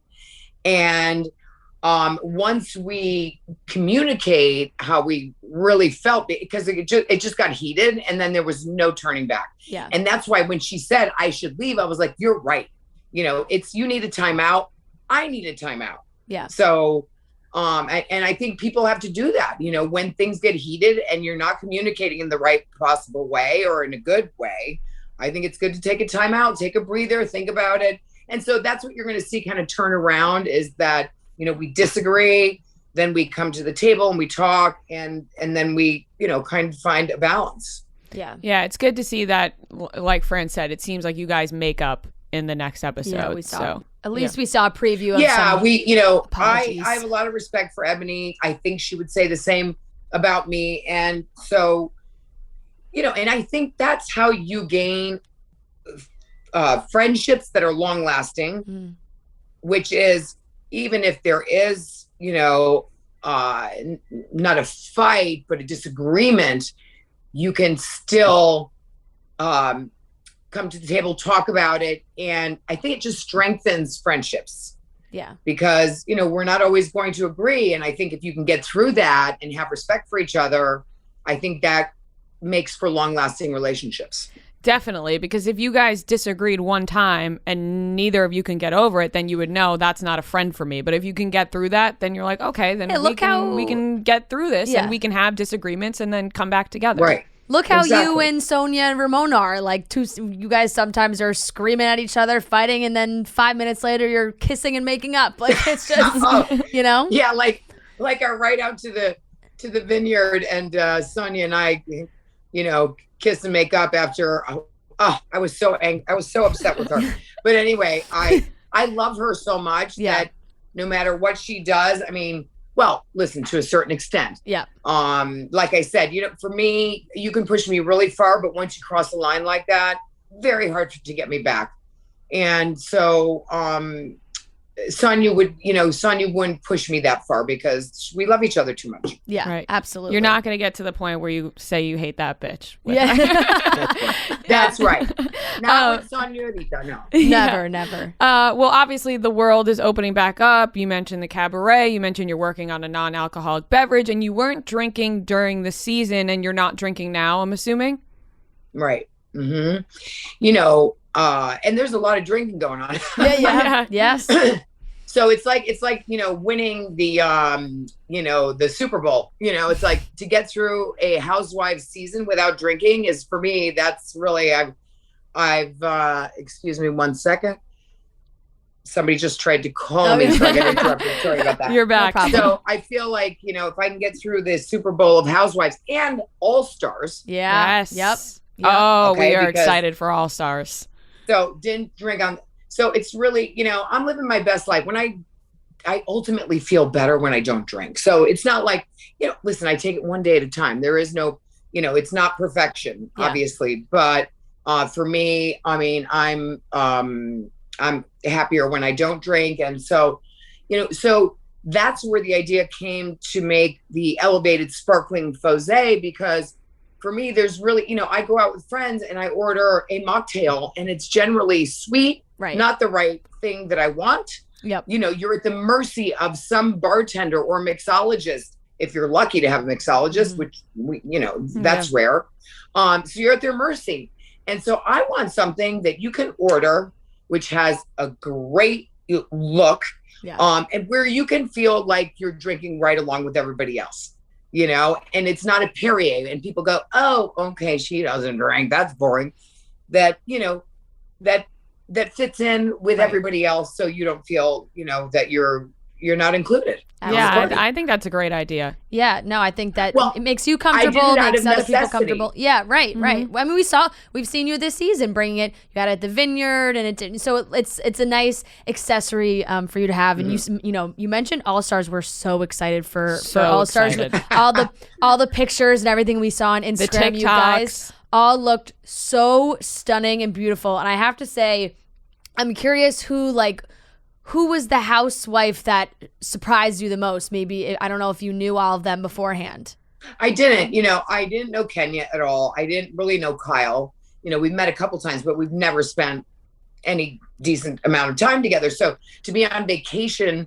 S9: And once we communicate how we really felt, because it just got heated, and then there was no turning back.
S2: Yeah.
S9: And that's why when she said I should leave, I was like, you're right. You need a timeout. I need a timeout.
S2: Yeah.
S9: So, and I think people have to do that, when things get heated and you're not communicating in the right possible way or in a good way. I think it's good to take a timeout, take a breather, think about it. And so that's what you're going to see kind of turn around, is that, we disagree, then we come to the table and we talk, and then we, kind of find a balance.
S2: Yeah.
S1: Yeah. It's good to see that, like Fran said, it seems like you guys make up in the next episode.
S2: Yeah, we saw.
S1: So
S2: At least we saw a preview of
S9: I have a lot of respect for Ebony. I think she would say the same about me. And so, and I think that's how you gain friendships that are long lasting, which is, even if there is, not a fight, but a disagreement, you can still come to the table, talk about it. And I think it just strengthens friendships.
S2: Yeah.
S9: Because, we're not always going to agree. And I think if you can get through that and have respect for each other, I think that makes for long lasting relationships.
S1: Definitely, because if you guys disagreed one time and neither of you can get over it, then you would know that's not a friend for me. But if you can get through that, then you're like, okay, then we can get through this and we can have disagreements and then come back together.
S9: Right.
S2: Look how you and Sonia and Ramona are like you guys sometimes are screaming at each other, fighting, and then 5 minutes later you're kissing and making up. Like it's just, you know?
S9: Yeah, like I ride out to the vineyard and Sonia and I, you know, kiss and make up after. I was so angry. I was so upset with her. But anyway, I love her so much that no matter what she does, I mean, well, listen, to a certain extent.
S2: Yeah.
S9: Like I said, you know, for me, you can push me really far, but once you cross the line like that, very hard to get me back. And so Sonia wouldn't push me that far because we love each other too much.
S2: Yeah,
S1: right.
S2: Absolutely.
S1: You're not going to get to the point where you say you hate that bitch.
S2: Yeah.
S9: That's right. Not with Sonia Rita, no.
S2: Never.
S1: Well, obviously the world is opening back up. You mentioned the cabaret. You mentioned you're working on a non-alcoholic beverage and you weren't drinking during the season and you're not drinking now, I'm assuming?
S9: Right. Mm-hmm. You know, and there's a lot of drinking going on.
S2: Yeah. Yes.
S9: So it's like, you know, winning the, you know, the Super Bowl, you know, it's like to get through a Housewives season without drinking is for me, that's really, I've excuse me 1 second. Somebody just tried to call me, so I got interrupted. Sorry about that.
S1: You're back.
S2: No
S9: So I feel like, you know, if I can get through the Super Bowl of Housewives and All-Stars.
S2: Yeah.
S1: Yes.
S2: Yep.
S1: Oh,
S9: Okay,
S1: we are
S9: because-
S1: excited for All-Stars.
S9: So didn't drink on. So it's really, you know, I'm living my best life. When I ultimately feel better when I don't drink. So it's not like, you know, listen, I take it one day at a time. There is no, you know, it's not perfection, obviously. But for me, I mean, I'm happier when I don't drink. And so, you know, so that's where the idea came to make the elevated sparkling Fosé, because for me, there's really, you know, I go out with friends and I order a mocktail and it's generally sweet, not the right thing that I want.
S2: Yep.
S9: You know, you're at the mercy of some bartender or mixologist, if you're lucky to have a mixologist, which you know, that's rare. So you're at their mercy. And so I want something that you can order, which has a great look, and where you can feel like you're drinking right along with everybody else. You know, and it's not a Perrier, and people go, oh, okay, she doesn't drink. That's boring. That, you know, that fits in with everybody else. So you don't feel, you know, that you're not incled.
S1: Yeah, I think that's a great idea.
S2: Yeah, no, I think that it makes you
S9: I did
S2: comfortable,
S9: it out
S2: makes
S9: of
S2: other people
S9: necessity.
S2: comfortable. Yeah, right. I mean, we've seen you this season bringing it. You had it at the vineyard, and it didn't. So it's a nice accessory for you to have. And you mentioned All-Stars. We're so excited for All-Stars. all the pictures and everything we saw on Instagram. You guys all looked so stunning and beautiful. And I have to say, I'm curious who was the housewife that surprised you the most? Maybe, I don't know if you knew all of them beforehand.
S9: I didn't, you know, I didn't know Kenya at all. I didn't really know Kyle. You know, we've met a couple times, but we've never spent any decent amount of time together. So to be on vacation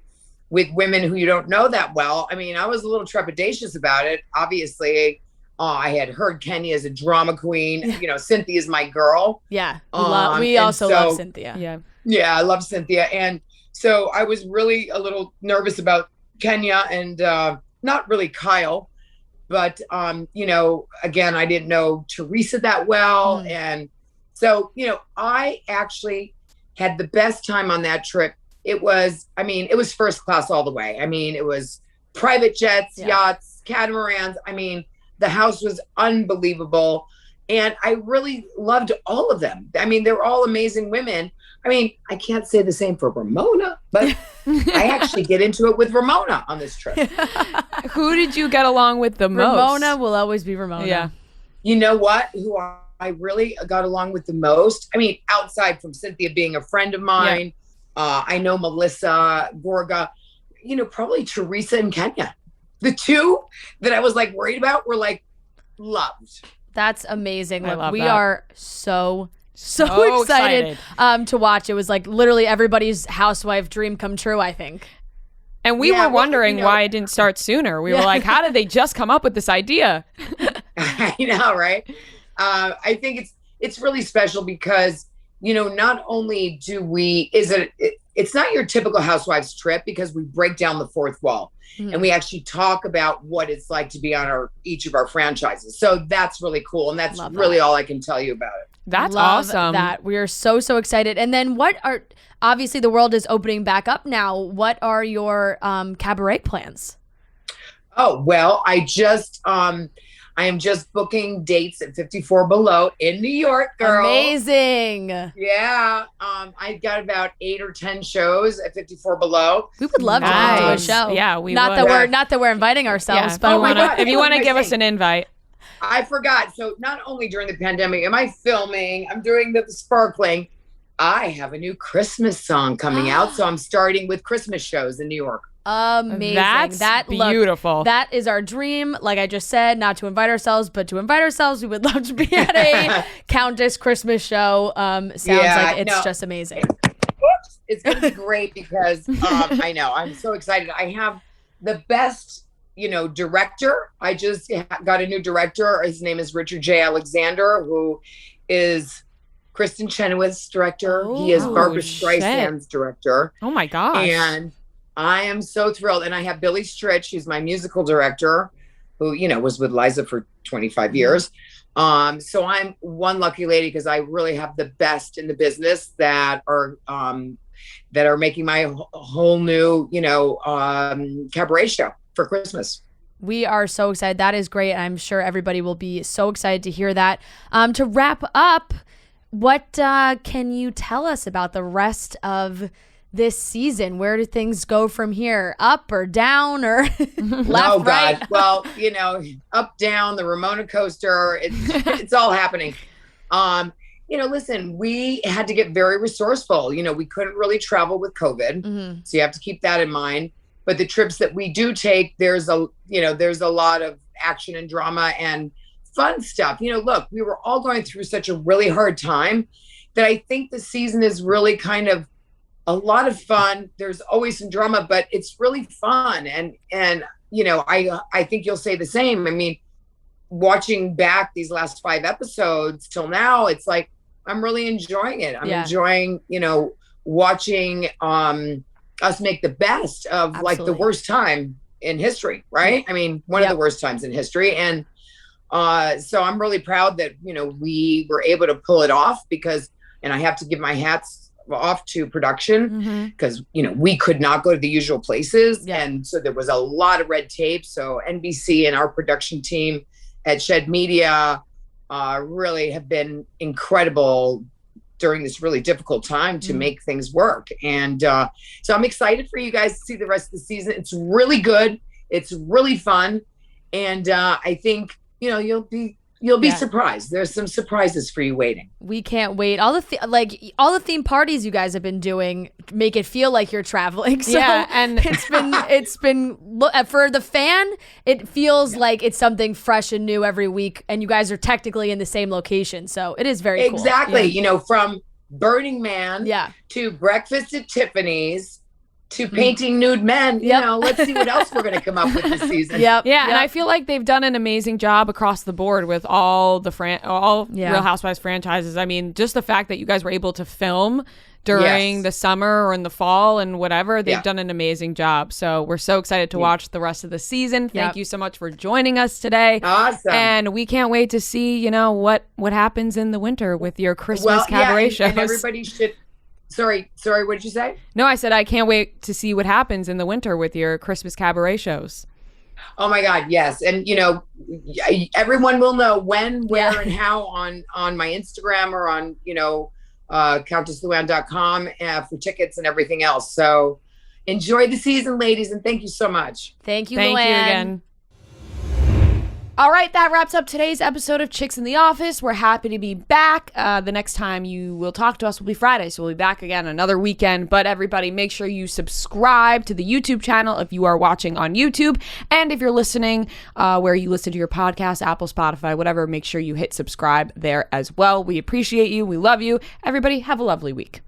S9: with women who you don't know that well, I mean, I was a little trepidatious about it. Obviously, I had heard Kenya as a drama queen. You know, Cynthia's my girl.
S2: Yeah, we also love Cynthia.
S9: Yeah, I love Cynthia. And so I was really a little nervous about Kenya and not really Kyle, but, you know, again, I didn't know Teresa that well. And so, you know, I actually had the best time on that trip. It was first class all the way. I mean, it was private jets, yachts, catamarans. I mean, the house was unbelievable. And I really loved all of them. I mean, they're all amazing women. I mean, I can't say the same for Ramona, but I actually get into it with Ramona on this trip.
S1: Who did you get along with the most?
S2: Ramona will always be Ramona.
S1: Yeah.
S9: You know what? Who I really got along with the most? I mean, outside from Cynthia being a friend of mine, I know Melissa, Gorga, you know, probably Teresa and Kenya. The two that I was like worried about were like loved.
S2: That's amazing.
S1: I
S2: Look,
S1: love
S2: we
S1: that.
S2: are so excited to watch. It was like literally everybody's housewife dream come true, I think.
S1: And we were wondering why it didn't start sooner. We were like, how did they just come up with this idea?
S9: I know, right? I think it's really special because, not only it's not your typical Housewives trip because we break down the fourth wall and we actually talk about what it's like to be on each of our franchises. So that's really cool. And that's really all I can tell you about it.
S1: That's awesome.
S2: That we are so excited. And then obviously the world is opening back up now. What are your cabaret plans?
S9: Oh, well, I am just booking dates at 54 Below in New York, girl.
S2: Amazing.
S9: Yeah. I got about 8 or 10 shows at 54 Below.
S2: We would love to come to a show.
S1: Yeah, we
S2: not
S1: would.
S2: Not that we're inviting ourselves, but
S1: if you want to give us an invite.
S9: I forgot. So not only during the pandemic am I filming, I'm doing the sparkling. I have a new Christmas song coming out. So I'm starting with Christmas shows in New York.
S2: Amazing.
S1: That's beautiful.
S2: That is our dream. Like I just said, not to invite ourselves, but to invite ourselves. We would love to be at a Countess Christmas show. Sounds like it's just amazing.
S9: It's going to be great because I know. I'm so excited. I have the best, director. I just got a new director. His name is Richard J. Alexander, who is Kristen Chenoweth's director. He is Barbara Streisand's director.
S1: Oh, my gosh.
S9: And I am so thrilled. And I have Billy Stritch, who's my musical director, who, was with Liza for 25 years. So I'm one lucky lady because I really have the best in the business that are making my whole new, cabaret show for Christmas.
S2: We are so excited. That is great. I'm sure everybody will be so excited to hear that. To wrap up, what can you tell us about the rest of this season? Where do things go from here? Up or down or left, right?
S9: Well, up, down, the Ramona coaster, it's all happening. Listen, we had to get very resourceful. We couldn't really travel with COVID. So you have to keep that in mind. But the trips that we do take, there's a lot of action and drama and fun stuff. Look, we were all going through such a really hard time that I think the season is really kind of a lot of fun. There's always some drama, but it's really fun. And I think you'll say the same. I mean, watching back these last 5 episodes till now, it's like, I'm really enjoying it. I'm enjoying, watching us make the best of like the worst time in history, right? I mean, one of the worst times in history. And so I'm really proud that, we were able to pull it off and I have to give my hats off to production because we could not go to the usual places and so there was a lot of red tape. So NBC and our production team at Shed Media really have been incredible during this really difficult time to make things work. And so I'm excited for you guys to see the rest of the season. It's really good. It's really fun. And I think, you'll be surprised. There's some surprises for you waiting.
S2: We can't wait. All the theme parties you guys have been doing make it feel like you're traveling. So
S1: and
S2: it's been for the fan, it feels like it's something fresh and new every week, and you guys are technically in the same location. So it is very cool.
S9: Exactly. From Burning Man to Breakfast at Tiffany's to painting nude men, let's see what else we're going to come up with this season.
S1: And I feel like they've done an amazing job across the board with all the Real Housewives franchises. I mean, just the fact that you guys were able to film during the summer or in the fall and whatever, they've done an amazing job. So we're so excited to watch the rest of the season. Thank you so much for joining us today.
S9: Awesome.
S1: And we can't wait to see, what happens in the winter with your Christmas cabaret shows.
S9: And everybody should... Sorry, what did you say?
S1: No, I said I can't wait to see what happens in the winter with your Christmas cabaret shows.
S9: Oh my God, yes. And everyone will know when, where, and how on my Instagram or on, CountessLuann.com for tickets and everything else. So enjoy the season, ladies, and thank you so much.
S2: Thank you,
S1: Thank
S2: Luann.
S1: you again. All right, that wraps up today's episode of Chicks in the Office. We're happy to be back. The next time you will talk to us will be Friday, so we'll be back again another weekend. But everybody, make sure you subscribe to the YouTube channel if you are watching on YouTube. And if you're listening where you listen to your podcast, Apple, Spotify, whatever, make sure you hit subscribe there as well. We appreciate you. We love you. Everybody, have a lovely week.